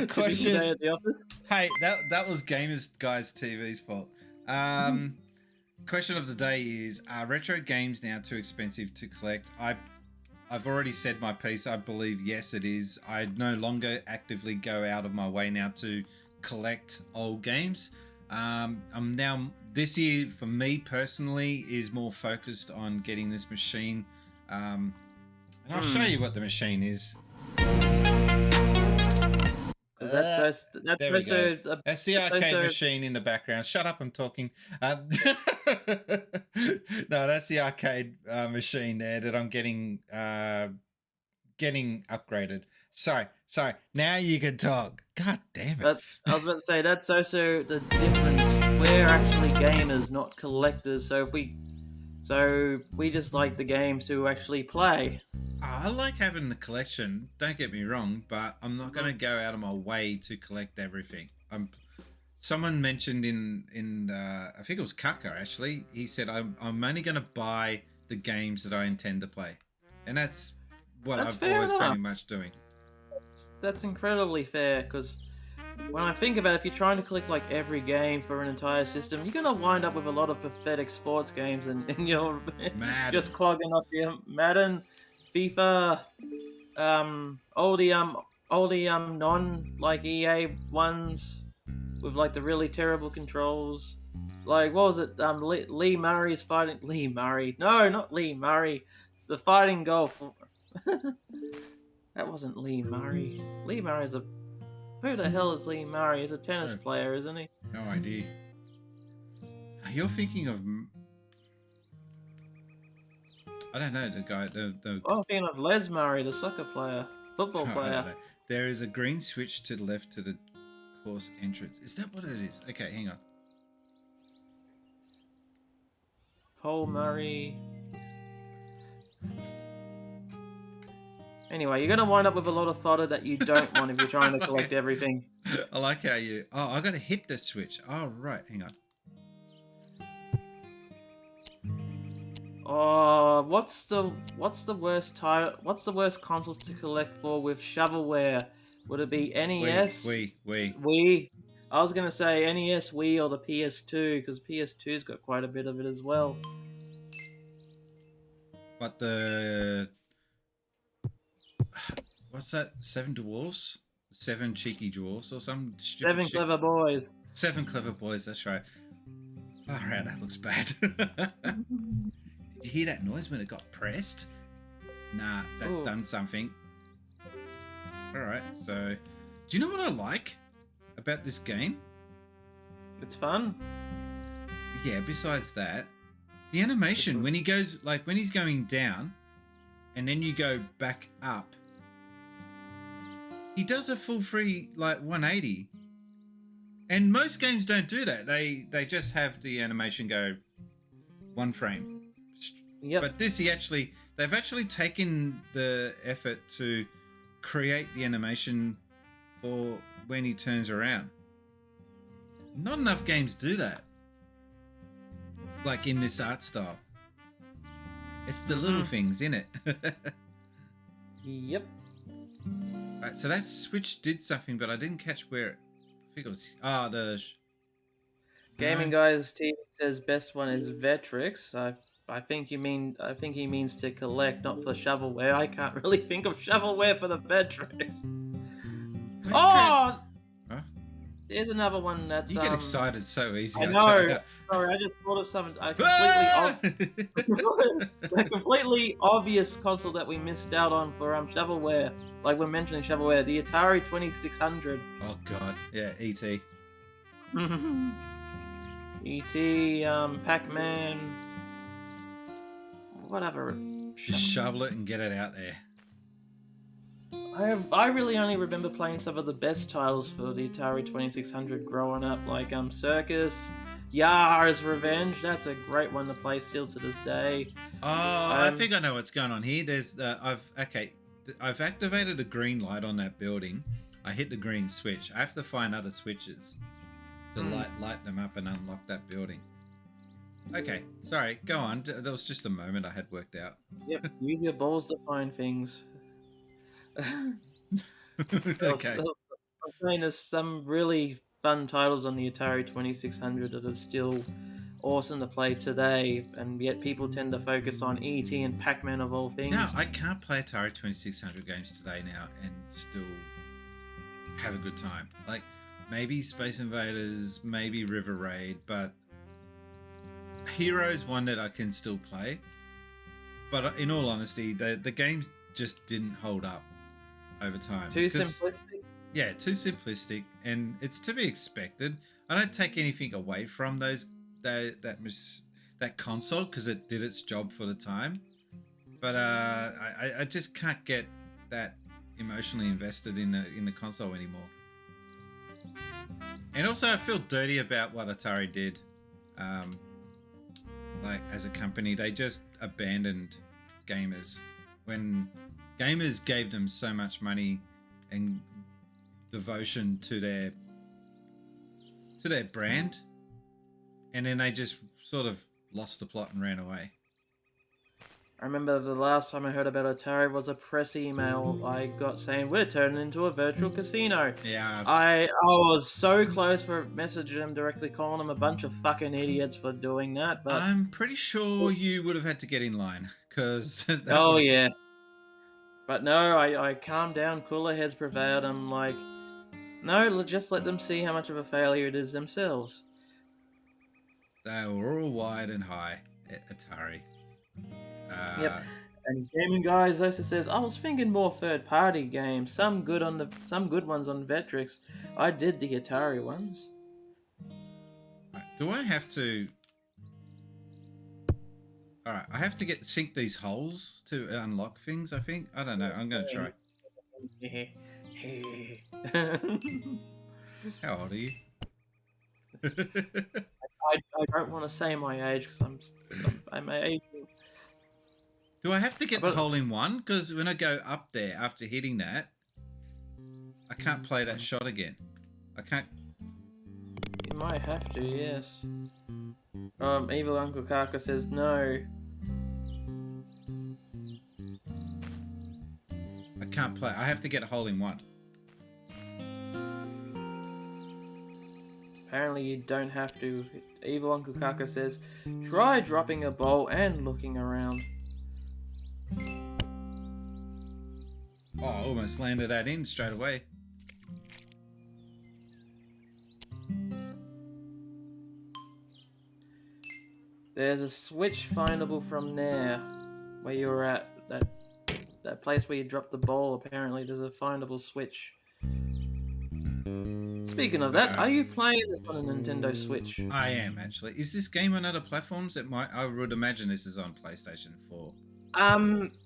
K: question.
D: Day at the office.
K: Hey, that was Gamers Guys TV's fault. Question of the day is: are retro games now too expensive to collect? I've already said my piece. I believe yes, it is. I no longer actively go out of my way now to collect old games. I'm now this year for me personally is more focused on getting this machine. And I'll show you what the machine is.
D: That's
K: There we go. That's the arcade machine in the background. Shut up, I'm talking. No, that's the arcade machine there that I'm getting upgraded. Sorry. Now you can talk. God damn it.
D: I was about to say that's also the difference. We're actually gamers, not collectors. So we just like the games to actually play.
K: I like having the collection. Don't get me wrong, but I'm not going to go out of my way to collect everything. Someone mentioned in I think it was Kaka actually. He said I'm only going to buy the games that I intend to play, and that's what I've always pretty much doing.
D: That's incredibly fair because when I think about it, if you're trying to collect like every game for an entire system, you're gonna wind up with a lot of pathetic sports games, and you're just clogging up your Madden, FIFA, all the non like EA ones with like the really terrible controls. Like what was it? Lee Murray's fighting Lee Murray. No, not Lee Murray. The fighting golf. That wasn't Lee Murray. Lee Murray's a... Who the hell is Lee Murray? He's a tennis player, isn't he?
K: No idea. You're thinking of... I don't know, the guy...
D: I'm thinking of Les Murray, the soccer player. Football player.
K: There is a green switch to the left to the course entrance. Is that what it is? Okay, hang on.
D: Paul Murray... Anyway, you're going to wind up with a lot of fodder that you don't want if you're trying to collect everything.
K: I like how you... Oh, I got to hit the switch. Oh, right. Hang on.
D: Oh, what's the worst title? What's the worst console to collect for with shovelware? Would it be NES?
K: Wii.
D: I was going to say NES, Wii, or the PS2, because PS2's got quite a bit of it as well.
K: But the... What's that? 7 dwarfs? 7 cheeky dwarfs or some stupid
D: 7
K: shit?
D: clever boys.
K: 7 clever boys, that's right. Oh, right, that looks bad. Did you hear that noise when it got pressed? Nah, that's done something. Alright, so... Do you know what I like about this game?
D: It's fun.
K: Yeah, besides that, the animation, when he goes, like, when he's going down, and then you go back up, he does a full free, like, 180. And most games don't do that. They just have the animation go 1 frame.
D: Yep.
K: But this, they've actually taken the effort to create the animation for when he turns around. Not enough games do that. Like in this art style. It's the little things in it.
D: Yep.
K: Right, so that switch did something, but I didn't catch where it... I think it was... the...
D: Gaming Guys TV says best one is Vectrex. I think he means to collect, not for shovelware. I can't really think of shovelware for the Vectrex. Oh!
K: Huh?
D: There's another one that's...
K: You get excited so easy.
D: I know. Sorry, I just thought of something. A completely obvious console that we missed out on for shovelware. Like we're mentioning shovelware. The Atari 2600.
K: Oh, God. Yeah, E.T.
D: E.T., Pac-Man... Whatever.
K: Just shovel it and get it out there.
D: I really only remember playing some of the best titles for the Atari 2600 growing up, like Circus, Yar's Revenge. That's a great one to play still to this day.
K: Oh, I think I know what's going on here. There's I've activated a green light on that building. I hit the green switch. I have to find other switches to light them up and unlock that building. Okay, sorry, go on. That was just a moment I had worked out.
D: Yep, use your balls to find things.
K: Okay.
D: I was saying there's some really fun titles on the Atari 2600 that are still awesome to play today, and yet people tend to focus on E.T. and Pac-Man of all things.
K: No, I can't play Atari 2600 games today now and still have a good time. Like, maybe Space Invaders, maybe River Raid, but Hero's one that I can still play. But in all honesty, the games just didn't hold up over time.
D: Too simplistic?
K: Yeah, too simplistic, and it's to be expected. I don't take anything away from that console because it did its job for the time. But I just can't get that emotionally invested in the console anymore. And also, I feel dirty about what Atari did. Like, as a company, they just abandoned gamers when gamers gave them so much money and devotion to their brand, and then they just sort of lost the plot and ran away.
D: I remember the last time I heard about Atari was a press email I got saying we're turning into a virtual casino.
K: Yeah.
D: I was so close for messaging them directly, calling them a bunch of fucking idiots for doing that. But
K: I'm pretty sure you would have had to get in line because.
D: Yeah. But no, I calmed down. Cooler heads prevailed. I'm like, no, just let them see how much of a failure it is themselves.
K: They were all wide and high at Atari.
D: Yep. And Gaming Guys also says, I was thinking more third-party games. Some good ones on Vectrex. I did the Atari ones.
K: Do I have to? All right, I have to sink these holes to unlock things. I think. I don't know. I'm gonna try. How old are you?
D: I don't want to say my age because I'm aging.
K: Do I have to get the hole in one? Because when I go up there after hitting that, I can't play that shot again. I can't.
D: You might have to, yes. Evil Uncle Kaka says no.
K: I can't play. I have to get a hole in one.
D: Apparently you don't have to. Evil Uncle Kaka says, try dropping a bowl and looking around.
K: Oh, I almost landed that in straight away.
D: There's a switch findable from there, where you're at, that place where you dropped the bowl. Apparently there's a findable switch. Speaking of that, are you playing this on a Nintendo Switch?
K: I am, actually. Is this game on other platforms? I would imagine this is on PlayStation 4.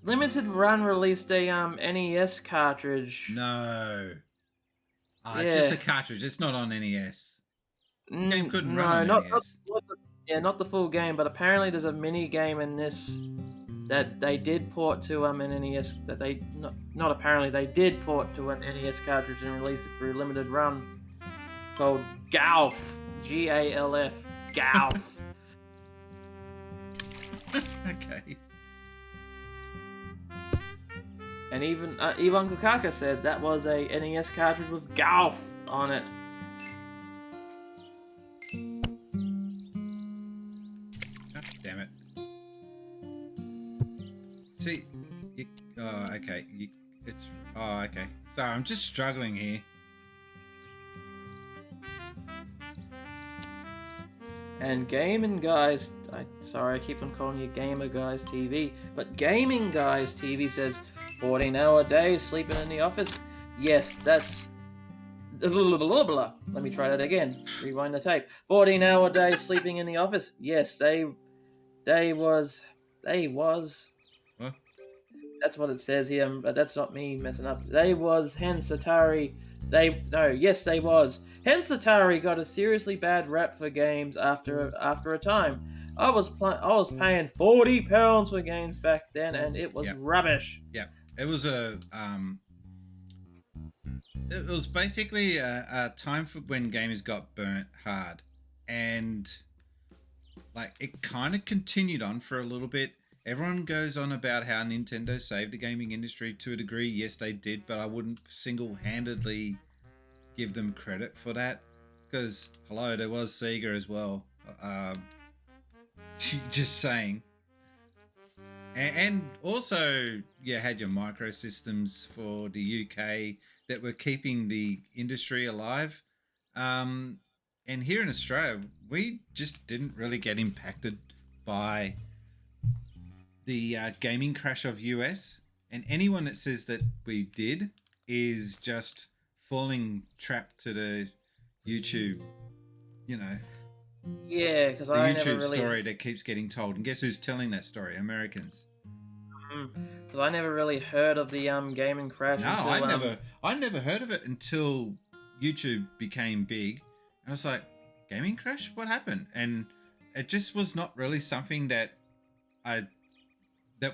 D: Limited Run released a NES cartridge.
K: No. Just a cartridge. It's not on NES. The game couldn't run on NES.
D: Not the full game, but apparently there's a mini game in this that they did port to an NES. That they not apparently they did port to an NES cartridge and release it through Limited Run, called Galf, GALF, Galf.
K: Okay.
D: And even Ivan Kakaka said that was a NES cartridge with Galf on it.
K: God damn it. See, okay. Okay. Sorry, I'm just struggling here.
D: And Gaming Guys, sorry I keep on calling you Gamer Guys TV, but Gaming Guys TV says 14-hour days sleeping in the office. Yes, that's... Let me try that again. Rewind the tape. 14-hour days sleeping in the office. Yes, they was...
K: What?
D: That's what it says here, but that's not me messing up. They was hence Atari. They was. Hence Atari got a seriously bad rap for games after a time. I was paying £40 for games back then, and it was rubbish.
K: Yeah, it was it was basically a time for when gamers got burnt hard, and like it kind of continued on for a little bit. Everyone goes on about how Nintendo saved the gaming industry to a degree. Yes, they did, but I wouldn't single-handedly give them credit for that, because hello, there was Sega as well. Just saying. And also, you had your microsystems for the UK that were keeping the industry alive. And here in Australia, we just didn't really get impacted by the gaming crash of US. And anyone that says that we did is just falling trapped to the YouTube,
D: Yeah, because
K: the
D: I
K: YouTube
D: never really.
K: story that keeps getting told. And guess who's telling that story? Americans.
D: Because I never really heard of the gaming crash
K: No,
D: until
K: I never heard of it until YouTube became big. I was like, gaming crash? What happened? And it just was not really something that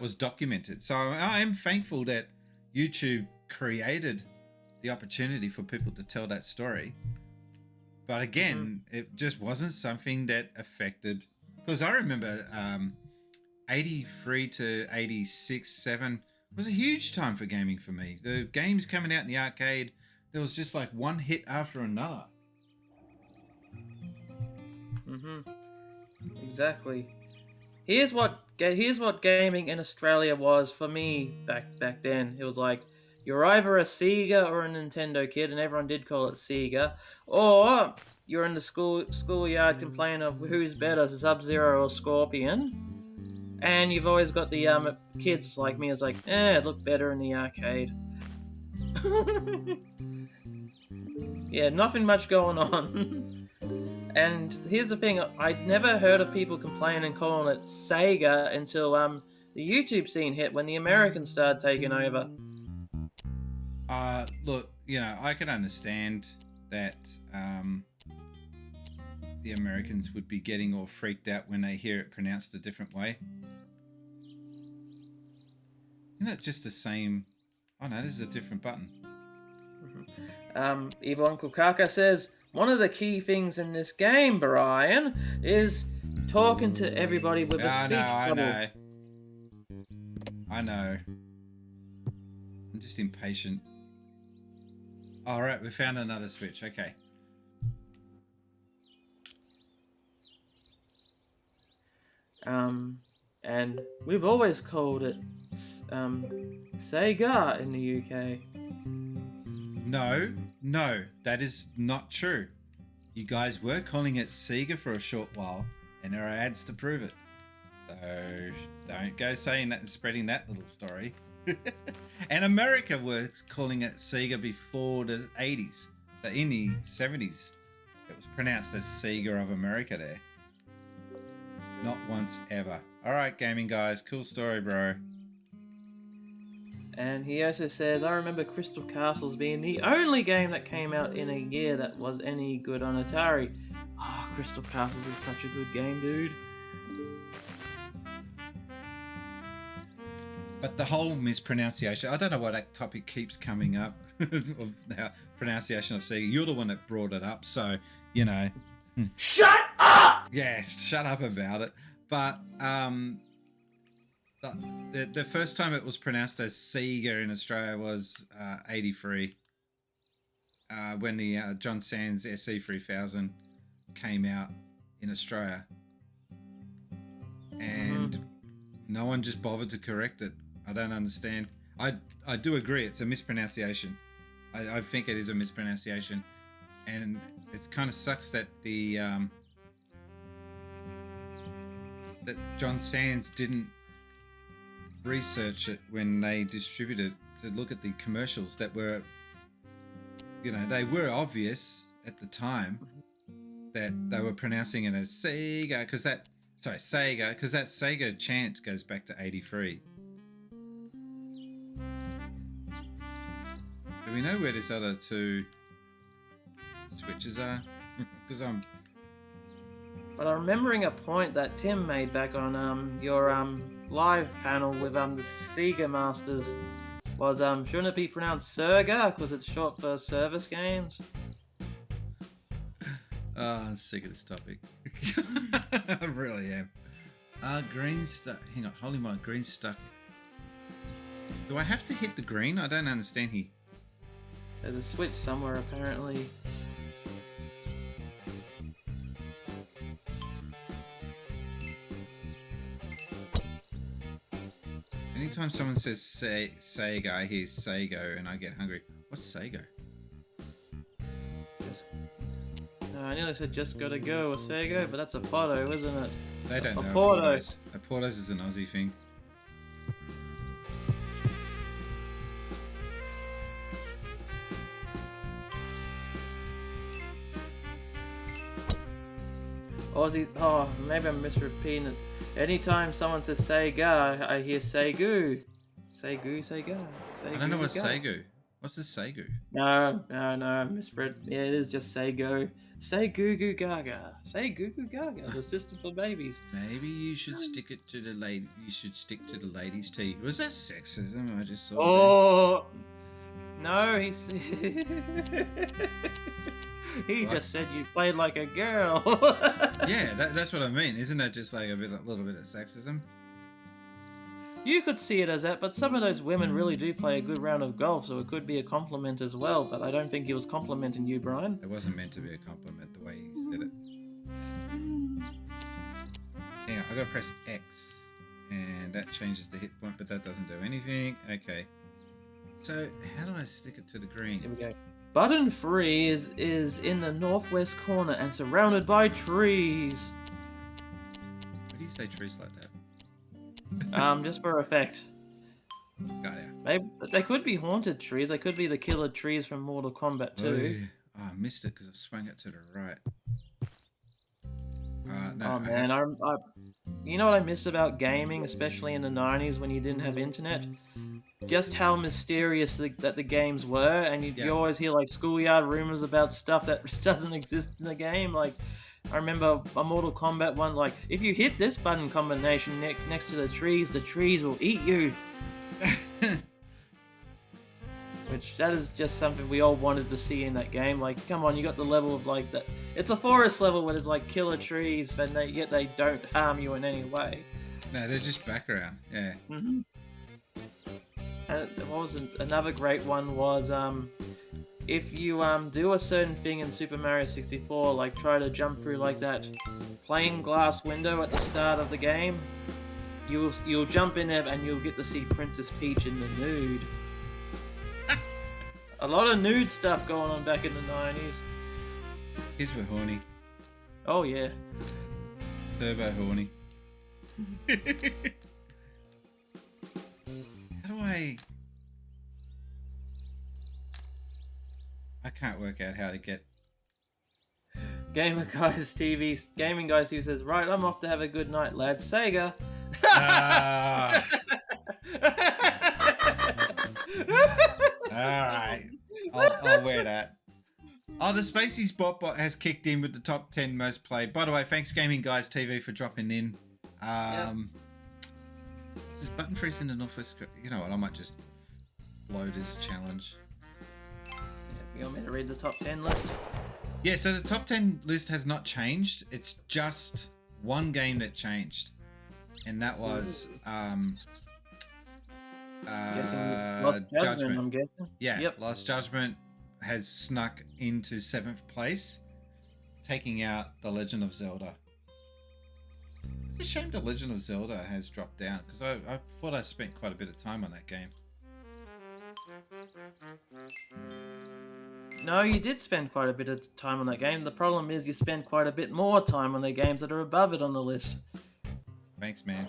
K: was documented. So I am thankful that YouTube created the opportunity for people to tell that story. But again, it just wasn't something that affected, because I remember 83 to 86, 7 was a huge time for gaming for me. The games coming out in the arcade, there was just like one hit after another.
D: Exactly. Here's what gaming in Australia was for me back then. It was like you're either a Sega or a Nintendo kid, and everyone did call it Sega, or you're in the schoolyard complaining of who's better, Sub-Zero or Scorpion, and you've always got the kids like me is like, it looked better in the arcade. Yeah, nothing much going on. And here's the thing, I'd never heard of people complaining and calling it Sega until the YouTube scene hit, when the Americans started taking over.
K: Look, I can understand that the Americans would be getting all freaked out when they hear it pronounced a different way. Isn't it just the same? Oh no, this is a different button.
D: Evil Uncle Kaka says, one of the key things in this game, Brian, is talking to everybody with a speech bubble.
K: I know. I'm just impatient. All right, we found another switch. Okay.
D: And we've always called it Sega in the UK.
K: No, that is not true. You guys were calling it Sega for a short while, and there are ads to prove it. So don't go saying that and spreading that little story. And America was calling it Sega before the 80s. So in the 70s, it was pronounced as Sega of America there. Not once ever. All right, gaming guys, cool story, bro.
D: And he also says, I remember Crystal Castles being the only game that came out in a year that was any good on Atari. Oh, Crystal Castles is such a good game, dude.
K: But the whole mispronunciation, I don't know why that topic keeps coming up of the pronunciation of Sega. You're the one that brought it up, so, Shut up! Yes, shut up about it. But the first time it was pronounced as Sega in Australia was 83, when the John Sands SC3000 came out in Australia. And no one just bothered to correct it. I don't understand. I do agree, it's a mispronunciation. I think it is a mispronunciation. And it kind of sucks that that John Sands didn't research it when they distributed to look at the commercials that were, they were obvious at the time that they were pronouncing it as Sega, because that Sega chant goes back to 83. Do we know where these other two switches are? Because I'm...
D: But I'm remembering a point that Tim made back on your live panel with the Sega Masters was shouldn't it be pronounced Serga because it's short for service games?
K: Oh, I'm sick of this topic. I really am. Green stuck. Hang on, holy moly, green stuck. Do I have to hit the green? I don't understand here.
D: There's a switch somewhere apparently.
K: Anytime someone says Sega, I hear Sago and I get hungry. What's Sago?
D: I nearly said just gotta go or Sego, but that's a Porto, isn't it?
K: They don't know.
D: Porto.
K: Portos is an Aussie thing.
D: Aussie. Oh, maybe I'm misrepeating it. Anytime someone says Sega, I hear Segu. Segu, Sega.
K: I don't know what's Segu. What's the Segu?
D: No, I misread. Yeah, it is just Sego. Say goo goo gaga. Say goo goo gaga. The system for babies.
K: Maybe you should stick it to the lady. You should stick to the ladies' tea. Was that sexism? I just saw.
D: Oh no, he's. He
K: What?
D: just said you played like a girl.
K: Yeah, that's what I mean. Isn't that just like a little bit of sexism?
D: You could see it as that, but some of those women really do play a good round of golf, so it could be a compliment as well. But I don't think he was complimenting you, Brian.
K: It wasn't meant to be a compliment the way he said it. Yeah, I gotta press X, and that changes the hit point, but that doesn't do anything. Okay. So how do I stick it to the green?
D: Here we go. Button 3 is in the northwest corner and surrounded by trees.
K: Why do you say trees like that?
D: Just for effect.
K: Got it.
D: They could be haunted trees. They could be the killer trees from Mortal Kombat 2.
K: Oh, I missed it because I swung it to the right. No,
D: Oh man, you know what I miss about gaming, especially in the 90s when you didn't have internet? Just how mysterious that the games were, and you always hear like schoolyard rumors about stuff that doesn't exist in the game. Like, I remember a Mortal Kombat one, like, if you hit this button combination next to the trees will eat you. Which, that is just something we all wanted to see in that game. Like, come on, you got the level of like that. It's a forest level where there's like killer trees, but yet they don't harm you in any way.
K: No, they're just background. Yeah.
D: Mm-hmm. What was another great one was if you do a certain thing in Super Mario 64, like try to jump through like that plain glass window at the start of the game, you'll jump in there and you'll get to see Princess Peach in the nude. A lot of nude stuff going on back in the 90s.
K: Kids were horny.
D: Oh yeah.
K: Turbo horny. How do I can't work out how to get...
D: Gaming Guys who says, right, I'm off to have a good night, lads. Sega.
K: Alright. I'll wear that. Oh, the Spaceys bot has kicked in with the top 10 most played. By the way, thanks Gaming Guys TV for dropping in. This button freeze in the Northwest. You know what? I might just blow this challenge.
D: You want me to read the top 10 list?
K: Yeah, so the top 10 list has not changed. It's just one game that changed. And that was
D: Lost Judgment, I'm guessing.
K: Yeah,
D: yep.
K: Lost Judgment has snuck into 7th place, taking out The Legend of Zelda. It's a shame The Legend of Zelda has dropped down, because I thought I spent quite a bit of time on that game.
D: No, you did spend quite a bit of time on that game. The problem is you spend quite a bit more time on the games that are above it on the list.
K: Thanks, man.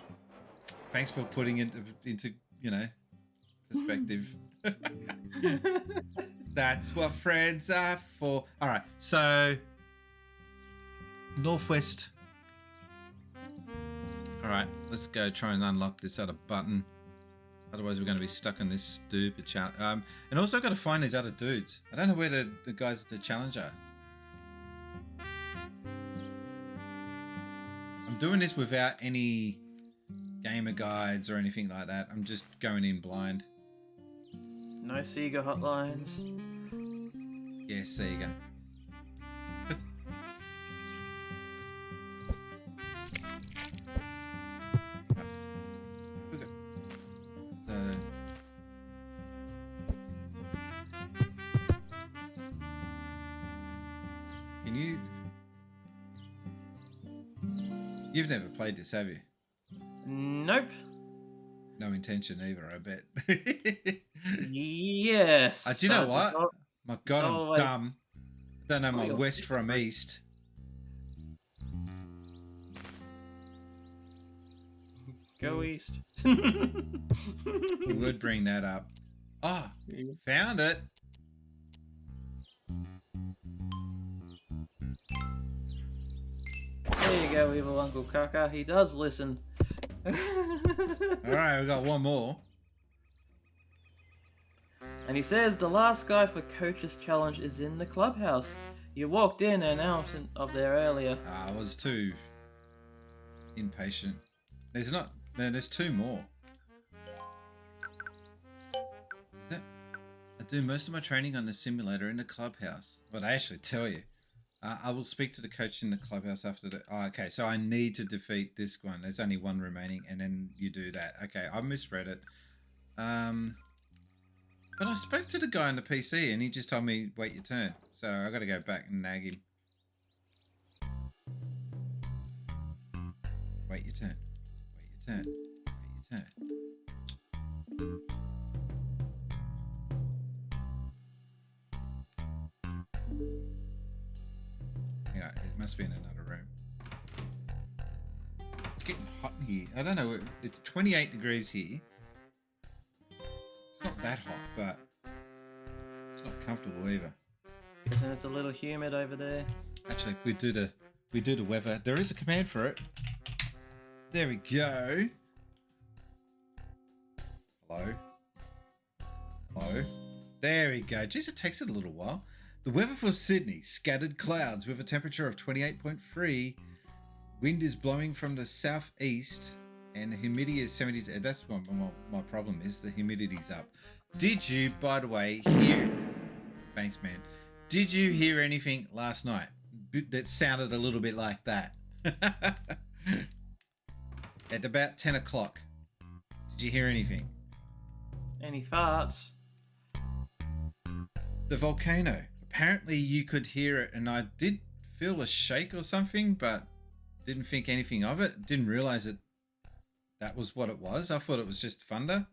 K: Thanks for putting it into you know, perspective. That's what friends are for. All right, so Northwest. All right, let's go try and unlock this other button. Otherwise, we're going to be stuck on this stupid challenge. And also, I've got to find these other dudes. I don't know where the guys at the challenge are. I'm doing this without any gamer guides or anything like that. I'm just going in blind.
D: No Sega hotlines.
K: Yeah, Sega. Can you... You've never played this, have you?
D: Nope.
K: No intention either, I bet.
D: Yes.
K: Do you know what?
D: all-
K: My God,
D: all
K: I'm
D: like-
K: dumb. Don't know my
D: you're
K: west from east.
D: Go east.
K: You would bring that up. Oh, found it.
D: There you go, evil Uncle Kaka. He does listen.
K: All right, we got one more.
D: And he says the last guy for Coach's Challenge is in the clubhouse. You walked in and out of there earlier.
K: I was too impatient. There's not. There's two more. I do most of my training on the simulator in the clubhouse. But I actually tell you, I will speak to the coach in the clubhouse after the... Oh, okay, so I need to defeat this one. There's only one remaining, and then you do that. Okay, I misread it. But I spoke to the guy on the PC, and he just told me, wait your turn. So I got to go back and nag him. Wait your turn. Wait your turn. Wait your turn. Yeah, it must be in another room. It's getting hot in here. I don't know. It's 28 degrees here. It's not that hot, but it's not comfortable either.
D: Guessing it's a little humid over there.
K: Actually, we do the weather. There is a command for it. There we go. Hello. Hello. There we go. Jeez, it takes it a little while. The weather for Sydney: scattered clouds with a temperature of 28.3. Wind is blowing from the southeast, and the humidity is 70. That's my problem is the humidity's up. Did you, by the way, hear? Thanks, man. Did you hear anything last night that sounded a little bit like that? At about 10 o'clock. Did you hear anything?
D: Any farts?
K: The volcano. Apparently you could hear it, and I did feel a shake or something, but didn't think anything of it. Didn't realize that was what it was. I thought it was just thunder.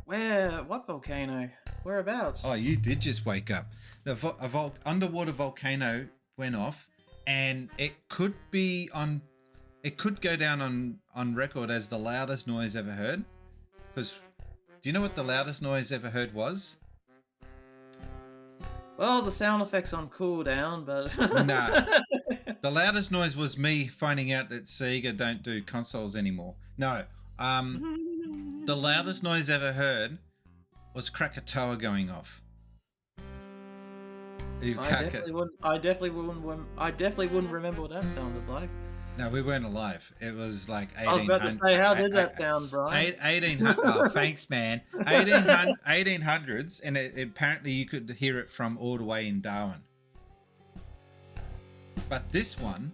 D: Where? What volcano? Whereabouts?
K: Oh, you did just wake up. The underwater volcano went off, and it could be on. It could go down on record as the loudest noise ever heard. Because, do you know what the loudest noise ever heard was?
D: Well, the sound effects on cooldown, but...
K: Nah. The loudest noise was me finding out that Sega don't do consoles anymore. No. The loudest noise ever heard was Krakatoa going off.
D: I definitely wouldn't remember what that sounded like.
K: No, we weren't alive. It was like 1800.
D: I was about to say, how did that sound, Brian?
K: 1800. Oh, thanks, man. 1800s, and apparently you could hear it from all the way in Darwin. But this one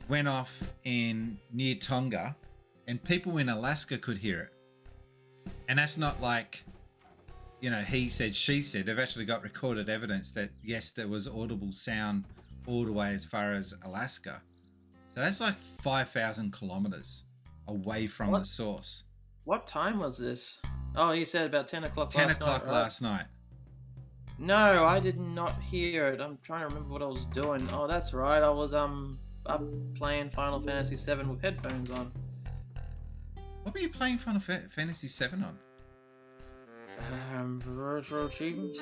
K: went off near Tonga, and people in Alaska could hear it. And that's not like, he said, she said. They've actually got recorded evidence that, yes, there was audible sound all the way as far as Alaska. So that's like 5,000 kilometers away from the source.
D: What time was this? Oh, you said about 10 o'clock
K: 10 o'clock last night.
D: No, I did not hear it. I'm trying to remember what I was doing. Oh, that's right. I was up playing Final Fantasy VII with headphones on.
K: What were you playing Final Fantasy VII on?
D: Virtual achievements.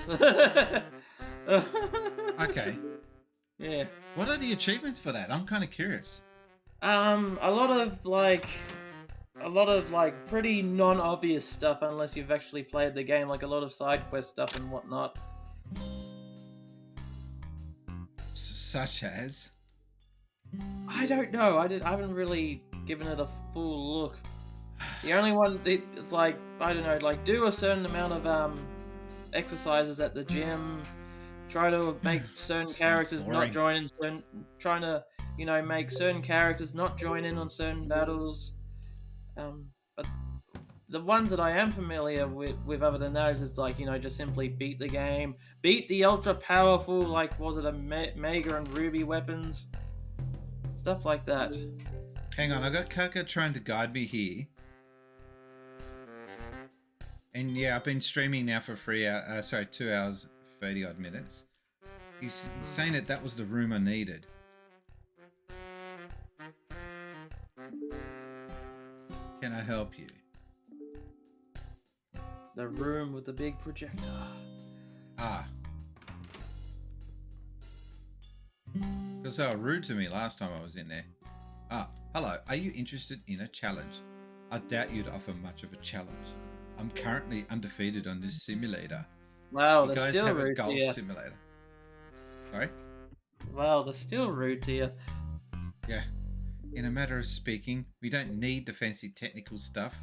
K: Okay.
D: Yeah.
K: What are the achievements for that? I'm kind of curious.
D: A lot of a lot of like pretty non-obvious stuff unless you've actually played the game, like a lot of side quest stuff and whatnot.
K: Such as?
D: I don't know. I haven't really given it a full look. The only one it's like, I don't know, like do a certain amount of exercises at the gym. Try to make certain characters
K: boring.
D: not join in certain. Trying to make certain characters not join in on certain battles. But the ones that I am familiar with other than those, it's like just simply beat the game, beat the ultra powerful was it a Mega and Ruby weapons, stuff like that.
K: Hang on, I got Kaka trying to guide me here. And yeah, I've been streaming now for 2 hours 30 odd minutes. He's saying that was the room I needed. Can I help you?
D: The room with the big projector.
K: Ah. Because they were rude to me last time I was in there. Ah, hello. Are you interested in a challenge? I doubt you'd offer much of a challenge. I'm currently undefeated on this simulator.
D: Wow,
K: you
D: they're
K: guys
D: still
K: have a
D: rude
K: golf
D: to you.
K: simulator. Sorry?
D: Wow, they're still rude to you.
K: Yeah. In a matter of speaking, we don't need the fancy technical stuff.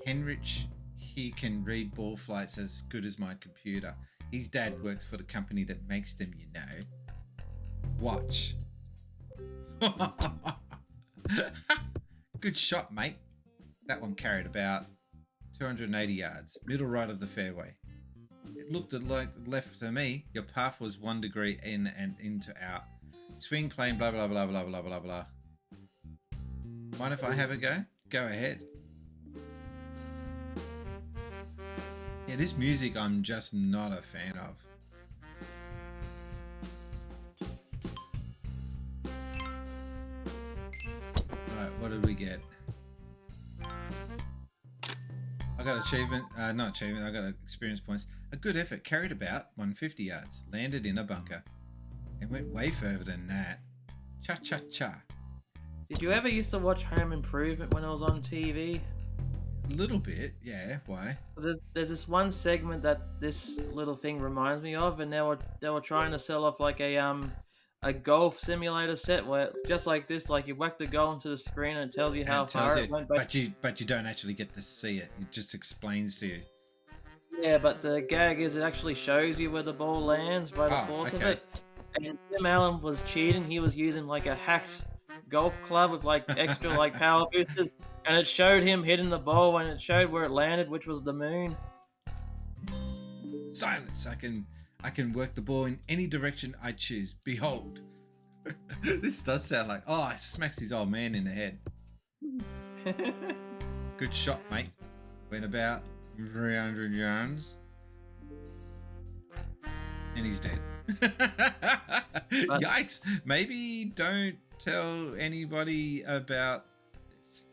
K: Henrich, he can read ball flights as good as my computer. His dad works for the company that makes them, you know. Watch. Good shot, mate. That one carried about 280 yards, middle right of the fairway. It looked like left to me. Your path was 1 degree in and into out. Swing plane, blah, blah, blah, blah, blah, blah, blah. Mind if I have a go? Go ahead. Yeah, this music I'm just not a fan of. Alright, what did we get? I got achievement, not achievement, I got experience points. A good effort, carried about 150 yards, landed in a bunker. It went way further than that. Cha-cha-cha.
D: Did you ever used to watch Home Improvement when it was on TV?
K: A little bit, yeah. Why?
D: There's this one segment that this little thing reminds me of, and they were trying to sell off like a golf simulator set where just like this, like you whack the goal into the screen and it tells you how far it went.
K: But you don't actually get to see it. It just explains to you.
D: Yeah, but the gag is it actually shows you where the ball lands by the force of it. And Tim Allen was cheating. He was using like a hacked golf club with like extra like power boosters, and it showed him hitting the ball and it showed where it landed, which was the moon.
K: Silence. I can work the ball in any direction I choose. Behold. This does sound like, oh, it smacks his old man in the head. Good shot, mate. Went about 300 yards. And he's dead. Yikes. Maybe don't tell anybody about this.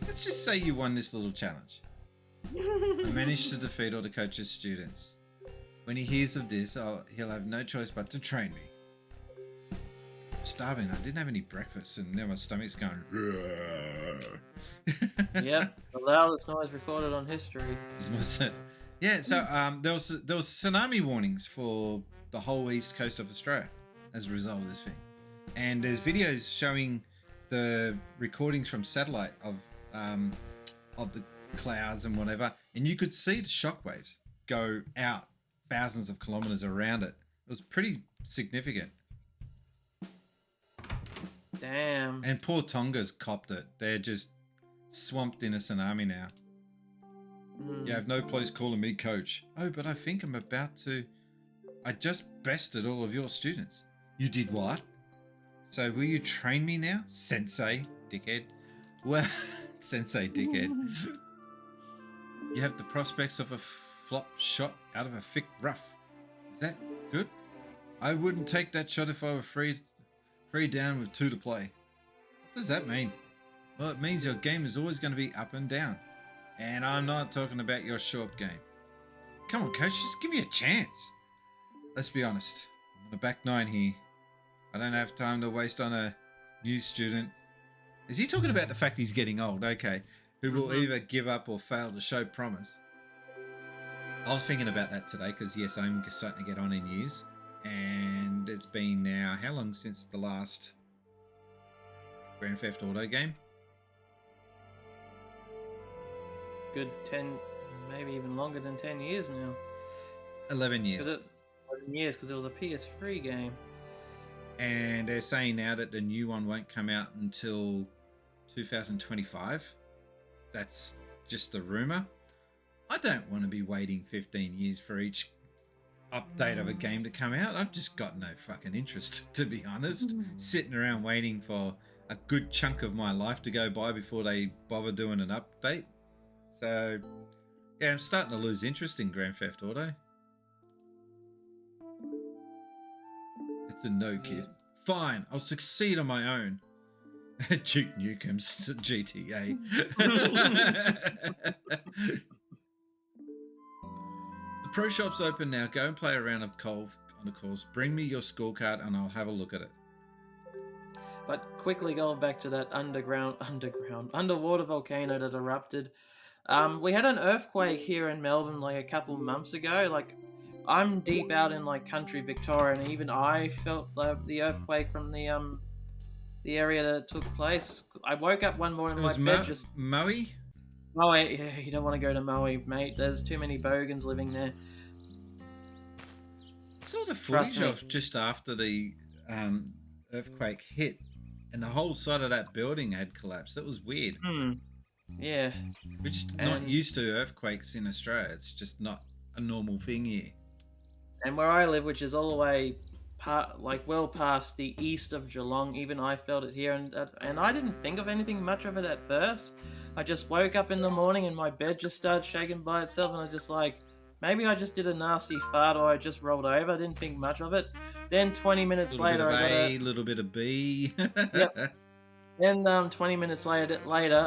K: Let's just say you won this little challenge. I managed to defeat all the coach's students. When he hears of this, he'll have no choice but to train me. I'm starving. I didn't have any breakfast and now my stomach's going.
D: Yep, the loudest noise recorded on history.
K: Yeah, so there was tsunami warnings for the whole east coast of Australia as a result of this thing, and there's videos showing the recordings from satellite of the clouds and whatever, and you could see the shockwaves go out thousands of kilometers around it. It was pretty significant.
D: Damn.
K: And poor Tonga's copped it. They're just swamped in a tsunami now. You have no place calling me coach. Oh, but I think I'm about to... I just bested all of your students. You did what? So will you train me now? Sensei, dickhead. Well, Sensei, dickhead. You have the prospects of a flop shot out of a thick rough. Is that good? I wouldn't take that shot if I were free down with 2 to play. What does that mean? Well, it means your game is always going to be up and down. And I'm not talking about your short game. Come on, coach, just give me a chance. Let's be honest. I'm on the back 9 here. I don't have time to waste on a new student. Is he talking about the fact he's getting old? Okay. Who will either give up or fail to show promise. I was thinking about that today because, yes, I'm starting to get on in years. And it's been now, how long since the last Grand Theft Auto game?
D: Good 10, maybe even longer than 10 years now.
K: 11 years.
D: 11 years, because it was a PS3 game.
K: And they're saying now that the new one won't come out until 2025. That's just a rumor. I don't want to be waiting 15 years for each update of a game to come out. I've just got no fucking interest, to be honest. Sitting around waiting for a good chunk of my life to go by before they bother doing an update. So, yeah, I'm starting to lose interest in Grand Theft Auto. It's a no, kid. Fine, I'll succeed on my own. Duke Nukem's GTA. The pro shop's open now. Go and play a round of golf on the course. Bring me your scorecard and I'll have a look at it.
D: But quickly going back to that underwater volcano that erupted. We had an earthquake here in Melbourne like a couple months ago. Like, I'm deep out in like country Victoria, and even I felt the earthquake from the area that it took place. I woke up one morning, my bed just
K: Maui.
D: Oh yeah, you don't want to go to Maui, mate. There's too many bogans living there.
K: I saw the footage of just after the earthquake hit, and the whole side of that building had collapsed. That was weird.
D: Yeah.
K: We're just not used to earthquakes in Australia. It's just not a normal thing here.
D: And where I live, which is all the way well past the east of Geelong, even I felt it here, and I didn't think of anything much of it at first. I just woke up in the morning and my bed just started shaking by itself, and I just like, maybe I just did a nasty fart or I just rolled over. I didn't think much of it. Then 20 minutes later, I got a
K: little bit of B.
D: Yep. Then 20 minutes later,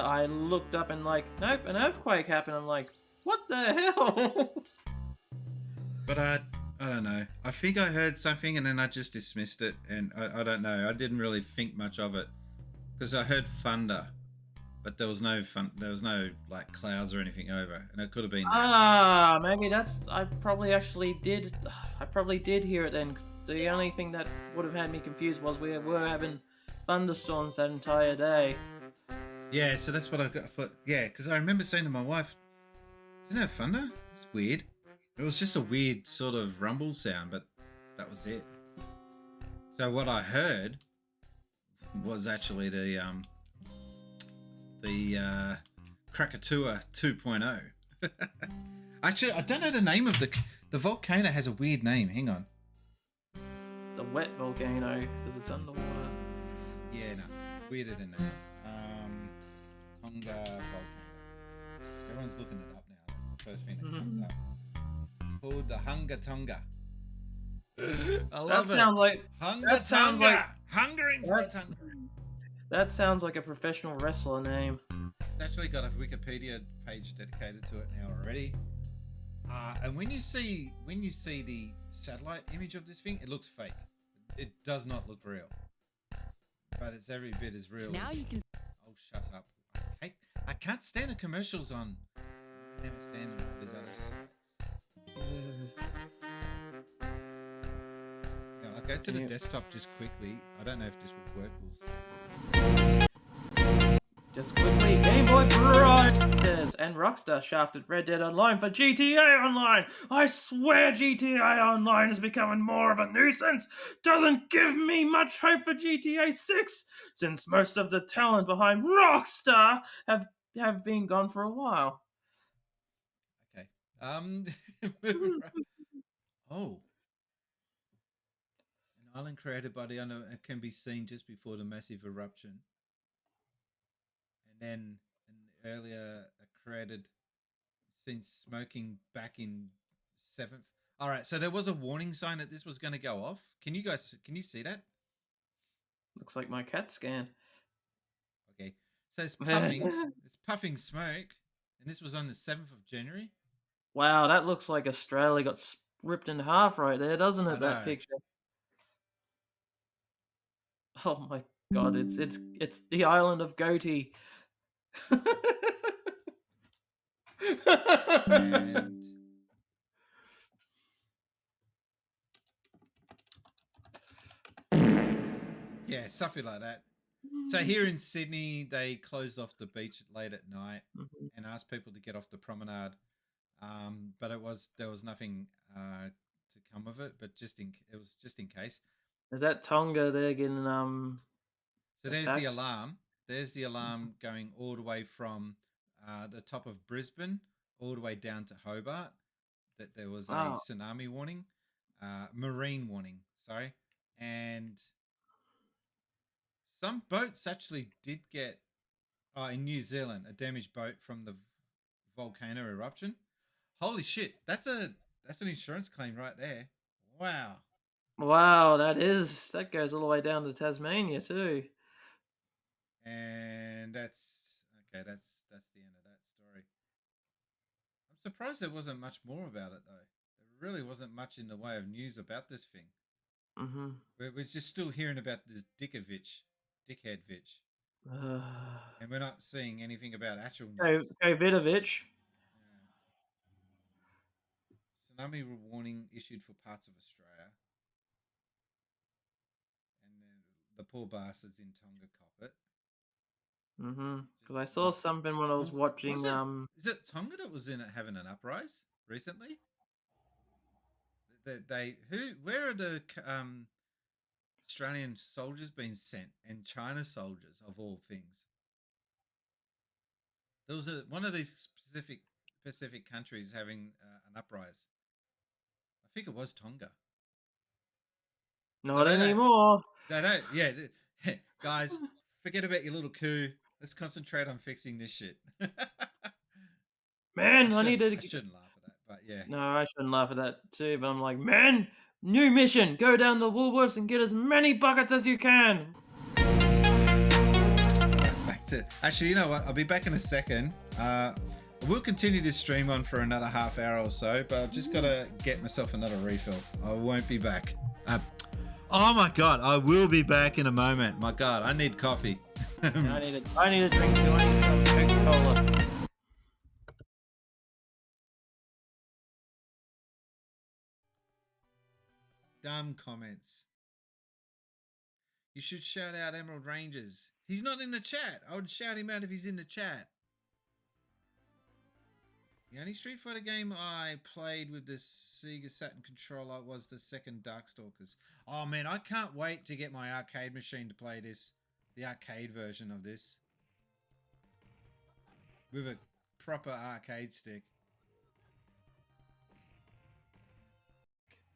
D: I looked up and like, nope, an earthquake happened. I'm like, what the hell?
K: But I don't know. I think I heard something and then I just dismissed it, and I don't know. I didn't really think much of it because I heard thunder, but there was no like clouds or anything over, and it could have been.
D: Maybe that's. I probably did hear it then. The only thing that would have had me confused was we were having thunderstorms that entire day.
K: Yeah, so that's what I got. Yeah, because I remember saying to my wife, "Isn't that thunder? It's weird." It was just a weird sort of rumble sound, but that was it. So what I heard was actually the Krakatoa 2.0. Actually, I don't know the name of the volcano. Has a weird name. Hang on.
D: The wet volcano, because it's underwater.
K: Yeah, no, weirder than that. Tonga volcano. Everyone's looking it up now. That's the first thing that comes up. It's called the Hunga Tonga. I love it.
D: That sounds like
K: hungering for a tonga.
D: That sounds like a professional wrestler name.
K: It's actually got a Wikipedia page dedicated to it now already. And when you see the satellite image of this thing, it looks fake. It does not look real, but it's every bit as real.
S: Now you can.
K: Oh, shut up! I can't stand the commercials on MSN and all these other sites. Yeah, I'll go to the desktop just quickly. I don't know if this will work. We'll see.
D: Just quickly, Game Boy Brothers and Rockstar shafted Red Dead Online for GTA Online. I swear GTA Online is becoming more of a nuisance. Doesn't give me much hope for GTA 6, since most of the talent behind Rockstar have been gone for a while.
K: Okay. Oh. An island created by the unknown can be seen just before the massive eruption. And then an earlier created since smoking back in 7th. All right, so there was a warning sign that this was going to go off. Can you see that?
D: Looks like my CAT scan.
K: Okay, so it's puffing smoke, and this was on the 7th of January.
D: Wow, that looks like Australia got ripped in half right there, doesn't it? That picture. Oh my God, it's the island of Goatee.
K: And yeah, something like that. So here in Sydney, they closed off the beach late at night and asked people to get off the promenade. But there was nothing to come of it. But it was just in case.
D: Is that Tonga? They're getting
K: So there's
D: attacked?
K: the alarm. There's the alarm going all the way from the top of Brisbane all the way down to Hobart. That there was a
D: Wow.
K: tsunami warning, marine warning. Sorry, and some boats actually did get in New Zealand a damaged boat from the volcano eruption. Holy shit! That's an insurance claim right there. Wow.
D: Wow, that goes all the way down to Tasmania too.
K: And that's okay. That's the end of that story. I'm surprised there wasn't much more about it though. There really wasn't much in the way of news about this thing.
D: Mm-hmm.
K: We're just still hearing about this dickhead Vitch. And we're not seeing anything about actual news.
D: Kovidovich.
K: Tsunami warning issued for parts of Australia. And then the poor bastards in Tonga cop it.
D: Mm-hmm. Because I saw something when I was watching.
K: Is it Tonga that was in it having an uprise recently? Where are the Australian soldiers being sent and China soldiers of all things? There was one of these Pacific countries having an uprise. I think it was Tonga.
D: Not anymore.
K: They don't. Yeah, guys, forget about your little coup. Let's concentrate on fixing this shit.
D: Man,
K: I shouldn't laugh at that, but yeah.
D: No, I shouldn't laugh at that too. But I'm like, man, new mission: go down to Woolworths and get as many buckets as you can.
K: Back to actually, you know what? I'll be back in a second. We'll continue this stream on for another half hour or so, but I've just got to get myself another refill. I won't be back. Oh my god, I will be back in a moment. My god, I need coffee.
D: I need a drink too. I need some Coca-Cola.
K: Dumb comments. You should shout out Emerald Rangers. He's not in the chat. I would shout him out if he's in the chat. The only Street Fighter game I played with the Sega Saturn controller was the second Darkstalkers. Oh man, I can't wait to get my arcade machine to play this. The arcade version of this. With a proper arcade stick.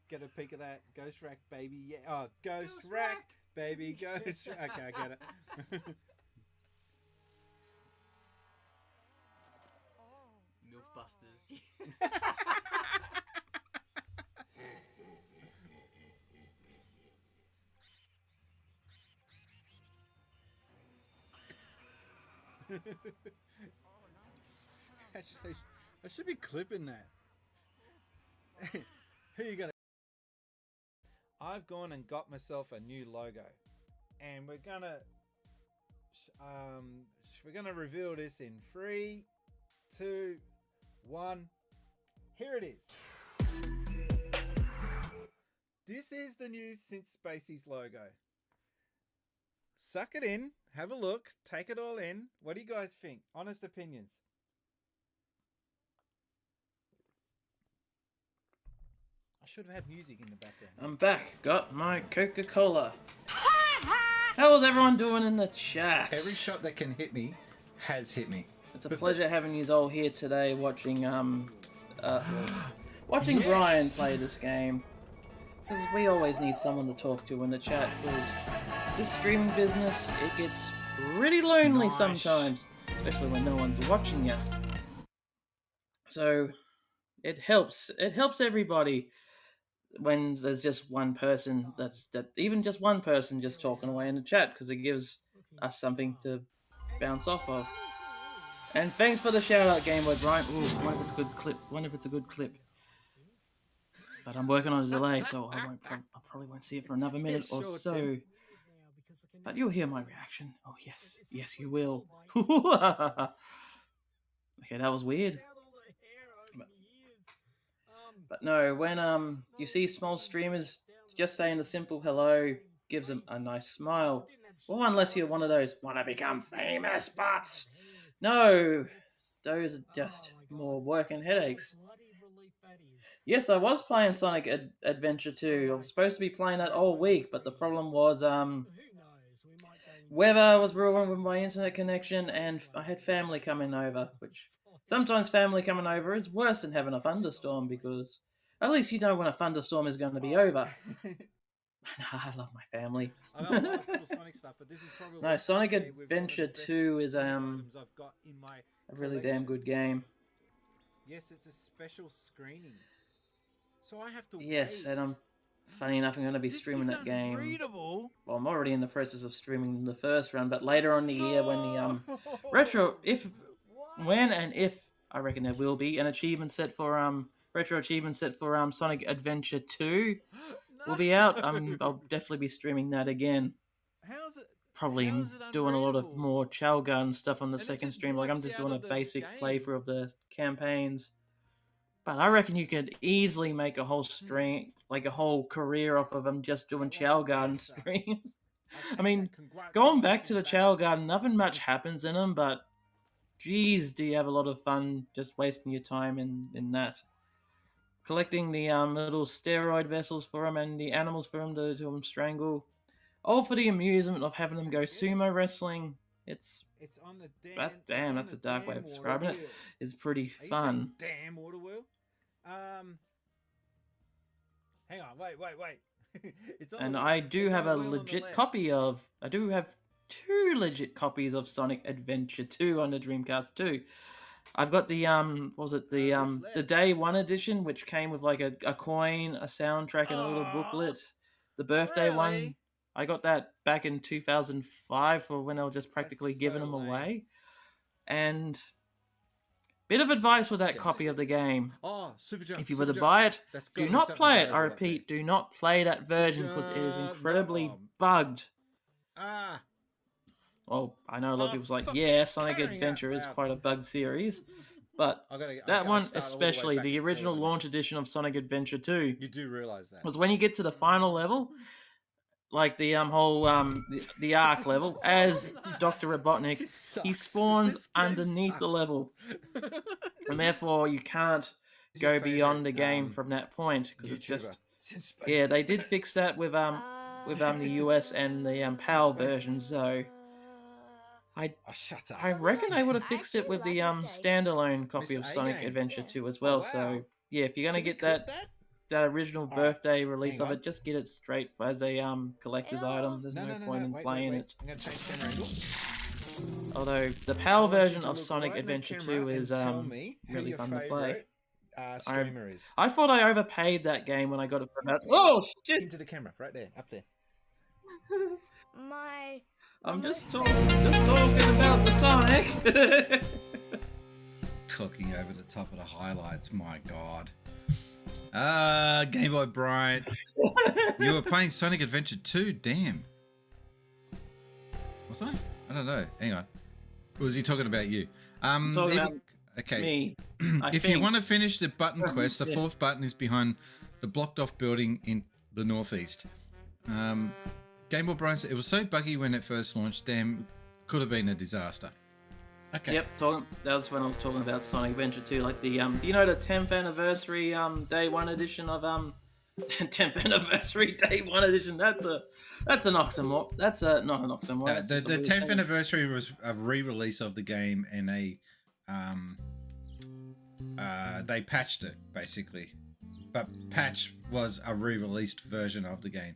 K: Get a peek of that. Ghost Rack, baby. Yeah. Oh, Ghost Rack, baby. Ghost Rack. Okay, I get it.
S: Mythbusters.
K: Actually, I should be clipping that. Who you gonna? I've gone and got myself a new logo, and we're gonna reveal this in 3, 2, 1. Here it is. This is the new Synth Spacies logo. Suck it in, have a look, take it all in. What do you guys think? Honest opinions. I should have had music in the background.
D: I'm back. Got my Coca-Cola. How is everyone doing in the chat?
K: Every shot that can hit me has hit me.
D: It's a pleasure having you all here today watching watching
K: Yes!
D: Brian play this game. Because we always need someone to talk to in the chat, because this streaming business, it gets pretty lonely sometimes, especially when no one's watching you. So it helps everybody when there's just one person even just one person just talking away in the chat, because it gives us something to bounce off of. And thanks for the shout out, Game Boy Brian. Ooh, wonder if it's a good clip. But I'm working on a delay, so I probably won't see it for another minute or so. But you'll hear my reaction. Oh yes, yes you will. Okay, that was weird. But no, when you see small streamers, just saying a simple hello gives them a nice smile. Well, unless you're one of those wanna become famous bots. No, those are just more work and headaches. Yes, I was playing Sonic Adventure 2. I was supposed to be playing that all week, but the problem was weather was ruined with my internet connection, and I had family coming over, which sometimes family coming over is worse than having a thunderstorm because at least you know when a thunderstorm is going to be over. I love my family.
B: I got a lot of cool Sonic stuff, but this is probably
D: No, Sonic Adventure 2 is
B: Sonic items I've got in my
D: a really damn good game.
B: Yes, it's a special screening, so I have to
D: Yes,
B: wait.
D: and funny enough, I'm going to be streaming that game.
B: Unreadable.
D: Well, I'm already in the process of streaming the first run, but later on in the year when the retro, when and if I reckon there will be an achievement set for retro achievement set for Sonic Adventure 2 will be out. I'll definitely be streaming that again.
B: How's it?
D: Probably doing a lot of more Chow Gun stuff on the second stream. Like I'm just doing a basic playthrough of the campaigns. But I reckon you could easily make a whole stream, like a whole career off of them just doing Chow Garden streams. I mean, going back to the Chow Garden, nothing much happens in them, but geez, do you have a lot of fun just wasting your time in that. Collecting the little steroid vessels for them and the animals for them to strangle. All for the amusement of having them go sumo wrestling. It's
B: on the
D: that's a dark way of describing it. It's pretty fun.
B: Damn water wheel. Hang on, wait.
D: And I do have a legit copy of. I do have 2 legit copies of Sonic Adventure 2 on the Dreamcast 2. I've got the what was it the Day 1 edition, which came with like a coin, a soundtrack, and a little booklet. The birthday one, I got that back in 2005 for when they were just practically giving them away. And bit of advice with that copy of the game. If you were to buy it, do not play it. I repeat, do not play that version because it is incredibly bugged. Well, I know a lot of people's like, yeah, Sonic Adventure is quite a bugged series. But that one, especially, the original launch edition of Sonic Adventure 2.
B: You do realize that.
D: Was when you get to the final level, like the whole the arc level, as Dr. Robotnik, he spawns underneath the level, and therefore you can't go beyond the game from that point because it's just they did fix that with the US and the PAL version, so I reckon they would have fixed it with the standalone copy of Sonic Adventure 2 as well. So yeah, if you're gonna get that original birthday release of it, just get it straight as a collector's item. There's no point in playing it.
B: I'm gonna change camera angle.
D: Although the PAL version of Sonic Adventure 2 is really fun to play. I thought I overpaid that game when I got it for about. Oh shit!
B: Into the camera, right there, up there.
D: I'm just talking about the Sonic.
K: Talking over the top of the highlights, my god. Game Boy Bryant. You were playing Sonic Adventure 2, damn. Was I? I don't know. Hang on. Or was he talking about you? Okay.
D: Me,
K: if you want to finish the button quest, the 4th button is behind the blocked off building in the northeast. Game Boy Bryant, it was so buggy when it first launched, damn, could have been a disaster. Okay.
D: Yep, that was when I was talking about Sonic Adventure 2, like the do you know the 10th anniversary Day 1 edition of 10th anniversary Day 1 edition? That's an oxymoron. That's not an oxymoron.
K: The 10th anniversary was a re-release of the game, and they patched it basically. But patch was a re-released version of the game.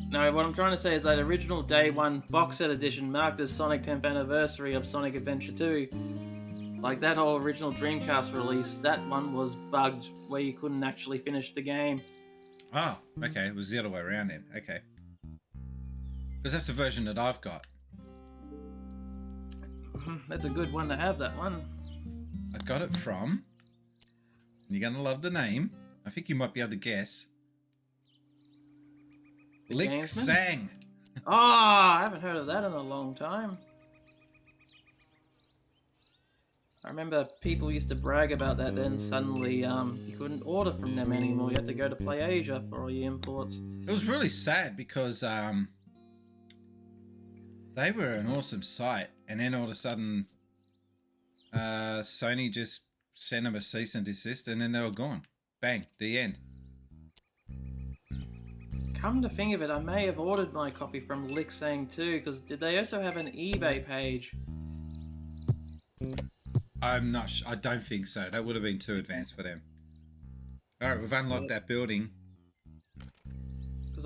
D: No, what I'm trying to say is that original Day 1 box set edition marked as Sonic 10th anniversary of Sonic Adventure 2. Like that whole original Dreamcast release, that one was bugged where you couldn't actually finish the game.
K: Oh, okay. It was the other way around then. Okay. Because that's the version that I've got.
D: That's a good one to have, that one.
K: I got it from... You're going to love the name. I think you might be able to guess. Lick Sang.
D: Oh, I haven't heard of that in a long time. I remember people used to brag about that, then suddenly you couldn't order from them anymore. You had to go to PlayAsia for all your imports.
K: It was really sad because they were an awesome site, and then all of a sudden Sony just sent them a cease and desist, and then they were gone. Bang, the end.
D: Come to think of it, I may have ordered my copy from Lixang too, because did they also have an eBay page?
K: I'm not sure. I don't think so. That would have been too advanced for them. Alright, we've unlocked that building.
D: Because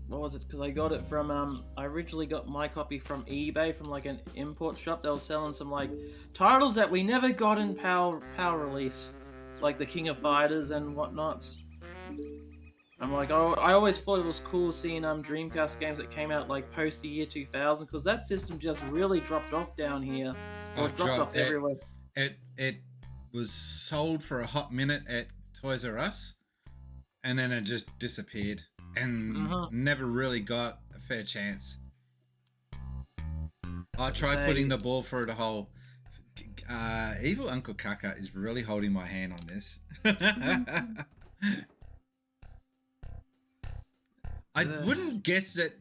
D: what was it? Because I got it from, I originally got my copy from eBay, from like an import shop. They were selling some like titles that we never got in PAL release, like the King of Fighters and whatnots. I'm like, oh, I always thought it was cool seeing Dreamcast games that came out like post the year 2000, because that system just really dropped off down here, or dropped off everywhere.
K: It was sold for a hot minute at Toys R Us, and then it just disappeared, and never really got a fair chance. I tried putting the ball through the hole. Evil Uncle Kaka is really holding my hand on this. I wouldn't guess that.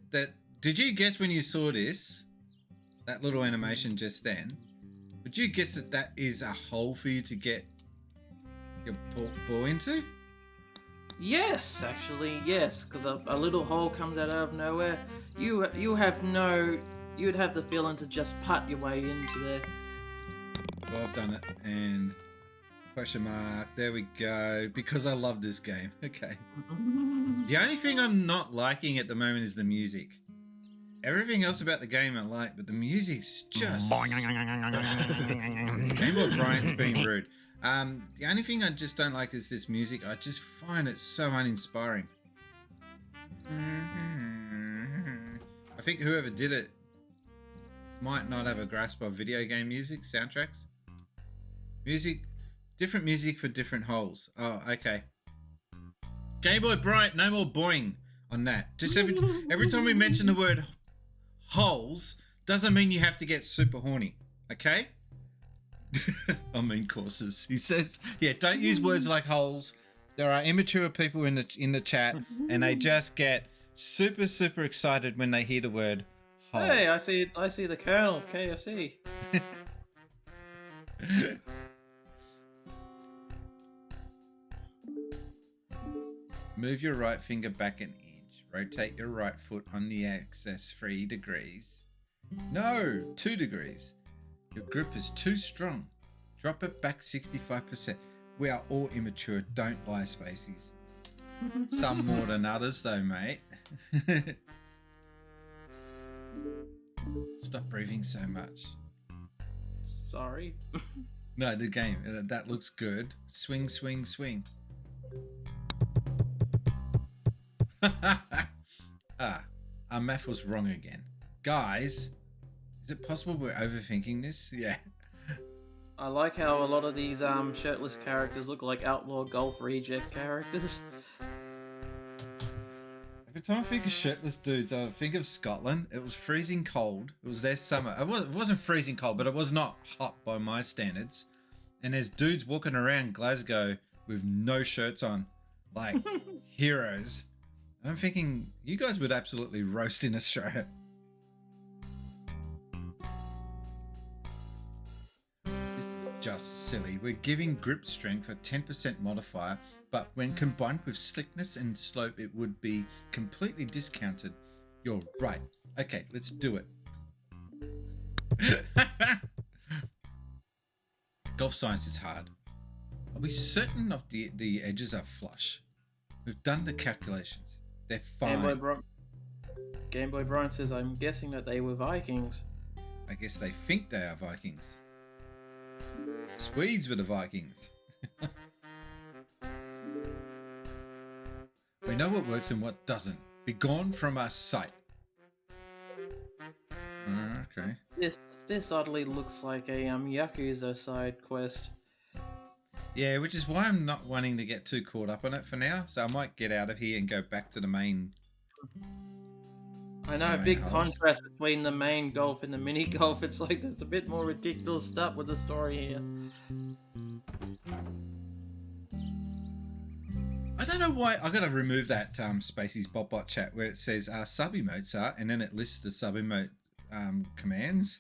K: Did you guess when you saw this, that little animation just then? Would you guess that is a hole for you to get your ball into?
D: Yes, actually, yes, because a little hole comes out of nowhere. You'd have the feeling to just putt your way into there.
K: Well, I've done it, and question mark. There we go. Because I love this game. Okay. The only thing I'm not liking at the moment is the music. Everything else about the game I like, but the music's just... Game Boy Bryant's being rude. The only thing I just don't like is this music. I just find it so uninspiring. I think whoever did it might not have a grasp of video game music, soundtracks. Different music for different holes. Oh, okay. Game Boy Bryant, no more boing on that. Just every time we mention the word holes, doesn't mean you have to get super horny, okay? I mean courses. He says, yeah, don't use words like holes. There are immature people in the chat, and they just get super excited when they hear the word hole.
D: Hey, I see the Colonel of KFC.
K: Move your right finger back an inch. Rotate your right foot on the axis 3 degrees. No, 2 degrees. Your grip is too strong. Drop it back 65%. We are all immature. Don't lie, Spaceys. Some more than others, though, mate. Stop breathing so much.
D: Sorry.
K: No, the game. That looks good. Swing. Our math was wrong again. Guys, is it possible we're overthinking this? Yeah.
D: I like how a lot of these shirtless characters look like outlaw golf reject characters.
K: Every time I think of shirtless dudes, I think of Scotland. It was freezing cold. It was their summer. It wasn't freezing cold, but it was not hot by my standards. And there's dudes walking around Glasgow with no shirts on, like heroes. I'm thinking, you guys would absolutely roast in Australia. This is just silly. We're giving grip strength a 10% modifier, but when combined with slickness and slope, it would be completely discounted. You're right. Okay, let's do it. Golf science is hard. Are we certain of the edges are flush? We've done the calculations. They're fine.
D: Game Boy Brian says, I'm guessing that they were Vikings.
K: I guess they think they are Vikings. Swedes were the Vikings. We know what works and what doesn't. Be gone from our sight. Okay.
D: This oddly looks like a Yakuza side quest.
K: Yeah, which is why I'm not wanting to get too caught up on it for now. So I might get out of here and go back to the main.
D: I know, a
K: main
D: big
K: holes.
D: contrast between the main golf and the mini golf. It's like there's a bit more ridiculous stuff with the story here.
K: I don't know why. I gotta remove that Spacey's Botbot chat where it says sub emotes are, and then it lists the sub emote commands.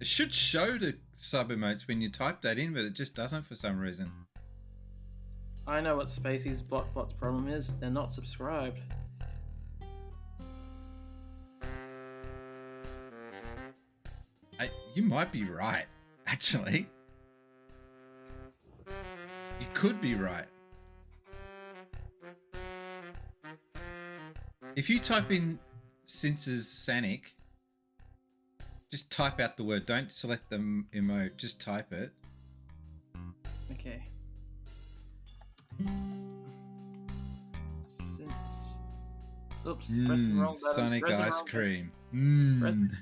K: It should show the sub emotes when you type that in, but it just doesn't for some reason.
D: I know what Spacey's Botbot's problem is. They're not subscribed.
K: You might be right, actually. You could be right. If you type in Cince's Sanic, just type out the word. Don't select the emote. Just type it.
D: Okay. Since... Oops, press the wrong button.
K: Sonic
D: Press the
K: ice
D: wrong
K: cream.
D: button.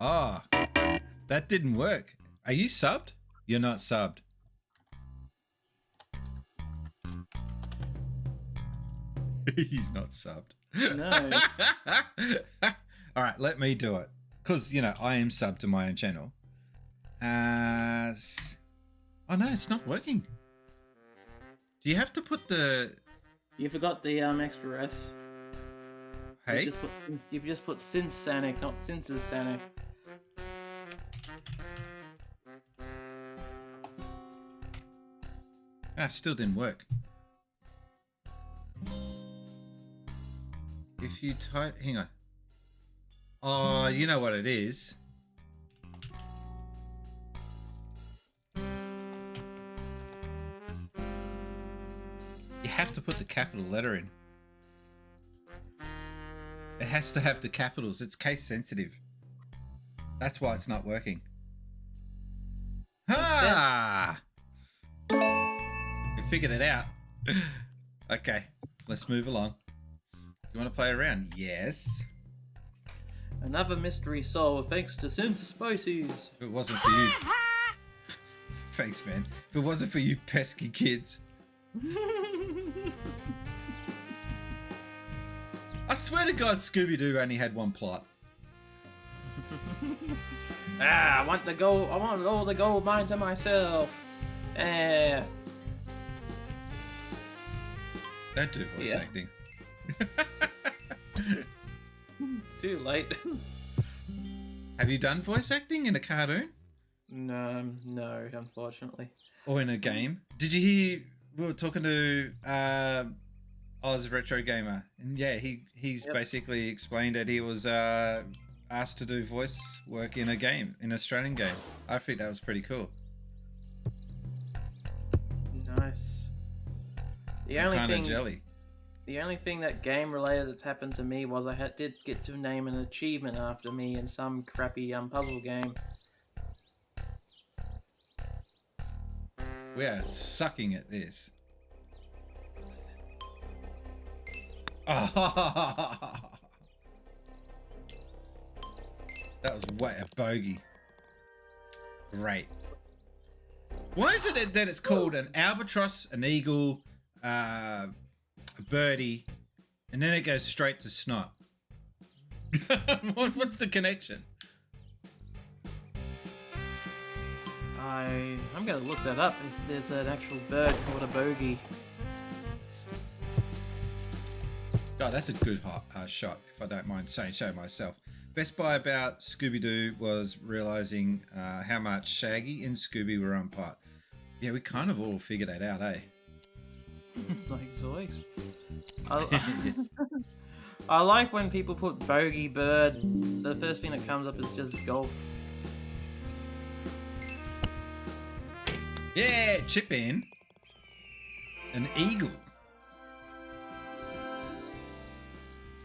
K: Oh, that didn't work. Are you subbed? You're not subbed. He's not subbed.
D: No.
K: All right, let me do it. Because, you know, I am subbed to my own channel. Oh, no, it's not working. Do you have to put the...
D: You forgot the extra S.
K: Hey?
D: You've just put Since Sanic, not Cince's Sanic.
K: Still didn't work. If you type... Hang on. Oh, you know what it is. You have to put the capital letter in. It has to have the capitals. It's case sensitive. That's why it's not working. Ha! We figured it out. Okay, let's move along. You want to play around? Yes.
D: Another mystery solved thanks to Since Spices.
K: If it wasn't for you... Thanks, man. If it wasn't for you pesky kids. I swear to God, Scooby-Doo only had one plot.
D: I want the gold. I want all the gold mine to myself.
K: Don't do voice acting.
D: Too late.
K: Have you done voice acting in a cartoon?
D: No, unfortunately.
K: Or in a game? Did you hear we were talking to Oz Retro Gamer, and yeah, he's basically explained that he was asked to do voice work in a game, in an Australian game. I think that was pretty cool.
D: Nice. The only
K: Kind of
D: thing,
K: jelly.
D: the only thing that game related that's happened to me was I did get to name an achievement after me in some crappy puzzle game.
K: We are sucking at this. Oh. That was way a bogey. Great. Why is it that it's called an albatross, an eagle, a birdie, and then it goes straight to snot? What's the connection?
D: I'm gonna look that up if there's an actual bird called a bogey.
K: God, that's a good shot, if I don't mind saying so myself. Best buy about Scooby-Doo was realizing how much Shaggy and Scooby were on part. Yeah, we kind of all figured that out, eh?
D: Like Zoids. I like when people put bogey bird. The first thing that comes up is just golf.
K: Yeah, chip in. An eagle.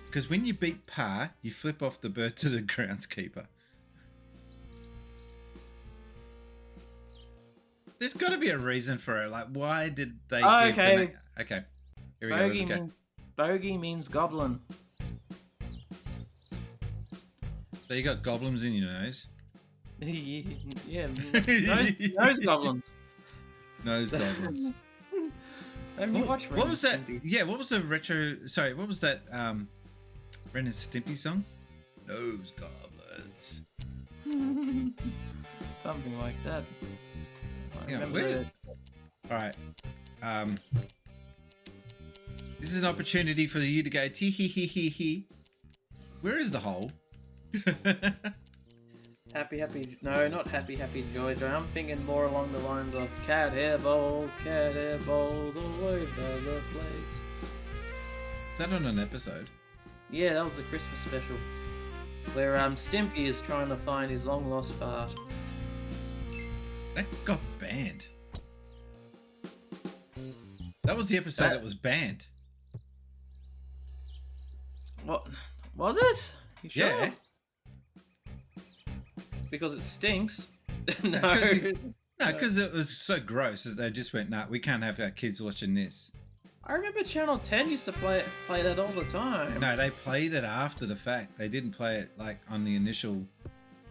K: Because when you beat par, you flip off the bird to the groundskeeper. There's got to be a reason for it. Like, why did they give
D: okay.
K: the okay. Here we
D: Bogey
K: go.
D: means bogey means goblin.
K: So you got goblins in your nose?
D: Yeah, nose goblins.
K: Nose goblins.
D: Haven't you watched Ren
K: What
D: and
K: was that?
D: Stimpy?
K: Yeah, what was the retro? Sorry, what was that? Ren and Stimpy song? Nose goblins.
D: Something like that. I
K: Yeah,
D: remember
K: where?
D: that.
K: All right. This is an opportunity for you to go tee hee hee hee hee. Where is the hole?
D: No, not happy joy joy. I'm thinking more along the lines of cat hair balls all over the place.
K: Is that on an episode?
D: Yeah, that was the Christmas special. Where Stimpy is trying to find his long lost fart.
K: That got banned. That was the episode that was banned.
D: What? Was it? You sure?
K: Yeah.
D: Because it stinks. No.
K: Because it was so gross that they just went, nah, we can't have our kids watching this.
D: I remember Channel 10 used to play that all the time.
K: No, they played it after the fact. They didn't play it like on the initial,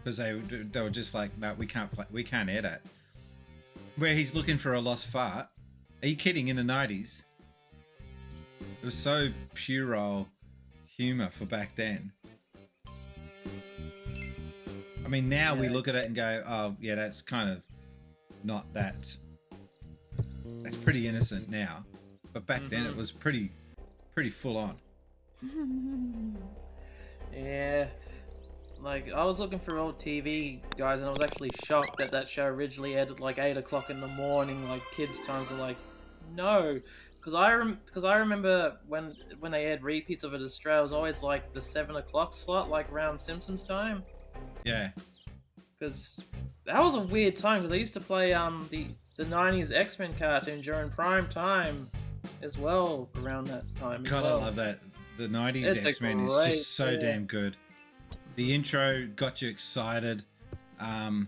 K: because they were just like, no, we can't air that. Where he's looking for a lost fart. Are you kidding? In the 90s, it was so puerile humor for back then. I mean, now we look at it and go, oh yeah, that's kind of not that. That's pretty innocent now, but back then it was pretty full on.
D: Yeah, like I was looking for old TV guys, and I was actually shocked that show originally aired at like 8 o'clock in the morning, like kids' times. Are like, no, because I remember when they aired repeats of it in Australia, it was always like the 7 o'clock slot, like around Simpsons time.
K: Yeah.
D: Because that was a weird time, because I used to play the 90s X-Men cartoon during prime time as well around that time.
K: God, I love that. The 90s X-Men is just so damn good. The intro got you excited. Oh,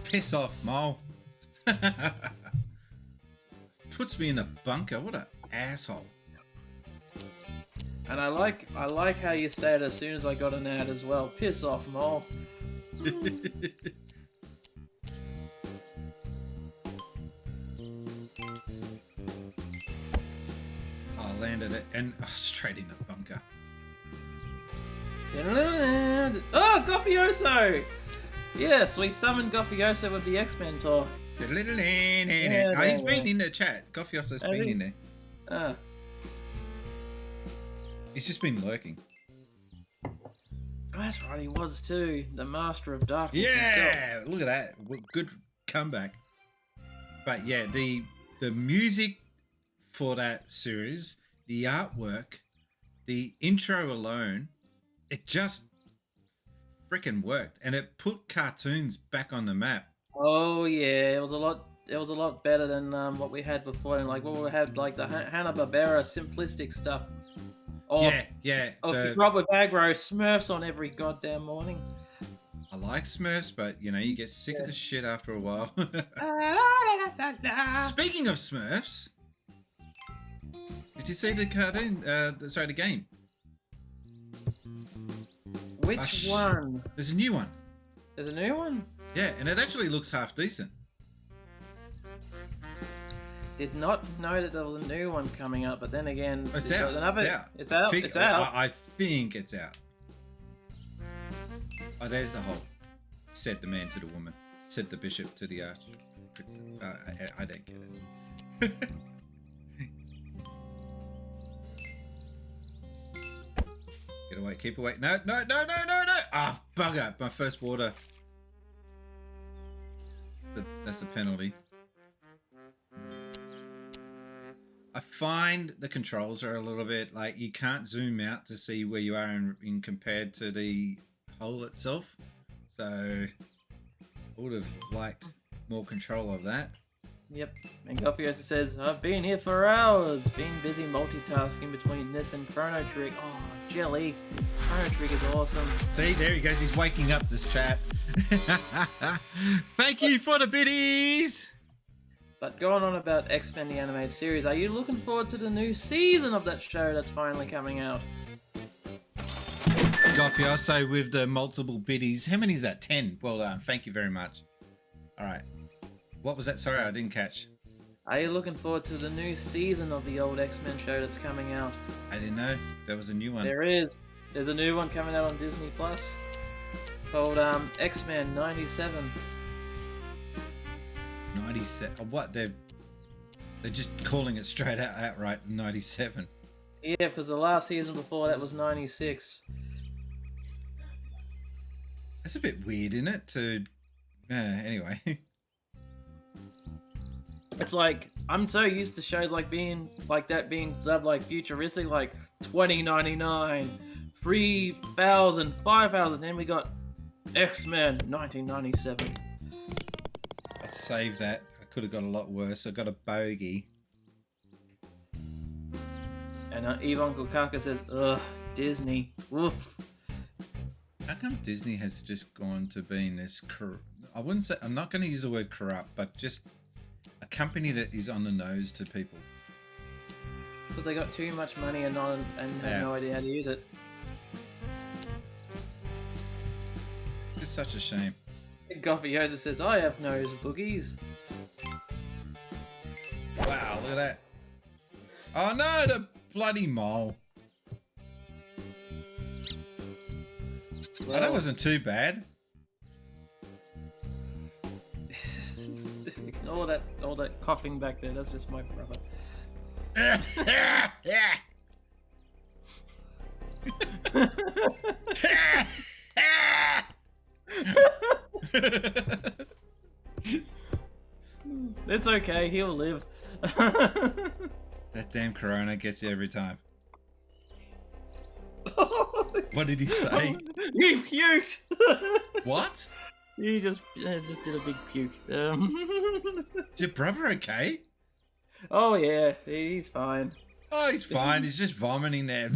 K: piss off, Mole. Puts me in a bunker. What an asshole.
D: And I like how you said as soon as I got an ad as well. Piss off, Mole.
K: I landed it and straight in the bunker.
D: Oh, Goffioso! Yes, we summoned Goffioso with the X-Men talk.
K: Oh, he's been in the chat. Goffioso's been in there.
D: Ah.
K: He's just been lurking.
D: Oh, that's right, he was too. The Master of Darkness.
K: Yeah,
D: himself.
K: look at that. Good comeback. But yeah, the music for that series, the artwork, the intro alone, it just freaking worked, and it put cartoons back on the map.
D: Oh yeah, it was a lot better than what we had before, and like what we had like the Hanna-Barbera simplistic stuff. Or,
K: yeah.
D: Or if you grew up with aggro, Smurfs on every goddamn morning.
K: I like Smurfs, but you know, you get sick of the shit after a while. Speaking of Smurfs, did you see the cartoon? The game.
D: Which one?
K: There's a new one.
D: There's a new one?
K: Yeah, and it actually looks half decent.
D: Did not know that there was a new one coming up, but then again,
K: it's out.
D: It's out. It's out.
K: I think it's out. Oh, there's the whole. Said the man to the woman. Said the bishop to the arch. I don't get it. Get away, keep away. No. Ah, bugger. My first water. That's a penalty. I find the controls are a little bit like you can't zoom out to see where you are in compared to the hole itself. So I would have liked more control of that.
D: Yep. And Goffioso says, I've been here for hours. Been busy multitasking between this and Chrono Trigger. Oh, jelly. Chrono Trigger's awesome.
K: See, there he goes. He's waking up this chat. Thank you for the biddies.
D: But going on about X-Men the Animated Series, are you looking forward to the new season of that show that's finally coming out?
K: Goffioso with the multiple biddies. How many is that? 10. Well done. Thank you very much. All right. What was that? Sorry, I didn't catch.
D: Are you looking forward to the new season of the old X-Men show that's coming out?
K: I didn't know there was a new one.
D: There is. There's a new one coming out on Disney Plus called X-Men '97.
K: 97. What? They're just calling it straight out outright 97.
D: Yeah, because the last season before that was '96.
K: That's a bit weird, isn't it? To anyway.
D: It's like I'm so used to shows like being like that being dubbed like futuristic, like 2099, 3000, 5000. Then we got X-Men 1997.
K: I saved that. I could have got a lot worse. I got a bogey.
D: And Yvonne Kukaka says, "Ugh, Disney. Woof."
K: How come Disney has just gone to being this? I wouldn't say. I'm not going to use the word corrupt, but just a company that is on the nose to people.
D: Because they got too much money and have no idea how to use it.
K: It's such a shame.
D: Goffy Yosa says, "I have nose boogies."
K: Wow, look at that. Oh no, the bloody mole.
D: Well,
K: that wasn't too bad.
D: all that coughing back there, that's just my brother. It's okay, he'll live.
K: That damn Corona gets you every time. What did he say?
D: He puked.
K: What?
D: He just did a big puke.
K: Is your brother okay?
D: Oh yeah, he's fine.
K: Oh, he's fine. He's just vomiting there.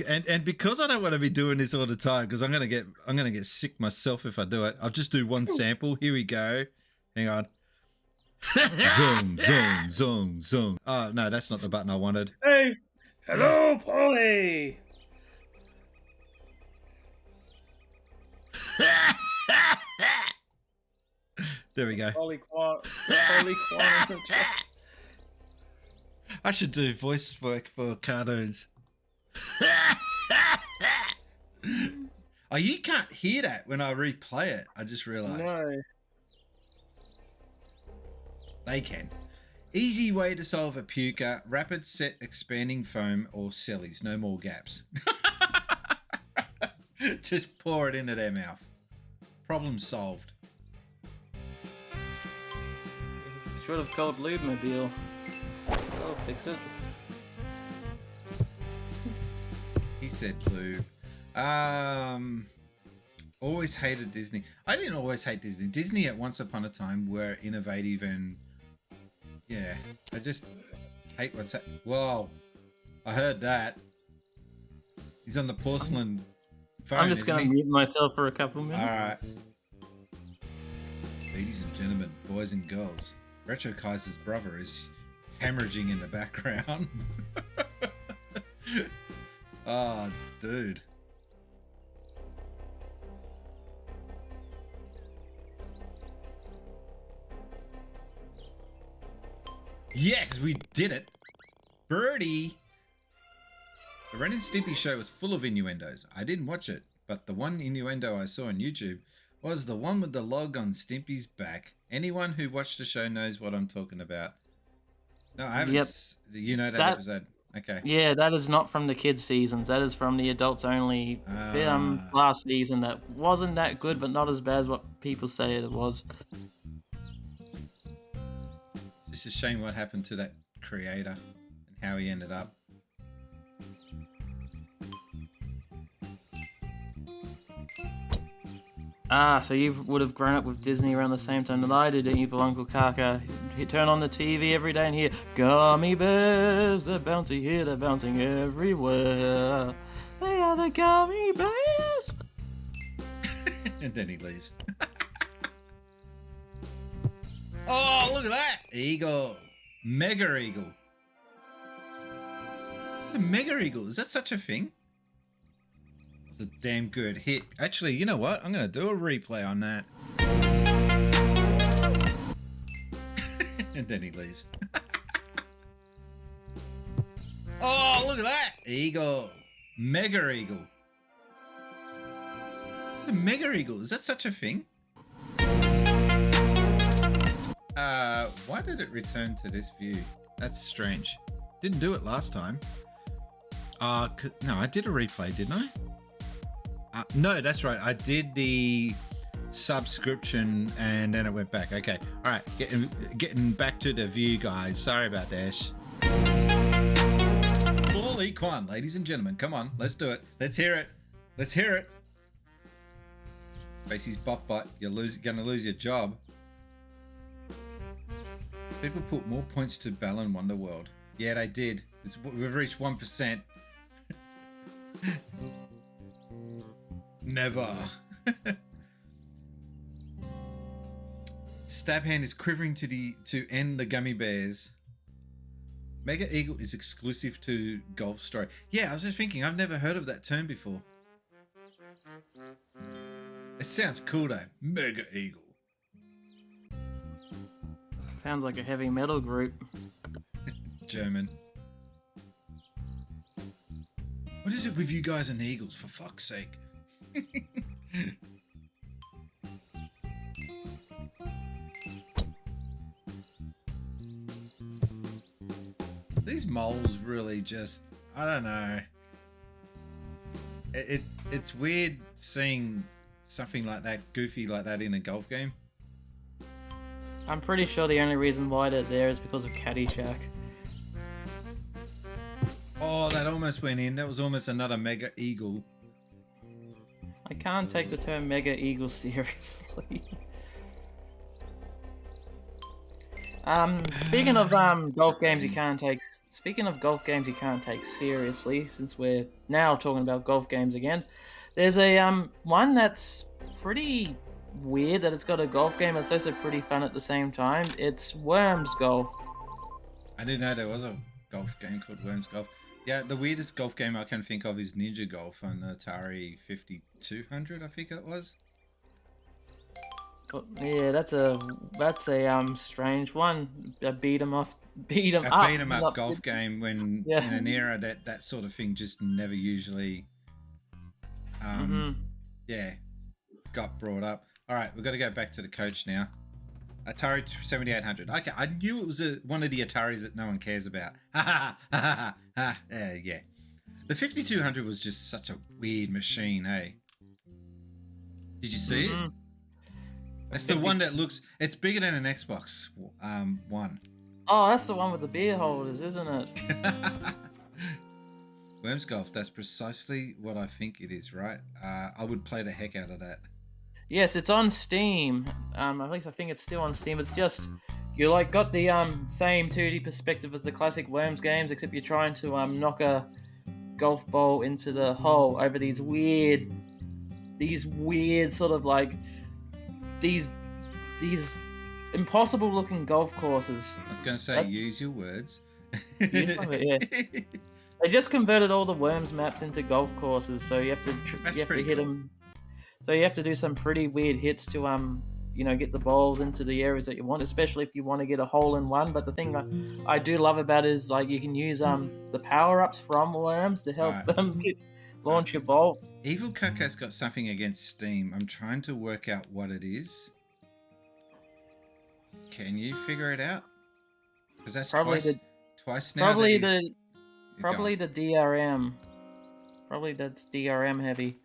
K: And because I don't want to be doing this all the time, because I'm gonna get sick myself if I do it. I'll just do one sample. Here we go. Hang on. Zoom, zoom, zoom, zoom. Oh no, that's not the button I wanted.
D: Hey, hello, Polly.
K: There we go.
D: Polly Quan.
K: I should do voice work for cartoons. Oh, you can't hear that when I replay it. I just realized.
D: No.
K: They can. Easy way to solve a puker. Rapid set expanding foam or cellies. No more gaps. Just pour it into their mouth. Problem solved.
D: Should have called Lubemobile. I'll fix it.
K: He said lube. Always hated Disney. I didn't always hate Disney. Disney at once upon a time were innovative and yeah. I just hate what's happening. Whoa. I heard that. He's on the porcelain phone.
D: I'm just going to mute myself for a couple of minutes.
K: Alright. Ladies and gentlemen, boys and girls, Retro Kaiser's brother is hemorrhaging in the background. Oh, dude. Yes, we did it. Birdie. The Ren and Stimpy show was full of innuendos. I didn't watch it, but the one innuendo I saw on YouTube was the one with the log on Stimpy's back. Anyone who watched the show knows what I'm talking about. No, I haven't.
D: Yep.
K: You know that episode. Okay.
D: Yeah, that is not from the kids' seasons. That is from the adults only film last season. That wasn't that good, but not as bad as what people say it was.
K: It's just a shame what happened to that creator and how he ended up.
D: Ah, so you would have grown up with Disney around the same time that I did, didn't you, for Uncle Kaka? You turn on the TV every day and hear, "Gummy bears, they're bouncy here, they're bouncing everywhere. They are the gummy bears."
K: And then he leaves. Oh, look at that! Eagle. Mega Eagle. A Mega Eagle, is that such a thing? It's a damn good hit. Actually, you know what? I'm going to do a replay on that. And then he leaves. Oh, look at that! Eagle. Mega Eagle. A Mega Eagle. Is that such a thing? Why did it return to this view? That's strange. Didn't do it last time. No, I did a replay, didn't I? No, that's right. I did the subscription and then it went back. Okay. All right. Getting back to the view, guys. Sorry about that. Holy Quan, ladies and gentlemen. Come on. Let's do it. Let's hear it. Let's hear it. Spacey's bot. You're gonna lose your job. People put more points to Balan Wonderworld. Yeah, they did. We've reached 1%. Never. Stab hand is quivering to end the gummy bears. Mega Eagle is exclusive to Golf Story. Yeah, I was just thinking, I've never heard of that term before. It sounds cool though. Mega Eagle.
D: Sounds like a heavy metal group.
K: German. What is it with you guys and Eagles, for fuck's sake? These moles really just, I don't know. It's weird seeing something like that, goofy like that in a golf game.
D: I'm pretty sure the only reason why they're there is because of Caddyshack.
K: Oh, that almost went in. That was almost another Mega Eagle.
D: I can't take the term Mega Eagle seriously. Speaking of golf games you can't take. Speaking of golf games you can't take seriously, since we're now talking about golf games again, there's a one that's pretty weird that it's got a golf game that's also pretty fun at the same time. It's Worms Golf.
K: I didn't know there was a golf game called Worms Golf. Yeah, the weirdest golf game I can think of is Ninja Golf on Atari 5200, I think it was.
D: Yeah, that's a strange one. A beat 'em up
K: golf game when in an era that sort of thing just never usually got brought up. All right, we've got to go back to the coach now. Atari 7800. Okay, I knew it was one of the Ataris that no one cares about. Yeah. The 5200 was just such a weird machine, hey? Did you see it? It's the one that looks... It's bigger than an Xbox One.
D: Oh, that's the one with the beer holders, isn't it?
K: Worms Golf, that's precisely what I think it is, right? I would play the heck out of that.
D: Yes, it's on Steam. At least I think it's still on Steam. It's just... You like got the same 2D perspective as the classic Worms games, except you're trying to knock a golf ball into the hole over these weird sort of like... These impossible looking golf courses.
K: I was going to say, use your words.
D: Yeah. They just converted all the Worms maps into golf courses, so you have to hit them. So you have to do some pretty weird hits to get the balls into the areas that you want, especially if you want to get a hole in one. But the thing I do love about it is like you can use the power ups from Worms to help them launch your ball.
K: Evil Coco's got something against Steam. I'm trying to work out what it is. Can you figure it out? Because that's twice now.
D: Probably the DRM. Probably that's DRM heavy.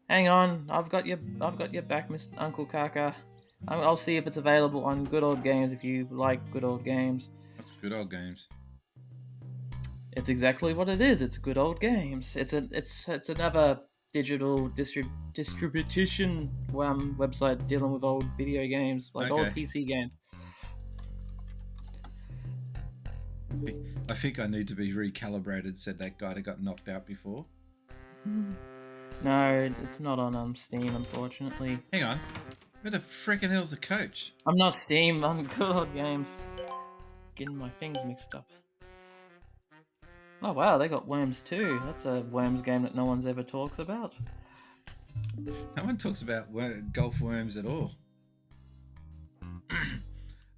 D: Hang on, I've got your back, Mr. Uncle Kaka. I'll see if it's available on Good Old Games if you like Good Old Games.
K: What's Good Old Games?
D: It's exactly what it is. It's Good Old Games. It's another digital distribution website dealing with old video games, like old PC games.
K: I think I need to be recalibrated, said that guy that got knocked out before.
D: No, it's not on Steam, unfortunately.
K: Hang on. Where the frickin' hell's the coach?
D: I'm not Steam, I'm Good Old Games. Getting my things mixed up. Oh wow, they got Worms too. That's a Worms game that no one's ever talks about.
K: No one talks about golf worms at all.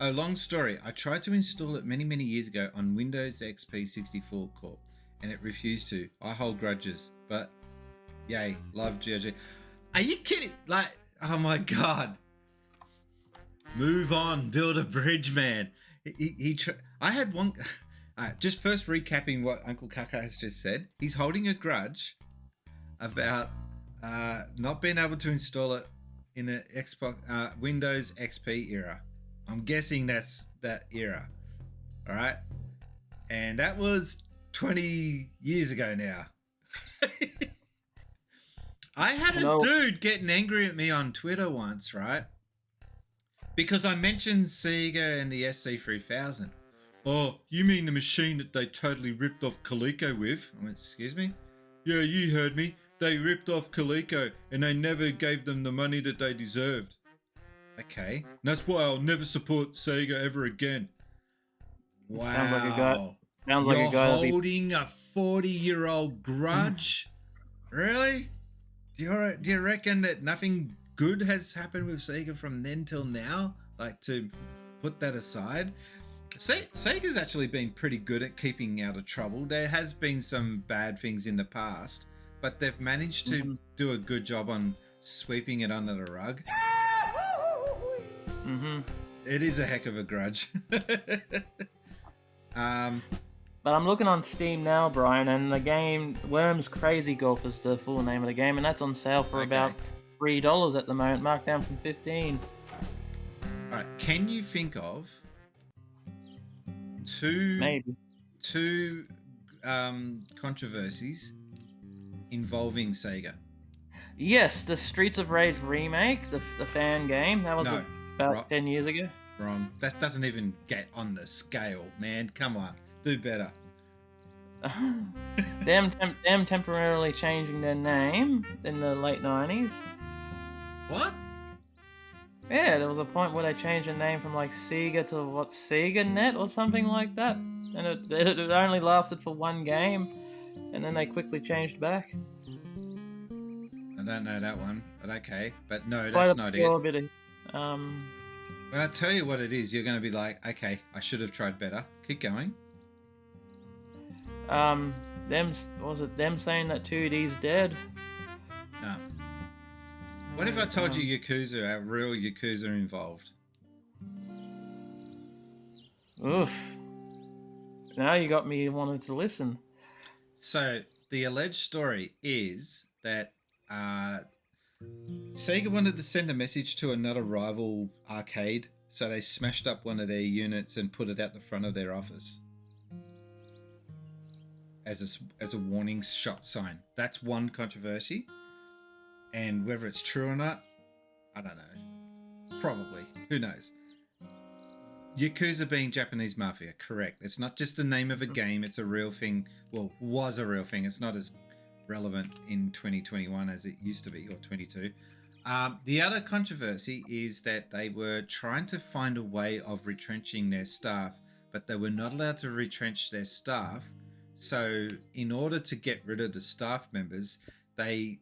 K: Oh, long story. I tried to install it many, many years ago on Windows XP 64 Corp, and it refused to. I hold grudges, but yay, love GOG. Are you kidding? Like, oh my god. Move on, build a bridge, man. I had one. Just first recapping what Uncle Kaka has just said. He's holding a grudge about not being able to install it in the Xbox Windows XP era. I'm guessing that's that era. All right, and that was 20 years ago now. I had a dude getting angry at me on Twitter once, right? Because I mentioned Sega and the SC3000. Oh, you mean the machine that they totally ripped off Coleco with? I went, excuse me? Yeah, you heard me. They ripped off Coleco and they never gave them the money that they deserved. Okay. That's why I'll never support Sega ever again. Wow.
D: Sounds like a guy. Sounds
K: You're
D: like a guy.
K: holding a 40-year-old grudge? Really? Do you reckon that nothing good has happened with Sega from then till now? Like, to put that aside? Sega's actually been pretty good at keeping out of trouble. There has been some bad things in the past, but they've managed to do a good job on sweeping it under the rug. It is a heck of a grudge.
D: But I'm looking on Steam now, Brian, and the game Worms Crazy Golf is the full name of the game, and that's on sale for about $3 at the moment, marked down from $15.
K: Alright, can you think of two controversies involving Sega?
D: Yes, the Streets of Rage remake, the fan game, that was about 10 years ago.
K: Wrong. That doesn't even get on the scale, man. Come on, do better.
D: them temporarily changing their name in the late 90s.
K: What?
D: Yeah, there was a point where they changed the name from like Sega to what, Sega Net or something like that, and it only lasted for one game, and then they quickly changed back.
K: I don't know that one, but okay. But no, that's not it. When I tell you what it is, you're going to be like, okay, I should have tried better. Keep going.
D: Was it them saying that 2D's dead?
K: No. What if I told you Yakuza, a real Yakuza involved?
D: Oof. Now you got me wanting to listen.
K: So, the alleged story is that Sega wanted to send a message to another rival arcade, so they smashed up one of their units and put it out the front of their office as a warning shot sign. That's one controversy, and whether it's true or not, I don't know. Probably. Who knows? Yakuza being Japanese mafia, correct. It's not just the name of a game, it's a real thing. Well, was a real thing. It's not as relevant in 2021 as it used to be, or 22. The other controversy is that they were trying to find a way of retrenching their staff, but they were not allowed to retrench their staff. So in order to get rid of the staff members, they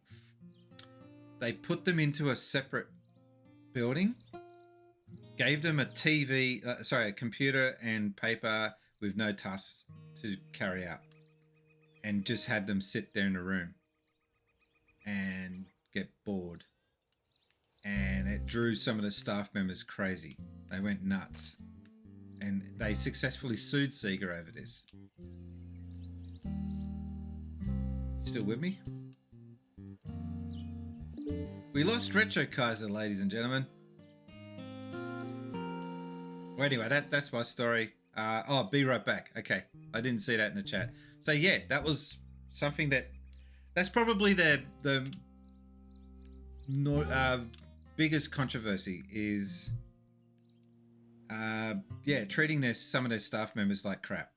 K: put them into a separate building, gave them a computer and paper with no tasks to carry out, and just had them sit there in a room and get bored. And it drew some of the staff members crazy. They went nuts. And they successfully sued Sega over this. Still with me? We lost Retro Kaiser, ladies and gentlemen. Well, anyway, that's my story. Be right back. Okay, I didn't see that in the chat. So yeah, that was something that's probably the biggest controversy is treating some of their staff members like crap,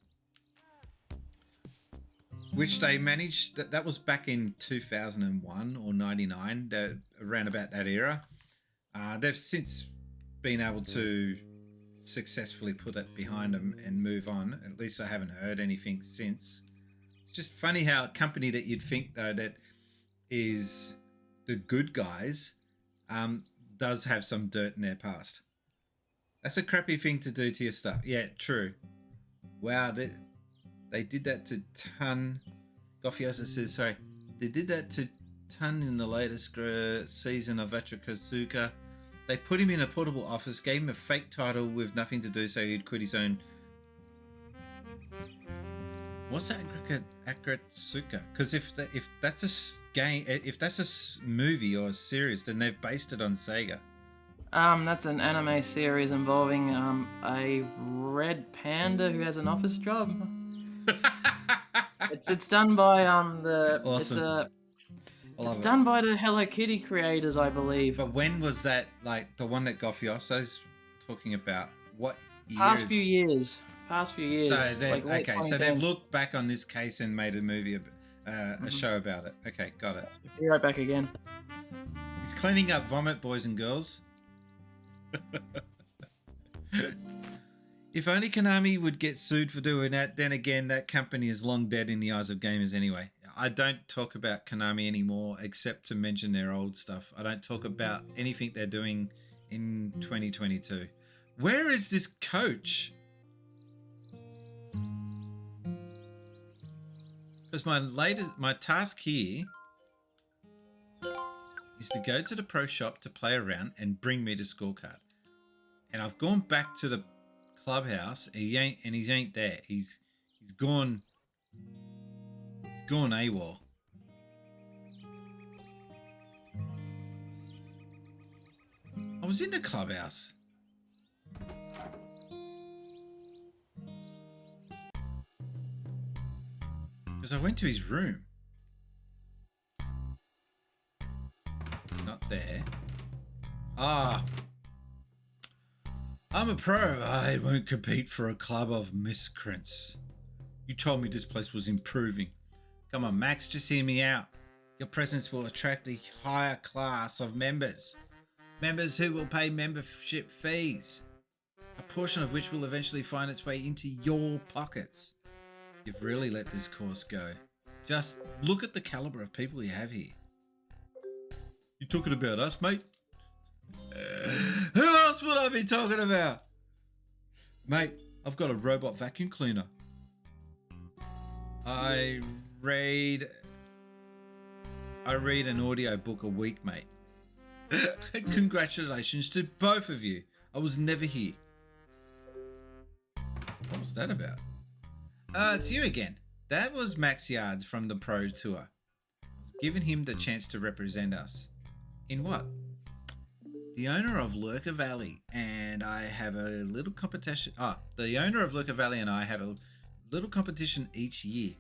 K: which they managed. That was back in 2001 or 99, around about that era. They've since been able to successfully put it behind them and move on. At least I haven't heard anything since. It's just funny how a company that you'd think though that is the good guys does have some dirt in their past. That's a crappy thing to do to your stuff. Yeah, true. Wow, they did that to Ton. Goffiosa says, sorry, they did that to Ton in the latest season of Atrakazuka. They put him in a portable office, gave him a fake title with nothing to do, so he'd quit his own. What's that Akatsuka? Because if that's a game, if that's a movie or a series, then they've based it on Sega.
D: That's an anime series involving a red panda who has an office job. it's done by
K: Awesome.
D: It's done by the Hello Kitty creators, I believe.
K: But when was that? Like the one that Goffioso's talking about? What year?
D: Past few years.
K: So they've
D: like
K: okay. So they've looked back on this case and made a movie, a show about it. Okay, got it.
D: Be right back again.
K: He's cleaning up vomit, boys and girls. If only Konami would get sued for doing that, then again, that company is long dead in the eyes of gamers anyway. I don't talk about Konami anymore except to mention their old stuff. I don't talk about anything they're doing in 2022. Where is this coach? Because my task here is to go to the pro shop to play around and bring me the scorecard. And I've gone back to the clubhouse and he ain't there. He's gone. He's gone AWOL. I was in the clubhouse. Because I went to his room. Not there. Ah. I'm a pro. I won't compete for a club of miscreants. You told me this place was improving. Come on, Max, just hear me out. Your presence will attract a higher class of members. Members who will pay membership fees. A portion of which will eventually find its way into your pockets. You've really let this course go. Just look at the caliber of people you have here. You talking about us, mate? Who else would I be talking about? Mate, I've got a robot vacuum cleaner. I read an audio book a week, mate. Congratulations to both of you. I was never here. What was that about? It's you again. That was Max Yards from the Pro Tour. Giving him the chance to represent us. In what? The owner of Lurker Valley and I have a little competition. The owner of Lurker Valley and I have a little competition each year.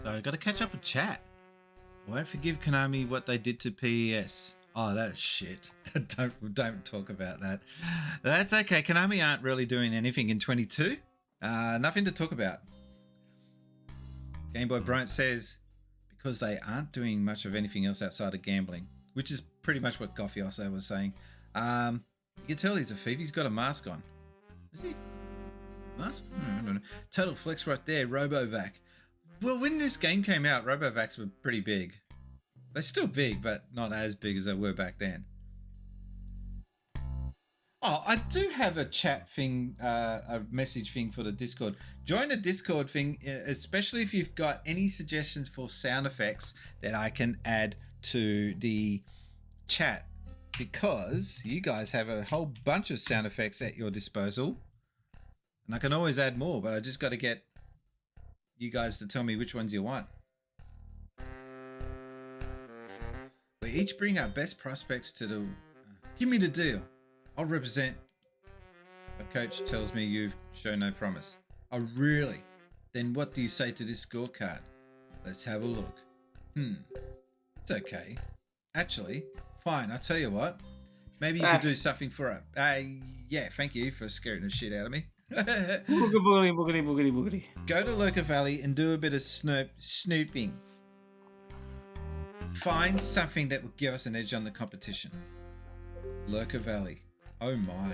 K: So I got to catch up with chat. I won't forgive Konami what they did to PES. Oh, that's shit. Don't talk about that. That's okay. Konami aren't really doing anything in 22. Nothing to talk about. Game Boy Bryant says, because they aren't doing much of anything else outside of gambling, which is pretty much what Goffioso was saying. You can tell he's a thief. He's got a mask on. Is he? Mask? No. Total flex right there. Robovac. Well, when this game came out, Robovacs were pretty big. They're still big, but not as big as they were back then. Oh, I do have a chat thing, a message thing for the Discord. Join the Discord thing, especially if you've got any suggestions for sound effects that I can add to the chat, because you guys have a whole bunch of sound effects at your disposal. And I can always add more, but I just got to get you guys to tell me which ones you want. We each bring our best prospects to the... Give me the deal. I'll represent. A coach tells me you've shown no promise. Oh, really? Then what do you say to this scorecard? Let's have a look. It's okay. Actually, fine, I'll tell you what. Maybe you could do something for it. Yeah, thank you for scaring the shit out of me.
D: Boogity.
K: Go to Lurker Valley and do a bit of snooping. Find something that will give us an edge on the competition. Lurker Valley. Oh my.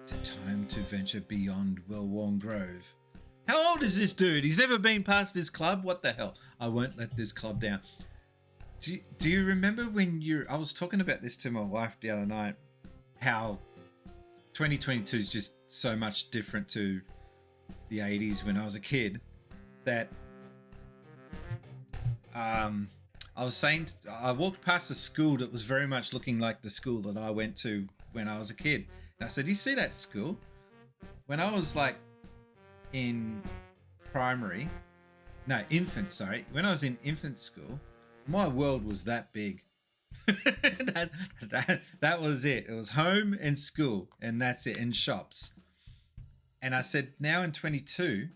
K: Is it time to venture beyond well-worn grove? How old is this dude? He's never been past this club? What the hell? I won't let this club down. Do you remember when I was talking about this to my wife the other night, how 2022 is just so much different to the 80s when I was a kid, that I was saying, I walked past a school that was very much looking like the school that I went to when I was a kid. And I said, you see that school? When I was like in when I was in infant school, my world was that big. that was it. It was home and school, and that's it, and shops. And I said, now in 22,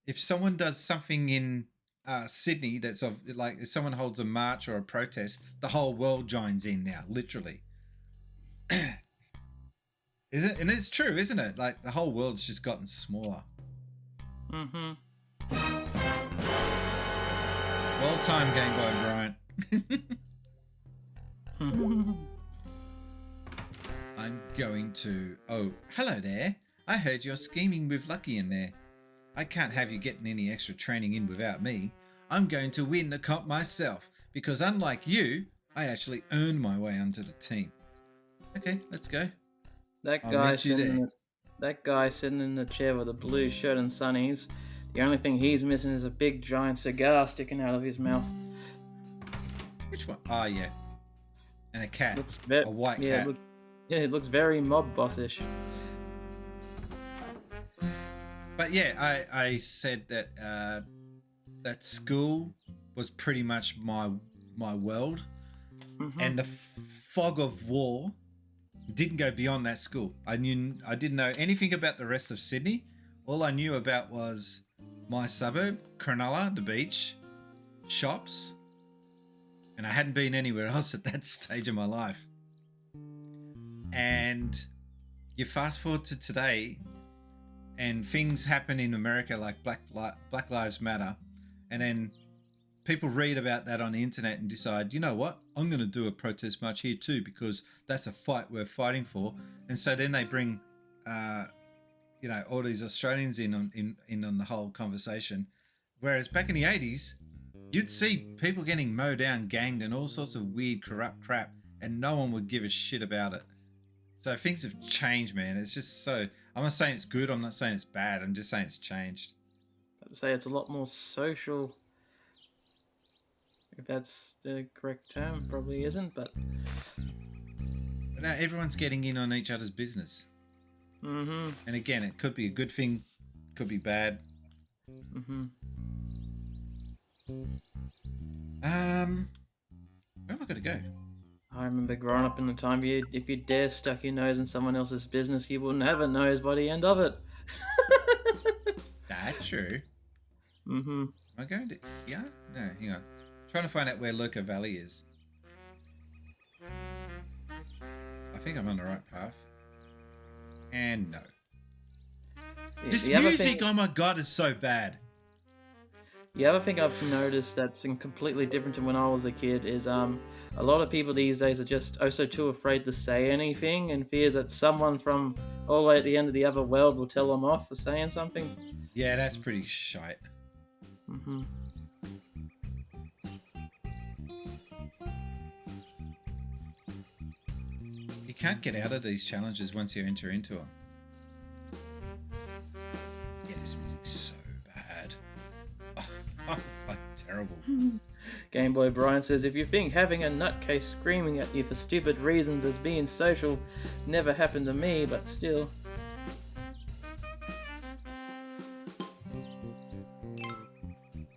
K: if someone does something in Sydney that's like, if someone holds a march or a protest, the whole world joins in now, literally. Is it? And it's true, isn't it? Like, the whole world's just gotten smaller.
D: Mm-hmm.
K: Well timed, Game Boy Bryant. I'm going to... Oh, hello there. I heard you're scheming with Lucky in there. I can't have you getting any extra training in without me. I'm going to win the comp myself, because unlike you, I actually earned my way onto the team. Okay, let's go.
D: That
K: I'll
D: guy
K: meet you there.
D: that guy sitting in the chair with a blue shirt and sunnies. The only thing he's missing is a big giant cigar sticking out of his mouth.
K: Which one? Oh, yeah. And a cat. A white
D: yeah,
K: cat.
D: It looks very mob bossish.
K: But yeah, I said that that school was pretty much my world, and the fog of war didn't go beyond that school. I didn't know anything about the rest of Sydney. All I knew about was my suburb, Cronulla, the beach, shops, and I hadn't been anywhere else at that stage of my life. And you fast forward to today, and things happen in America like Black Lives Matter, and then people read about that on the internet and decide, you know what, I'm going to do a protest march here too, because that's a fight we're fighting for. And so then they bring all these Australians in on the whole conversation, whereas back in the 80s you'd see people getting mowed down, ganged, and all sorts of weird corrupt crap, and no one would give a shit about it. So things have changed, man. It's just so... I'm not saying it's good, I'm not saying it's bad, I'm just saying it's changed.
D: I'd say it's a lot more social. If that's the correct term, probably isn't, but...
K: Now everyone's getting in on each other's business.
D: Mm-hmm.
K: And again, it could be a good thing, could be bad.
D: Mm-hmm.
K: Where am I going to go?
D: I remember growing up in the time, if you dare stuck your nose in someone else's business, you wouldn't have a nose by the end of it.
K: That's true.
D: Mm-hmm.
K: Am I going to... Yeah? No, hang on. Trying to find out where Lurker Valley is. I think I'm on the right path. And no. This music, oh my god, is so bad.
D: The other thing I've noticed that's completely different to when I was a kid is a lot of people these days are just also too afraid to say anything, and fears that someone from all the way at the end of the other world will tell them off for saying something.
K: Yeah, that's pretty shite.
D: Mm-hmm.
K: You can't get out of these challenges once you enter into them. Yeah, this music's so bad. Oh, like terrible.
D: Game Boy Brian says, if you think having a nutcase screaming at you for stupid reasons as being social never happened to me, but still.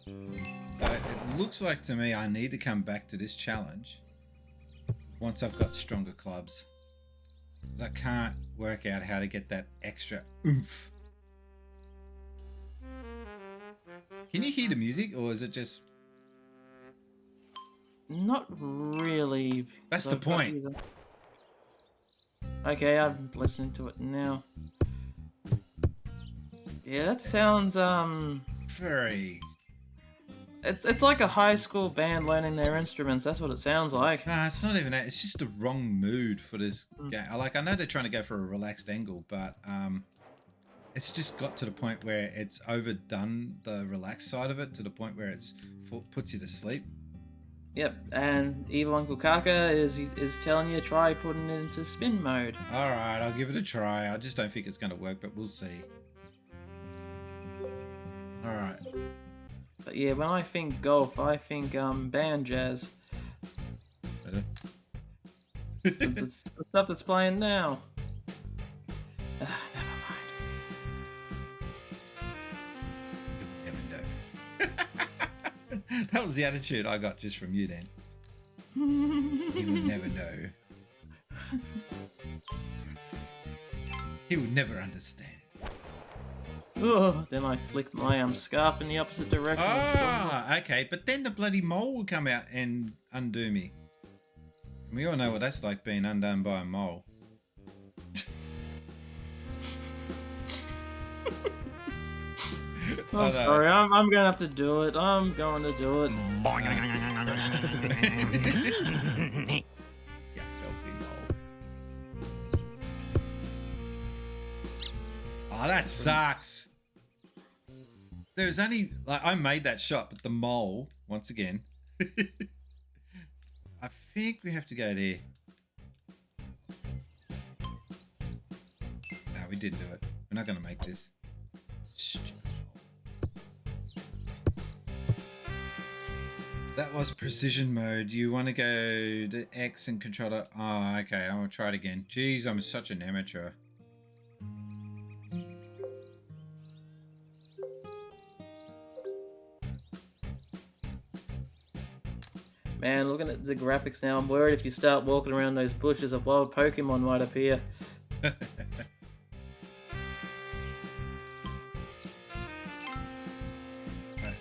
K: So it looks like to me I need to come back to this challenge once I've got stronger clubs. Because I can't work out how to get that extra oomph. Can you hear the music, or is it just...
D: Not really.
K: That's the point.
D: Okay, I'm listening to it now. Yeah, that sounds,
K: very...
D: It's like a high school band learning their instruments. That's what it sounds like.
K: Nah, it's not even that. It's just the wrong mood for this game. Like, I know they're trying to go for a relaxed angle, but it's just got to the point where it's overdone the relaxed side of it to the point where it's puts you to sleep.
D: Yep, and Evil Uncle Kaka is telling you to try putting it into spin mode.
K: All right, I'll give it a try. I just don't think it's going to work, but we'll see. All right.
D: But yeah, when I think golf, I think band jazz. the stuff that's playing now. Never
K: mind. That was the attitude I got just from you then. He would never know. He would never understand.
D: Oh, then I flicked my scarf in the opposite direction.
K: Ah, okay, but then the bloody mole will come out and undo me. We all know what that's like, being undone by a mole.
D: I'm sorry, I'm gonna have to do it. I'm going to do it.
K: Yeah, filthy mole. Oh, that sucks. There's only, like, I made that shot, but the mole, once again. I think we have to go there. No, we didn't do it. We're not going to make this. Stupid. That was precision mode. You want to go to X and controller. Oh, okay. I will try it again. Jeez, I'm such an amateur.
D: Man, looking at the graphics now, I'm worried if you start walking around those bushes, a wild Pokemon might appear.
K: Right,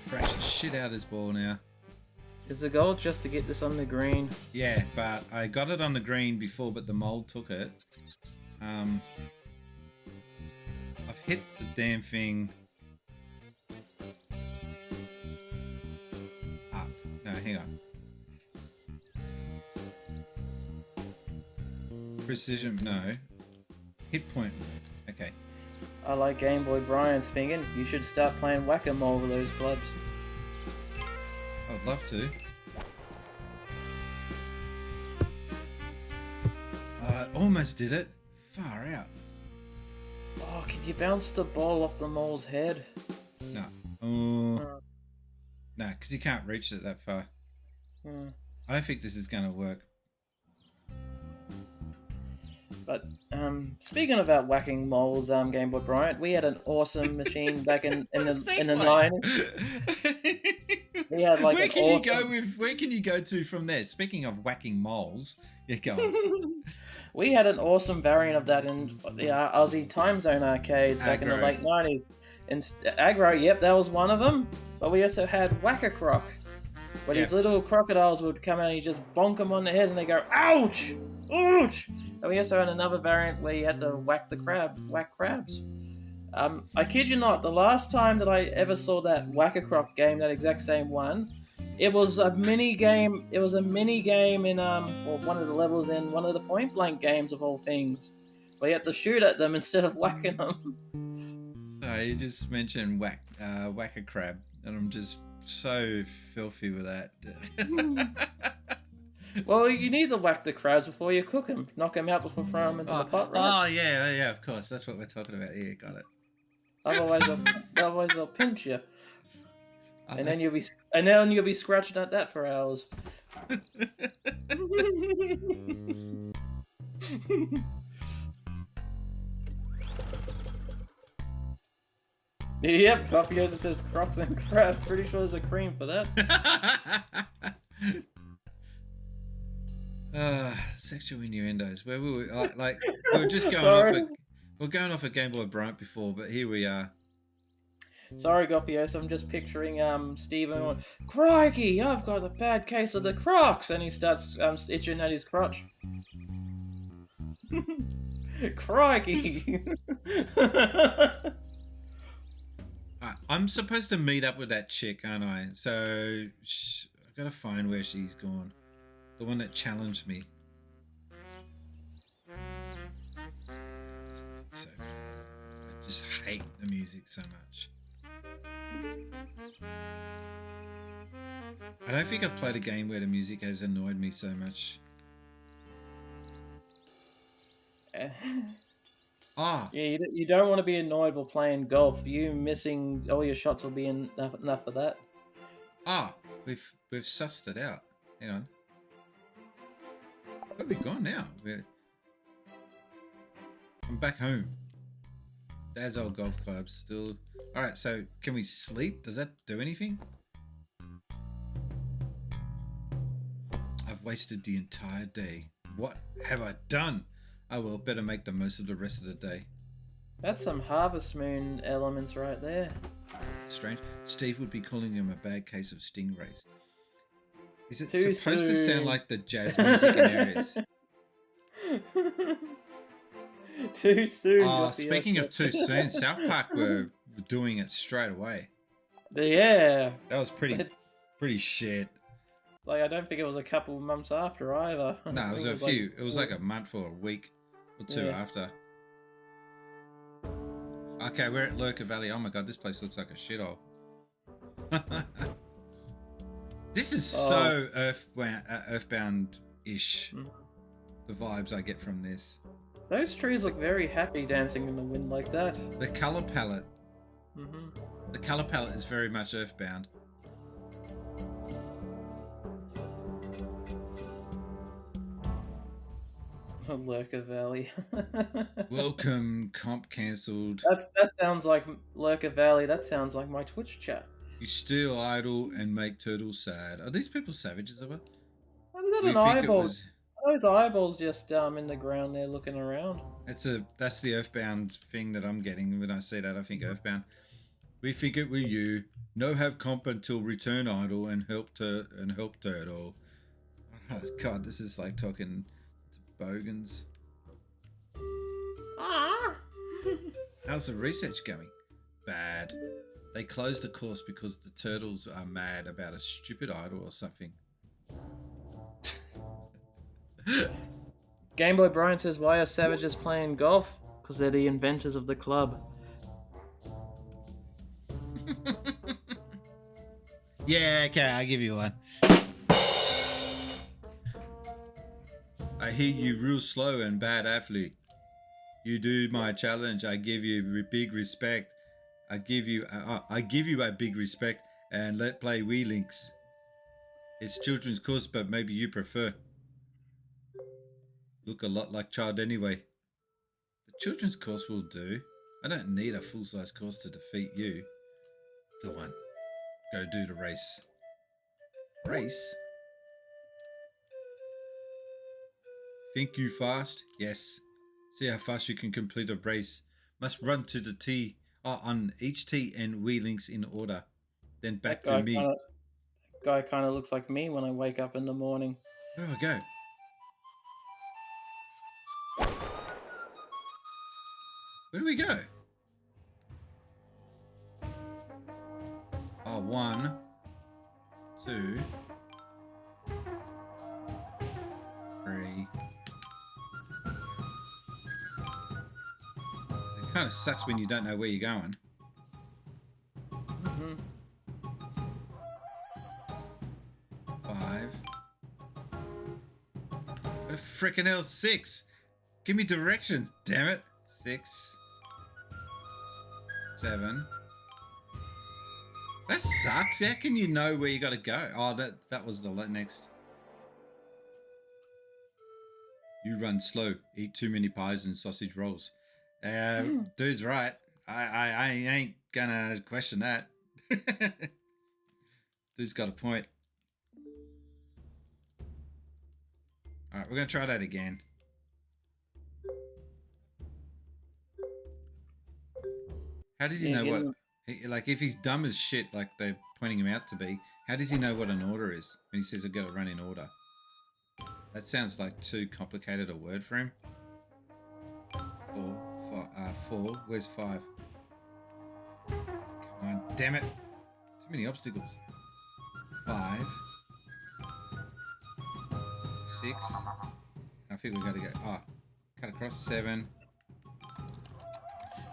K: thrash the shit out of this ball now.
D: Is the goal just to get this on the green?
K: Yeah, but I got it on the green before, but the mole took it. I've hit the damn thing up. No, hang on. Precision, no. Hit point. Okay.
D: I like Game Boy Brian's thinking. You should start playing Whack-A-Mole with those clubs.
K: I'd love to. Almost did it. Far out.
D: Oh, can you bounce the ball off the mole's head?
K: No. Oh. No, because you can't reach it that far. I don't think this is going to work.
D: But speaking about whacking moles, Game Boy Bryant, we had an awesome machine back in the 90s. We had like
K: where can you go to from there? Speaking of whacking moles, yeah, go on.
D: We had an awesome variant of that in the Aussie Time Zone arcades back in the late 90s. And Aggro, yep, that was one of them. But we also had Whack-A-Croc, where these little crocodiles would come out and you just bonk them on the head and they go, ouch! Ouch! And we also had another variant where you had to whack crabs. I kid you not, the last time that I ever saw that Whack-A-Croc game, that exact same one, it was a mini game. It was a mini game in one of the levels in one of the Point Blank games of all things, where you had to shoot at them instead of whacking them.
K: So you just mentioned Whack-A-Crab, and I'm just so filthy with that.
D: Well, you need to whack the crabs before you cook them. Knock them out before throwing them into the pot, right?
K: Oh, yeah, of course. That's what we're talking about. Yeah, got it.
D: Otherwise they'll pinch you. And then you'll be scratching at that for hours. Yep, Coffee says Crocs and crabs. Pretty sure there's a cream for that.
K: Sexual innuendos. Where we were like we were just going we're going off a Game Boy Bryant before, but here we are.
D: Sorry, Gopios, I'm just picturing Steven going, crikey, I've got a bad case of the Crocs, and he starts itching at his crotch. Crikey.
K: I'm supposed to meet up with that chick, aren't I? So I've got to find where she's gone. The one that challenged me. So I just hate the music so much. I don't think I've played a game where the music has annoyed me so much. Ah.
D: Yeah, you don't want to be annoyed while playing golf. You missing all your shots will be enough of that.
K: Ah, we've sussed it out. Hang on. Where have we gone now? I'm back home. Dad's old golf club still. All right, so can we sleep? Does that do anything? I've wasted the entire day. What have I done? Oh well, better make the most of the rest of the day.
D: That's some Harvest Moon elements right there.
K: Strange. Steve would be calling him a bad case of stingrays. Is it
D: Too
K: supposed to
D: soon.
K: sound like the jazz music in areas?
D: Too soon.
K: Oh, speaking of too soon, South Park were doing it straight away.
D: Yeah.
K: That was pretty shit.
D: Like, I don't think it was a couple of months after either.
K: No, it was a few. It was like a month or a week or two
D: Yeah.
K: after. Okay, we're at Lurker Valley. Oh my god, this place looks like a shithole. This is so Earthbound-ish. The vibes I get from this.
D: Those trees look very happy dancing in the wind like that.
K: The color palette.
D: Mm-hmm.
K: The color palette is very much Earthbound.
D: Lurker Valley.
K: Welcome, comp cancelled.
D: That sounds like Lurker Valley. That sounds like my Twitch chat.
K: You steal idle and make turtles sad. Are these people savages ever?
D: I've got an eyeball. Those eyeballs just in the ground there looking around.
K: That's the Earthbound thing that I'm getting when I see that. I think Earthbound. We think it were you. No have comp until return idle and help turtle. Oh god, this is like talking to bogans.
D: Ah.
K: How's the research going? Bad. They closed the course because the turtles are mad about a stupid idol or something.
D: Game Boy Brian says, why are savages playing golf? Because they're the inventors of the club.
K: Yeah, okay, I'll give you one. I hear you real slow and bad athlete. You do my challenge, I give you big respect. I give you a big respect and let play Wii Links. It's children's course, but maybe you prefer. Look a lot like child anyway. The children's course will do. I don't need a full-size course to defeat you. Go on. Go do the race. Race? Think you fast? Yes. See how fast you can complete a race. Must run to the T. On each T and Wii Links in order. Then back to me.
D: That guy kind of looks like me when I wake up in the morning.
K: Where do I go? Where do we go? Oh, 1, 2, 3. It kind of sucks when you don't know where you're going.
D: Mm-hmm.
K: 5. What a frickin' hell, 6. Give me directions, damn it. 6. 7. That sucks. How can you know where you got to go? Oh, that was the next. You run slow. Eat too many pies and sausage rolls. Dude's right. I ain't gonna question that. Dude's got a point. All right, we're gonna try that again. How does he know what? Like, if he's dumb as shit, like they're pointing him out to be, how does he know what an order is when he says I've got to run in order? That sounds like too complicated a word for him. 4. Where's 5? Come on, damn it. Too many obstacles. 5. 6. I think we gotta go. Oh, cut across 7.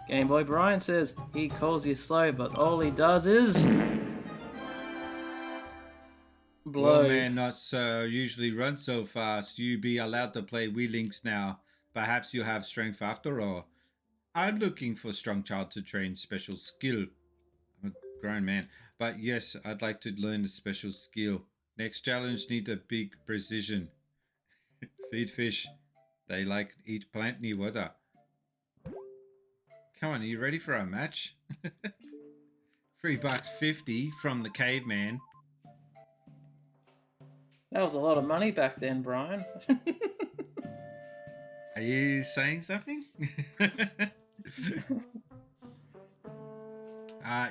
D: Game Boy Brian says he calls you slow, but all he does is blow.
K: Well, man, not so. Usually run so fast. You be allowed to play Wii Links now. Perhaps you have strength after all. I'm looking for strong child to train special skill. I'm a grown man. But yes, I'd like to learn the special skill. Next challenge need a big precision. Feed fish. They like eat plenty water. Come on, are you ready for our match? $3.50 from the caveman.
D: That was a lot of money back then, Brian.
K: Are you saying something?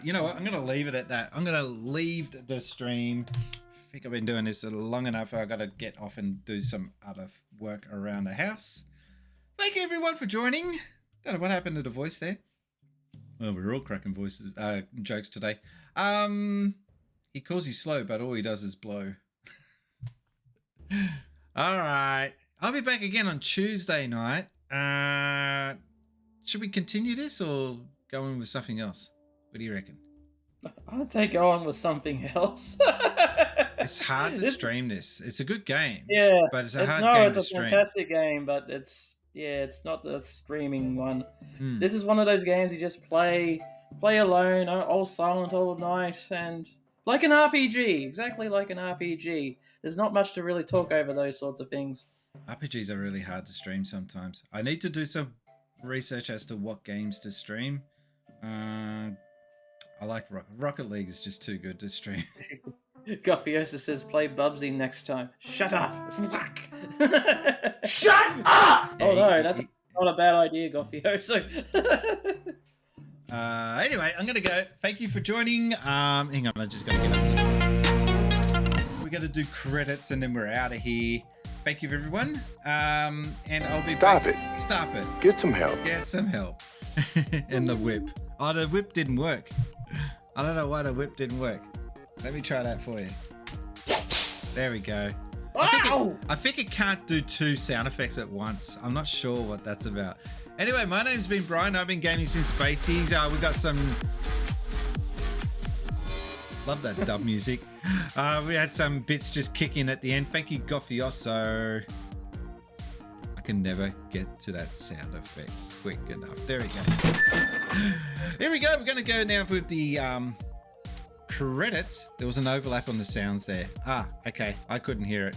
K: You know what? I'm going to leave it at that. I'm going to leave the stream. I think I've been doing this long enough. I've got to get off and do some other work around the house. Thank you, everyone, for joining. Don't know what happened to the voice there. Well, we're all cracking jokes today. He calls you slow, but all he does is blow. All right. I'll be back again on Tuesday night. Should we continue this or go on with something else? What do you reckon?
D: I'd say go on with something else.
K: It's hard to stream this. It's a good game.
D: Yeah,
K: but it's a hard game to stream.
D: It's a fantastic game, but it's not the streaming one.
K: Hmm.
D: This is one of those games you just play alone, all silent all night, and like an RPG, exactly like an RPG. There's not much to really talk over those sorts of things.
K: RPGs are really hard to stream sometimes. I need to do some research as to what games to stream. I like Rocket League is just too good to stream.
D: Goffiosa says play Bubsy next time. Shut up! Fuck!
N: Shut up!
D: Oh no, that's not a bad idea, Goffiosa.
K: Anyway, I'm gonna go. Thank you for joining. Hang on, I just gotta get up. We gotta do credits and then we're out of here. Thank you, everyone. And I'll be
T: Stop it.
K: Stop it.
T: Get some help.
K: Get some help. And the whip. Oh, the whip didn't work. I don't know why the whip didn't work. Let me try that for you. There we go. I think it can't do 2 sound effects at once. I'm not sure what that's about. Anyway, my name's been Brian. I've been gaming since Spaceys. We got some... Love that dub music. We had some bits just kick in at the end. Thank you, Goffioso. I can never get to that sound effect quick enough. There we go. Here we go. We're going to go now with the credits. There was an overlap on the sounds there. Okay. I couldn't hear it.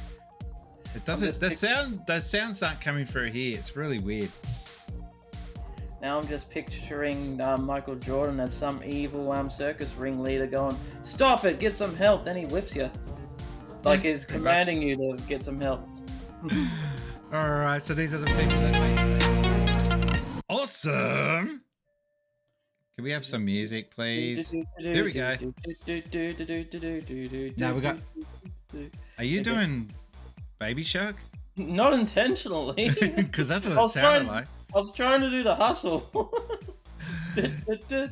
K: It doesn't. Those sounds aren't coming through here. It's really weird.
D: Now I'm just picturing Michael Jordan as some evil circus ringleader going, "Stop it! Get some help!" Then he whips you, like he's commanding you to get some help.
K: All right, so these are the people that make. Awesome. Can we have some music, please? Here we go. Now we got. Are you doing Baby Shark?
D: Not intentionally.
K: Because that's what it sounded like.
D: I was trying to do the hustle.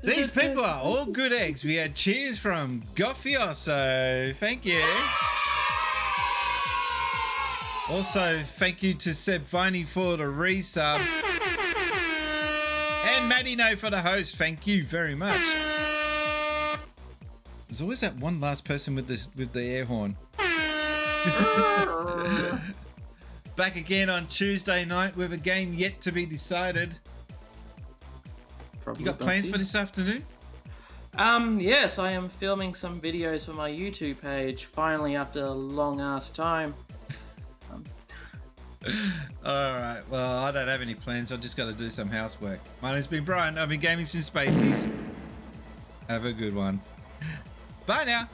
K: These people are all good eggs. We had cheers from Goffioso. Thank you. Also, thank you to Seb Viney for the resub. And Maddino for the host. Thank you very much. There's always that one last person with the air horn. Back again on Tuesday night with a game yet to be decided. You got plans for this afternoon?
D: Yes, I am filming some videos for my YouTube page, finally after a long ass time.
K: Alright, well, I don't have any plans. I've just got to do some housework. My name's been Brian. I've been gaming since Spaceys. Have a good one. Bye now.